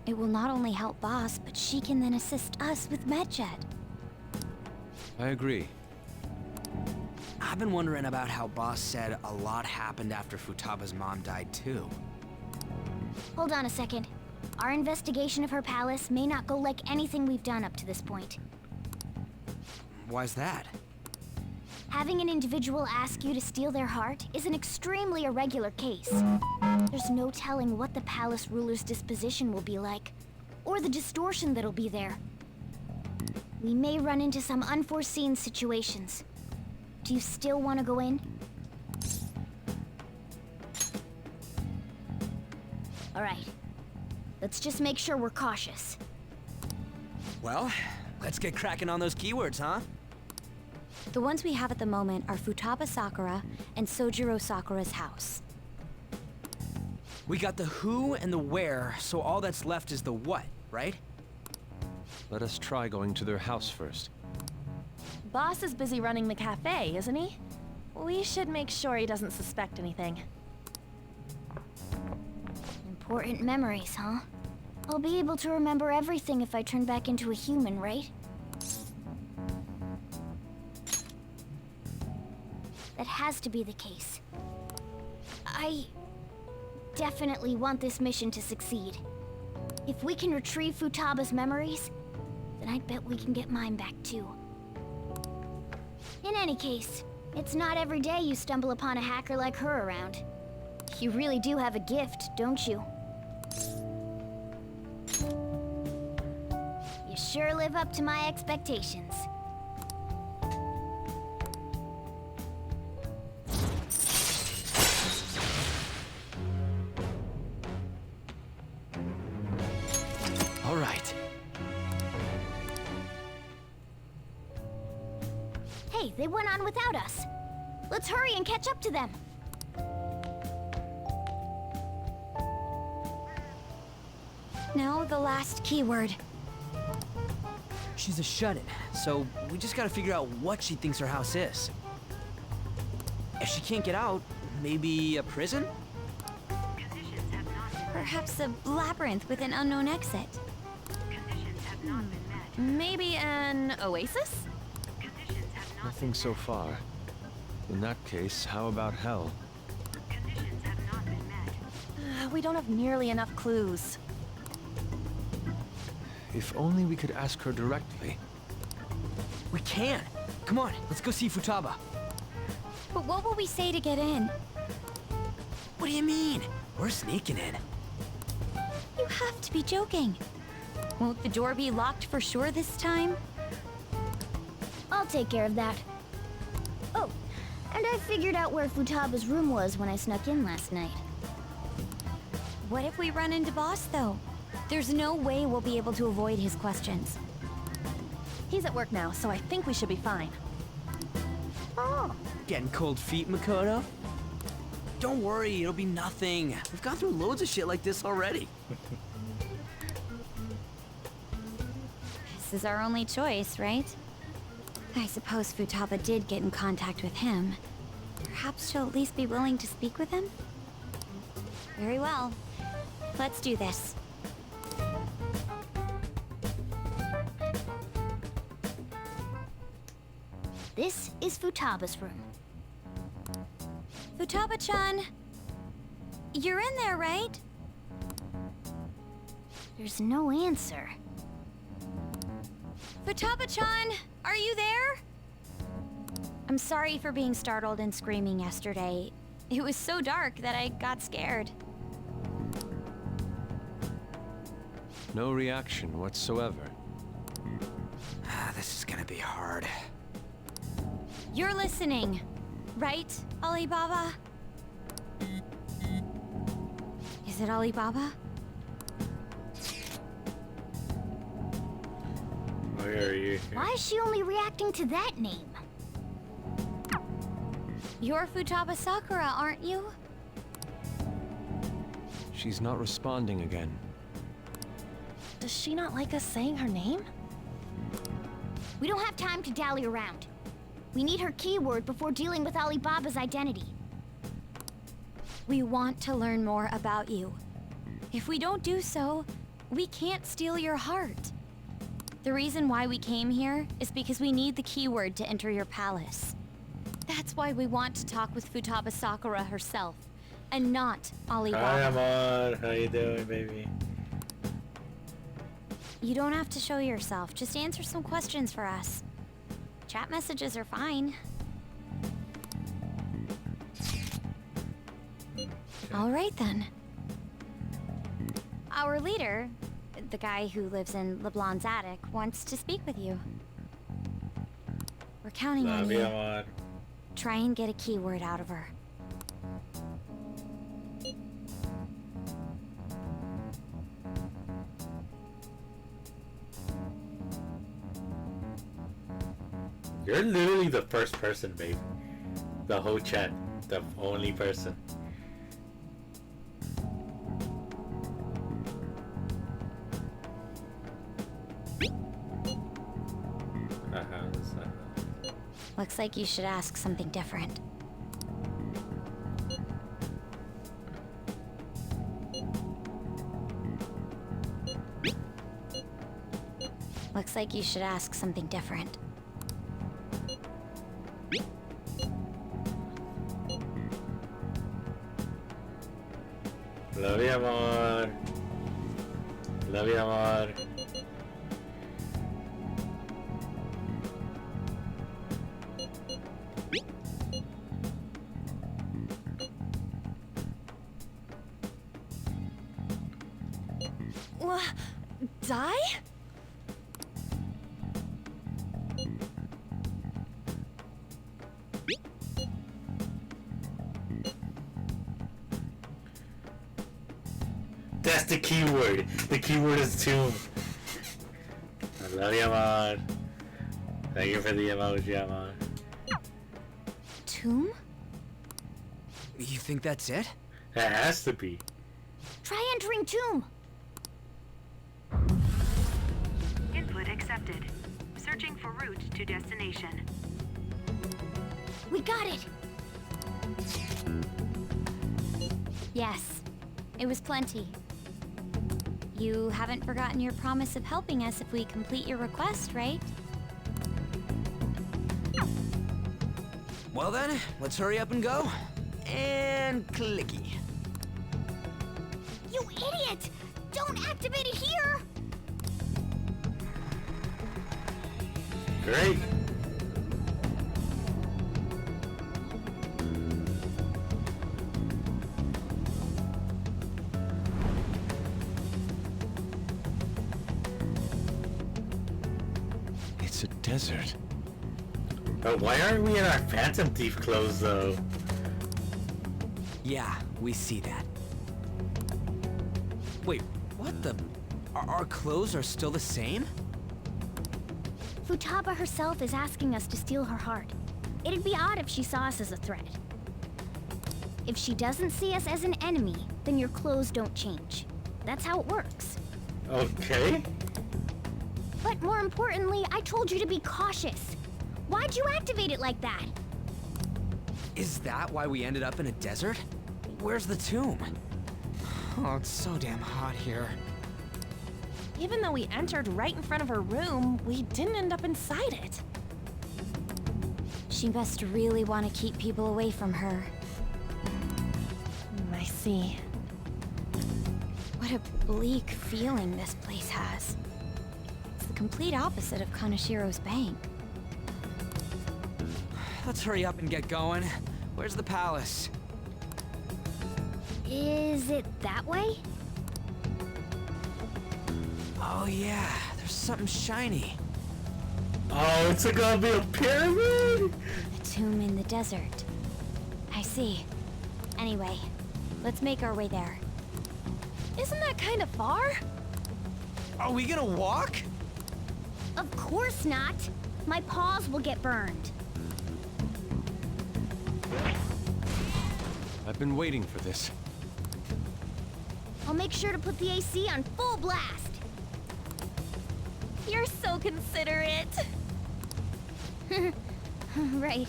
it will not only help Boss, but she can then assist us with Medjed. I agree. I've been wondering about how Boss said a lot happened after Futaba's mom died too. Hold on a second. Our investigation of her palace may not go like anything we've done up to this point. Why's that? Having an individual ask you to steal their heart is an extremely irregular case. There's no telling what the palace ruler's disposition will be like, or the distortion that'll be there. We may run into some unforeseen situations. Do you still want to go in? All right. Let's just make sure we're cautious. Well, let's get cracking on those keywords, huh? The ones we have at the moment are Futaba Sakura and Sojiro Sakura's house. We got the who and the where, so all that's left is the what, right? Let us try going to their house first. Boss is busy running the cafe, isn't he? We should make sure he doesn't suspect anything. Important memories, huh? I'll be able to remember everything if I turn back into a human, right? That has to be the case. I definitely want this mission to succeed. If we can retrieve Futaba's memories, then I'd bet we can get mine back too. In any case, it's not every day you stumble upon a hacker like her around. You really do have a gift, don't you? You sure live up to my expectations. All right. Hey, they went on without us. Let's hurry and catch up to them. Now the last keyword. She's a shut-in, so we just gotta figure out what she thinks her house is. If she can't get out, maybe a prison? Perhaps a labyrinth with an unknown exit. Maybe an oasis? Nothing so far. In that case, how about hell? We don't have nearly enough clues. If only we could ask her directly. We can! Come on, let's go see Futaba. But what will we say to get in? What do you mean? We're sneaking in. You have to be joking. Won't the door be locked for sure this time? I'll take care of that. Oh, and I figured out where Futaba's room was when I snuck in last night. What if we run into Boss, though? There's no way we'll be able to avoid his questions. He's at work now, so I think we should be fine. Oh. Getting cold feet, Makoto? Don't worry, it'll be nothing. We've gone through loads of shit like this already. This is our only choice, right? I suppose Futaba did get in contact with him. Perhaps she'll at least be willing to speak with him? Very well. Let's do this. This is Futaba's room. Futaba-chan! You're in there, right? There's no answer. Futaba-chan! Are you there? I'm sorry for being startled and screaming yesterday. It was so dark that I got scared. No reaction whatsoever. This is gonna be hard. You're listening, right, Alibaba? Is it Alibaba? Why are you here? Why is she only reacting to that name? You're Futaba Sakura, aren't you? She's not responding again. Does she not like us saying her name? We don't have time to dally around. We need her keyword before dealing with Alibaba's identity. We want to learn more about you. If we don't do so, we can't steal your heart. The reason why we came here is because we need the keyword to enter your palace. That's why we want to talk with Futaba Sakura herself, and not Alibaba. Hi, Amar. How you doing, baby? You don't have to show yourself. Just answer some questions for us. Chat messages are fine. All right, then. Our leader, the guy who lives in LeBlanc's attic, wants to speak with you. We're counting on you. Amar. Try and get a keyword out of her. You're literally the first person, babe. The whole chat. The only person. Looks like you should ask something different. Looks like you should ask something different. Love you, Amar. Love you, Amar. Die? That's the keyword. The keyword is tomb. I love you, Amar. Thank you for the emoji, Amar. Tomb? You think that's it? It has to be. Try entering tomb. Input accepted. Searching for route to destination. We got it. Yes, it was plenty. You haven't forgotten your promise of helping us if we complete your request, right? Well then, let's hurry up and go. And clicky. You idiot! Don't activate it here! Great. It's a desert. But why aren't we in our Phantom Thief clothes, though? Yeah, we see that. Wait, what the? Our clothes are still the same? Futaba herself is asking us to steal her heart. It'd be odd if she saw us as a threat. If she doesn't see us as an enemy, then your clothes don't change. That's how it works. Okay. But more importantly, I told you to be cautious. Why'd you activate it like that? Is that why we ended up in a desert? Where's the tomb? Oh, it's so damn hot here. Even though we entered right in front of her room, we didn't end up inside it. She must really want to keep people away from her. I see. What a bleak feeling this place has. It's the complete opposite of Kanashiro's bank. Let's hurry up and get going. Where's the palace? Is it that way? Oh yeah, there's something shiny. Oh, it's gonna be a pyramid? A tomb in the desert. I see. Anyway, let's make our way there. Isn't that kind of far? Are we gonna walk? Of course not. My paws will get burned. I've been waiting for this. I'll make sure to put the AC on full blast. You're so considerate. Right.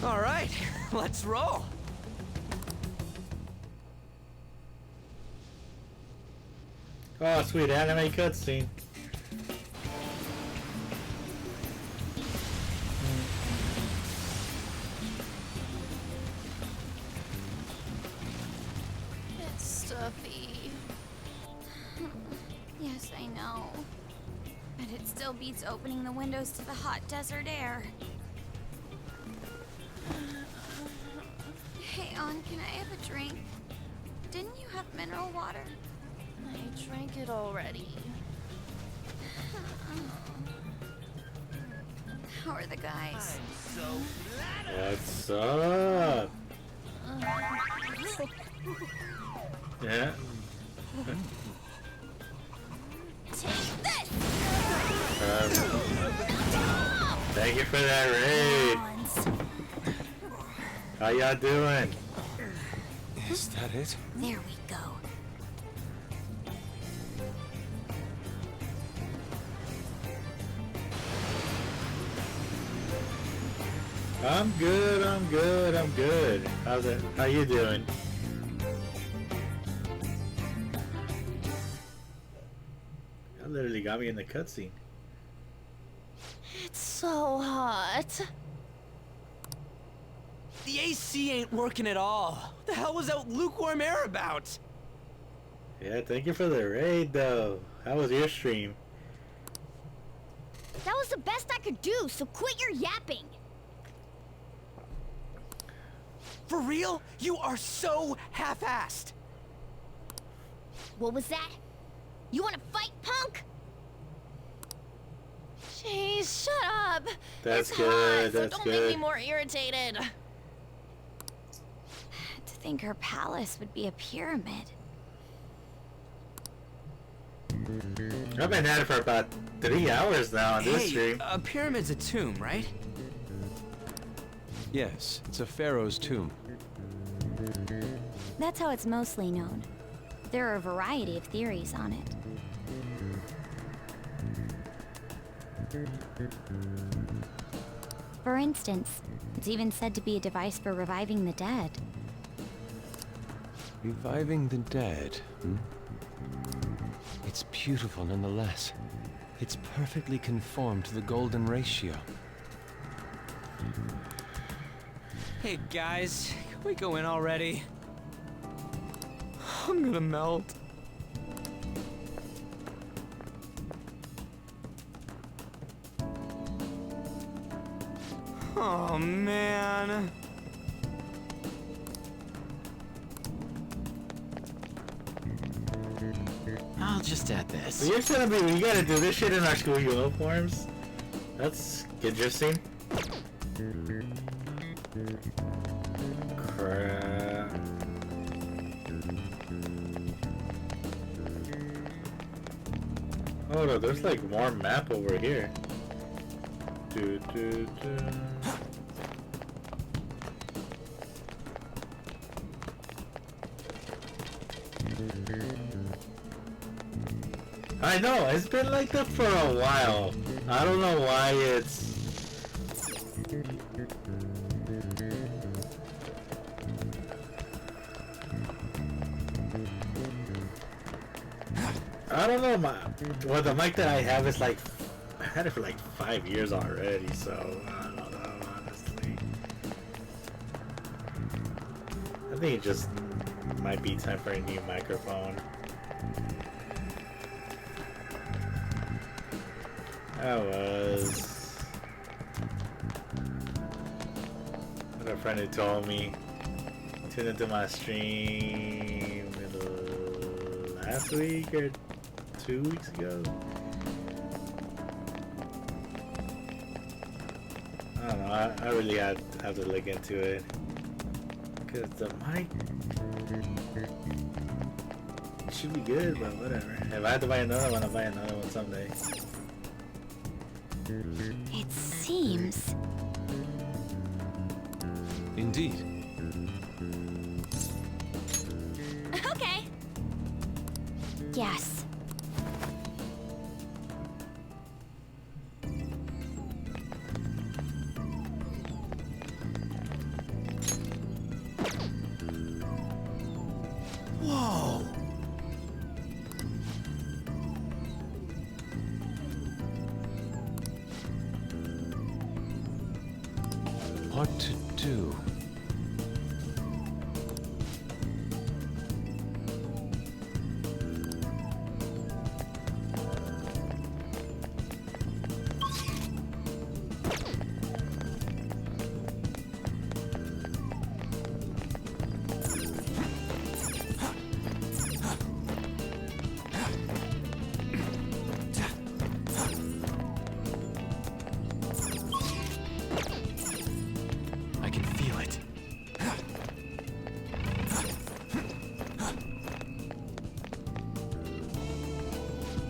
All right, let's roll. Oh, sweet anime cutscene. It's stuffy. Yes, I know. But it still beats opening the windows to the hot desert air. Hey, On, can I have a drink? Didn't you have mineral water? I drank it already. How are the guys? What's up? Yeah. Take this! Thank you for that raid. How y'all doing? Is that it? There we go. I'm good, I'm good, I'm good. How's it? How you doing? That literally got me in the cutscene. It's so hot. The AC ain't working at all. What the hell was that lukewarm air about? Yeah, thank you for the raid though. How was your stream? That was the best I could do, so quit your yapping. For real? You are so half-assed. What was that? You want to fight, punk? Jeez, shut up. That's it's good, hot, so that's don't good. make me more irritated. To think her palace would be a pyramid. I've been at it for about 3 hours now on this Hey, stream. a pyramid's a tomb, right? Yes, it's a pharaoh's tomb. That's how it's mostly known. There are a variety of theories on it. For instance, it's even said to be a device for reviving the dead. Reviving the dead, hmm? It's beautiful nonetheless. It's perfectly conformed to the golden ratio. Hey guys, can we go in already? I'm gonna melt. Oh man. I'll just add this. So you're telling me we gotta do this shit in our school uniforms? That's interesting. Crap. Oh no, there's like more map over here. I know, it's been like that for a while. I don't know why it's... I don't know, well, the mic that I have is like... I had it for like 5 years already, so I don't know, honestly. I think it just might be time for a new microphone. What a friend who told me, tuned into my stream last week or 2 weeks ago. I don't know, I really have to look into it. Because the mic should be good, but whatever. If I have to buy another one, I'll buy another one someday. It seems... Indeed. Okay. Yes. Whoa! What to do? I can feel it.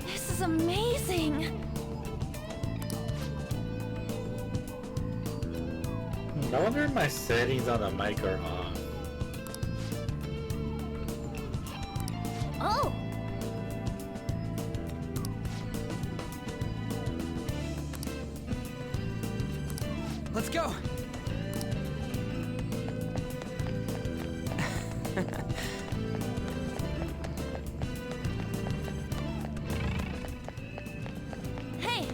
This is amazing. I wonder if my settings on the mic are off. Oh! Let's go. Hey.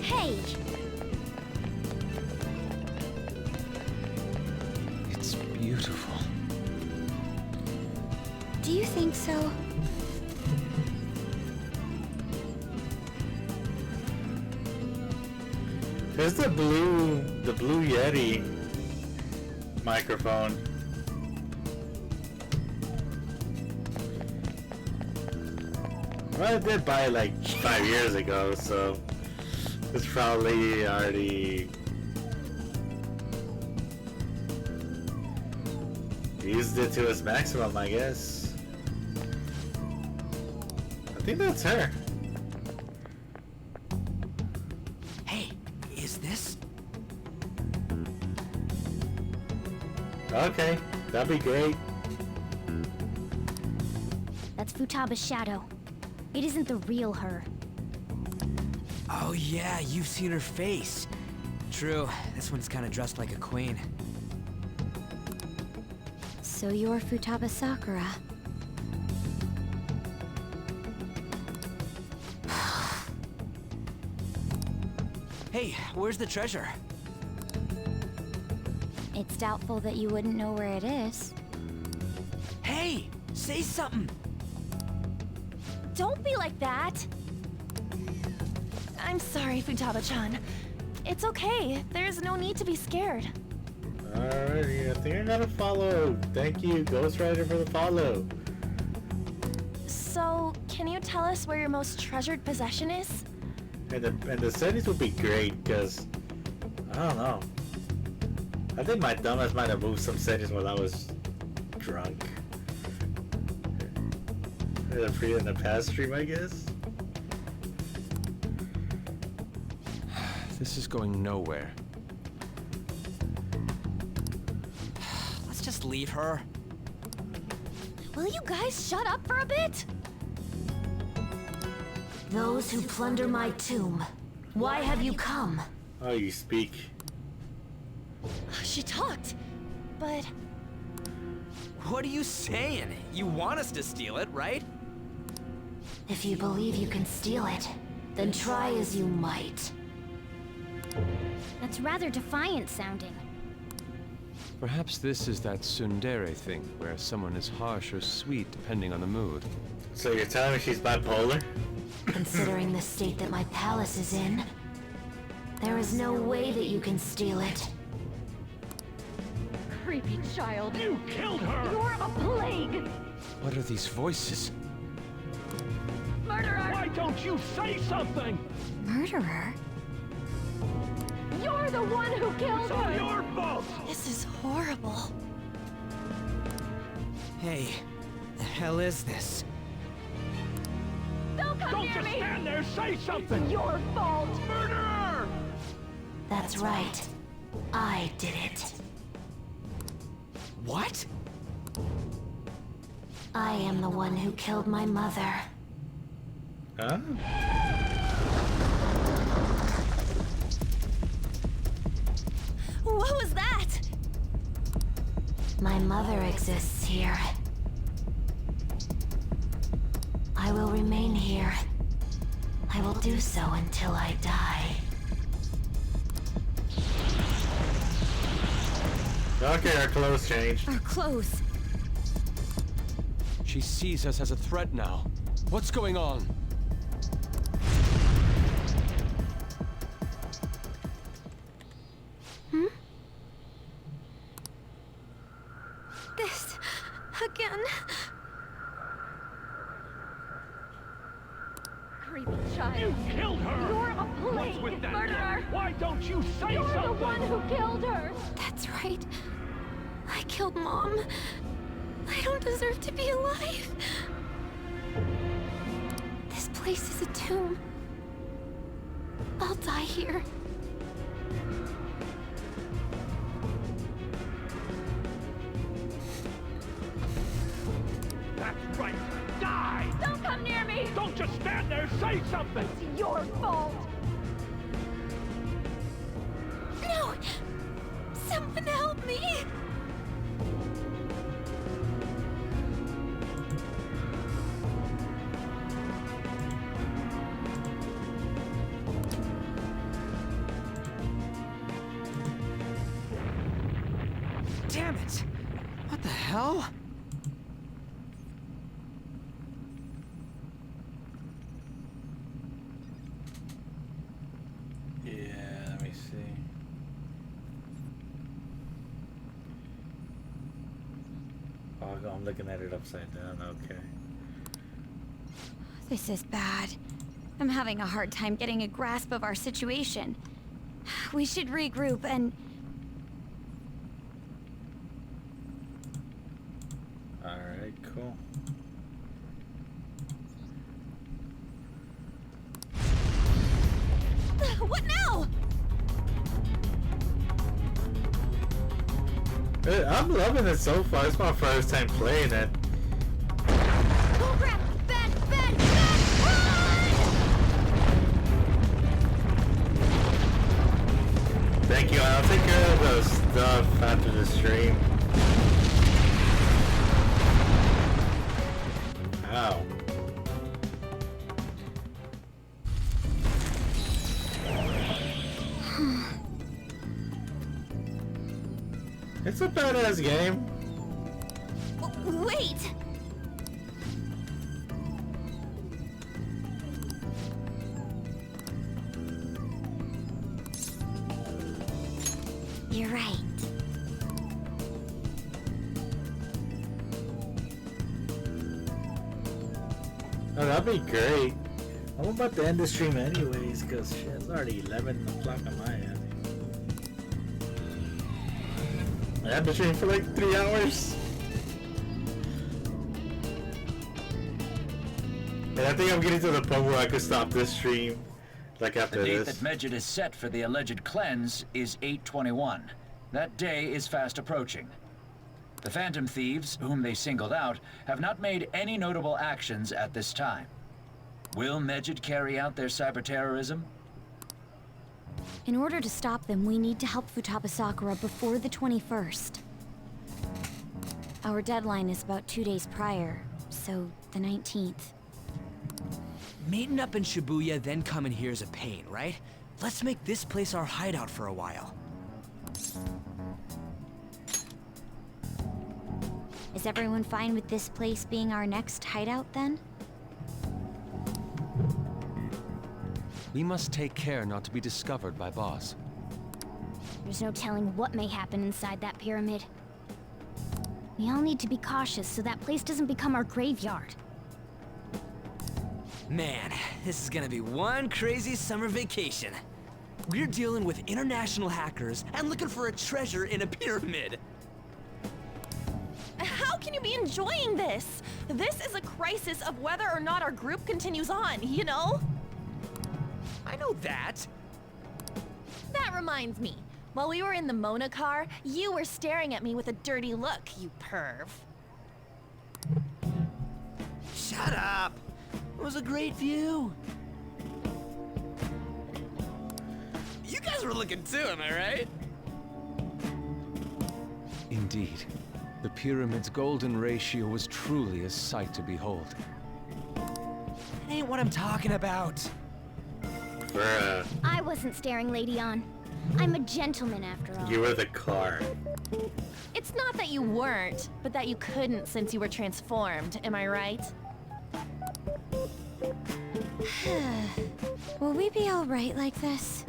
Hey! It's beautiful. Do you think so? There's the blue Yeti microphone. Well, I did buy it like 5 years ago, so it's probably already used it to its maximum, I guess. I think that's her. Hey, is this? Okay, that'd be great. That's Futaba's shadow. It isn't the real her. Oh yeah, you've seen her face. True, this one's kind of dressed like a queen. So you're Futaba Sakura. Hey, where's the treasure? It's doubtful that you wouldn't know where it is. Hey, say something. Don't be like that. I'm sorry, Futaba-chan. It's okay. There's no need to be scared. Alrighty, I think I'm gonna follow. Thank you, Ghost Rider, for the follow. So, can you tell us where your most treasured possession is? And the settings would be great, because I don't know. I think my dumbass might have moved some settings while I was drunk. In the past stream, I guess. This is going nowhere. Let's just leave her. Will you guys shut up for a bit? Those who plunder my tomb, why have you come? Oh, you speak. She talked, but... What are you saying? You want us to steal it, right? If you believe you can steal it, then try as you might. That's rather defiant sounding. Perhaps this is that tsundere thing, where someone is harsh or sweet depending on the mood. So you're telling me she's bipolar? Considering the state that my palace is in, there is no way that you can steal it. Creepy child. You killed her! You're a plague! What are these voices? Murderer! Why don't you say something? Murderer? You're the one who killed her! Your fault! This is horrible. Hey, the hell is this? Don't come near me! Stand there, say something! It's your fault! Murderer! That's right. I did it. What? I am the one who killed my mother. Huh? What was that? My mother exists here. I will remain here. I will do so until I die. Okay, our clothes changed. Our clothes. She sees us as a threat now. What's going on? This... again... Creepy child. You killed her! You're a plague! What's with that? Murderer! Why don't you say You're something? the one who killed her! That's right. I killed Mom. I don't deserve to be alive. This place is a tomb. I'll die here. That's right. Die! Don't come near me! Don't just stand there, say something! It's your fault! No! Someone help me! Damn it! What the hell? Yeah, let me see. Oh, I'm looking at it upside down, okay. This is bad. I'm having a hard time getting a grasp of our situation. We should regroup and... Alright, cool. What now? I'm loving it so far. It's my first time playing it. Oh crap! Ben! Ben! Ben! Run! Thank you. I'll take care of the stuff after the stream. Oh. It's a badass game. Wait! You're right. Oh, that'd be great. I'm about to end the stream anyways, because shit, it's already 11 o'clock on my end. I had the stream for like 3 hours. And I think I'm getting to the point where I could stop this stream, like after The date this. that Medjed is set for the alleged cleanse is 8/21. That day is fast approaching. The Phantom Thieves, whom they singled out, have not made any notable actions at this time. Will Medjed carry out their cyber-terrorism? In order to stop them, we need to help Futaba Sakura before the 21st. Our deadline is about 2 days prior, so the 19th. Meeting up in Shibuya, then coming here is a pain, right? Let's make this place our hideout for a while. Is everyone fine with this place being our next hideout then? We must take care not to be discovered by Boss. There's no telling what may happen inside that pyramid. We all need to be cautious so that place doesn't become our graveyard. Man, this is gonna be one crazy summer vacation. We're dealing with international hackers and looking for a treasure in a pyramid. How can you be enjoying this? This is a crisis of whether or not our group continues on, you know? I know that. That reminds me. While we were in the Mona car, you were staring at me with a dirty look, you perv. Shut up! It was a great view. You guys were looking too, am I right? Indeed. The pyramid's golden ratio was truly a sight to behold. That ain't what I'm talking about. Bruh. I wasn't staring Lady On. I'm a gentleman after all. You were the car. It's not that you weren't, but that you couldn't since you were transformed, am I right? Will we be alright like this?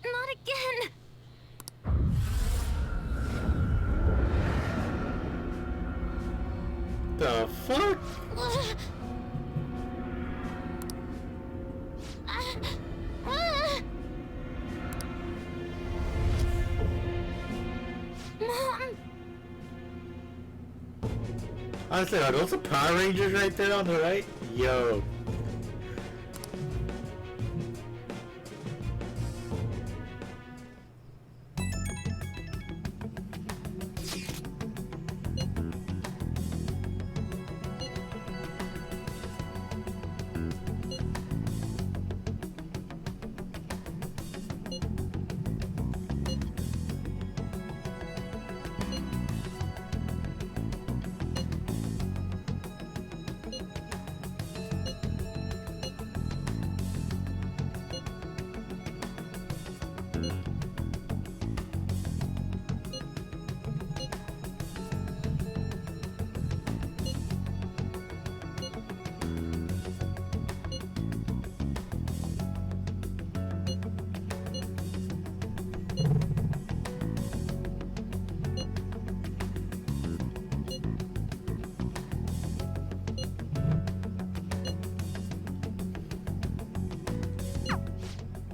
Not again! The fuck? Mom! Honestly, are those the Power Rangers right there on the right? Yo.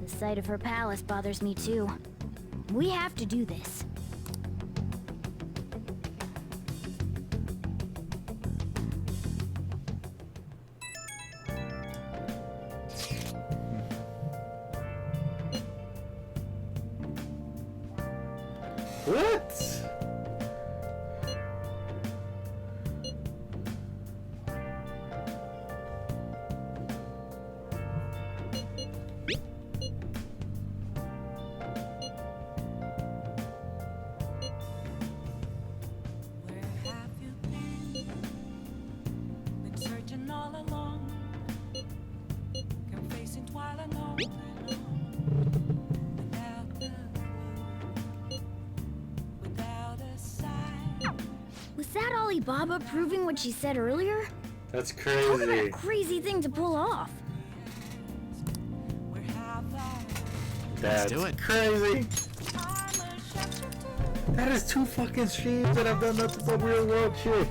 The sight of her palace bothers me too. We have to do this. What? Was that Alibaba proving what she said earlier? That's Talk about a crazy. crazy thing to pull off. That's crazy. That is 2 fucking streams that I've done nothing but real world shit.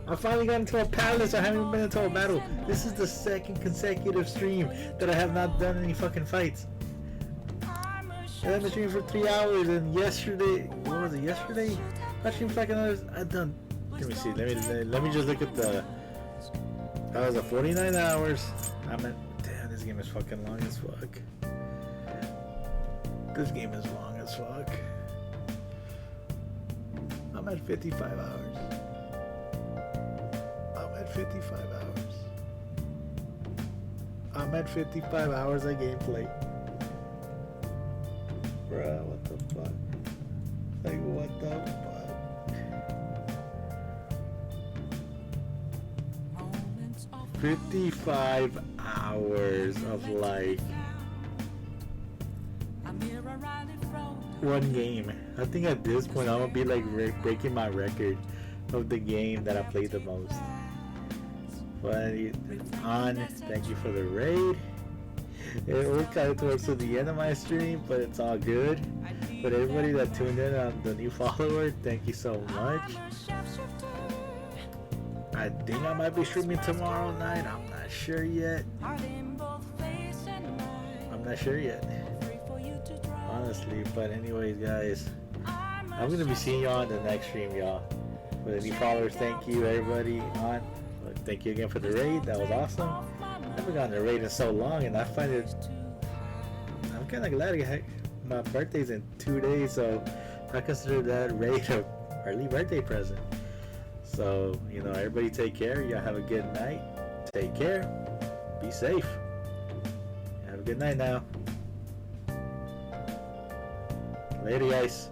I finally got into a palace. I haven't even been into a battle. This is the 2nd consecutive stream that I have not done any fucking fights. I've been streaming for 3 hours, and yesterday, what was it? Yesterday, I streamed for like another. I done. Let me see. Let me just look at the. That was a 49 hours. I'm at. Damn, this game is fucking long as fuck. This game is long as fuck. I'm at 55 hours. I'm at 55 hours. I'm at 55 hours of gameplay. Bruh, what the fuck? Like, what the fuck? – 55 hours of like one game. I think at this point I'm gonna be like breaking my record of the game that I played the most. But on, thank you for the raid. It was kind of towards to the end of my stream, but it's all good. But everybody that tuned in on the new follower, thank you so much. I think I might be streaming tomorrow night. I'm not sure yet. I'm not sure yet, honestly. But anyways, guys, I'm gonna be seeing y'all on the next stream, y'all. For the new followers, thank you everybody on. Thank you again for the raid. That was awesome. I haven't gotten a raid in so long, and I find it. I'm kind of glad my birthday's in 2 days, so I consider that raid a early birthday present. So, you know, everybody take care. Y'all have a good night. Take care. Be safe. Have a good night now. Later, guys.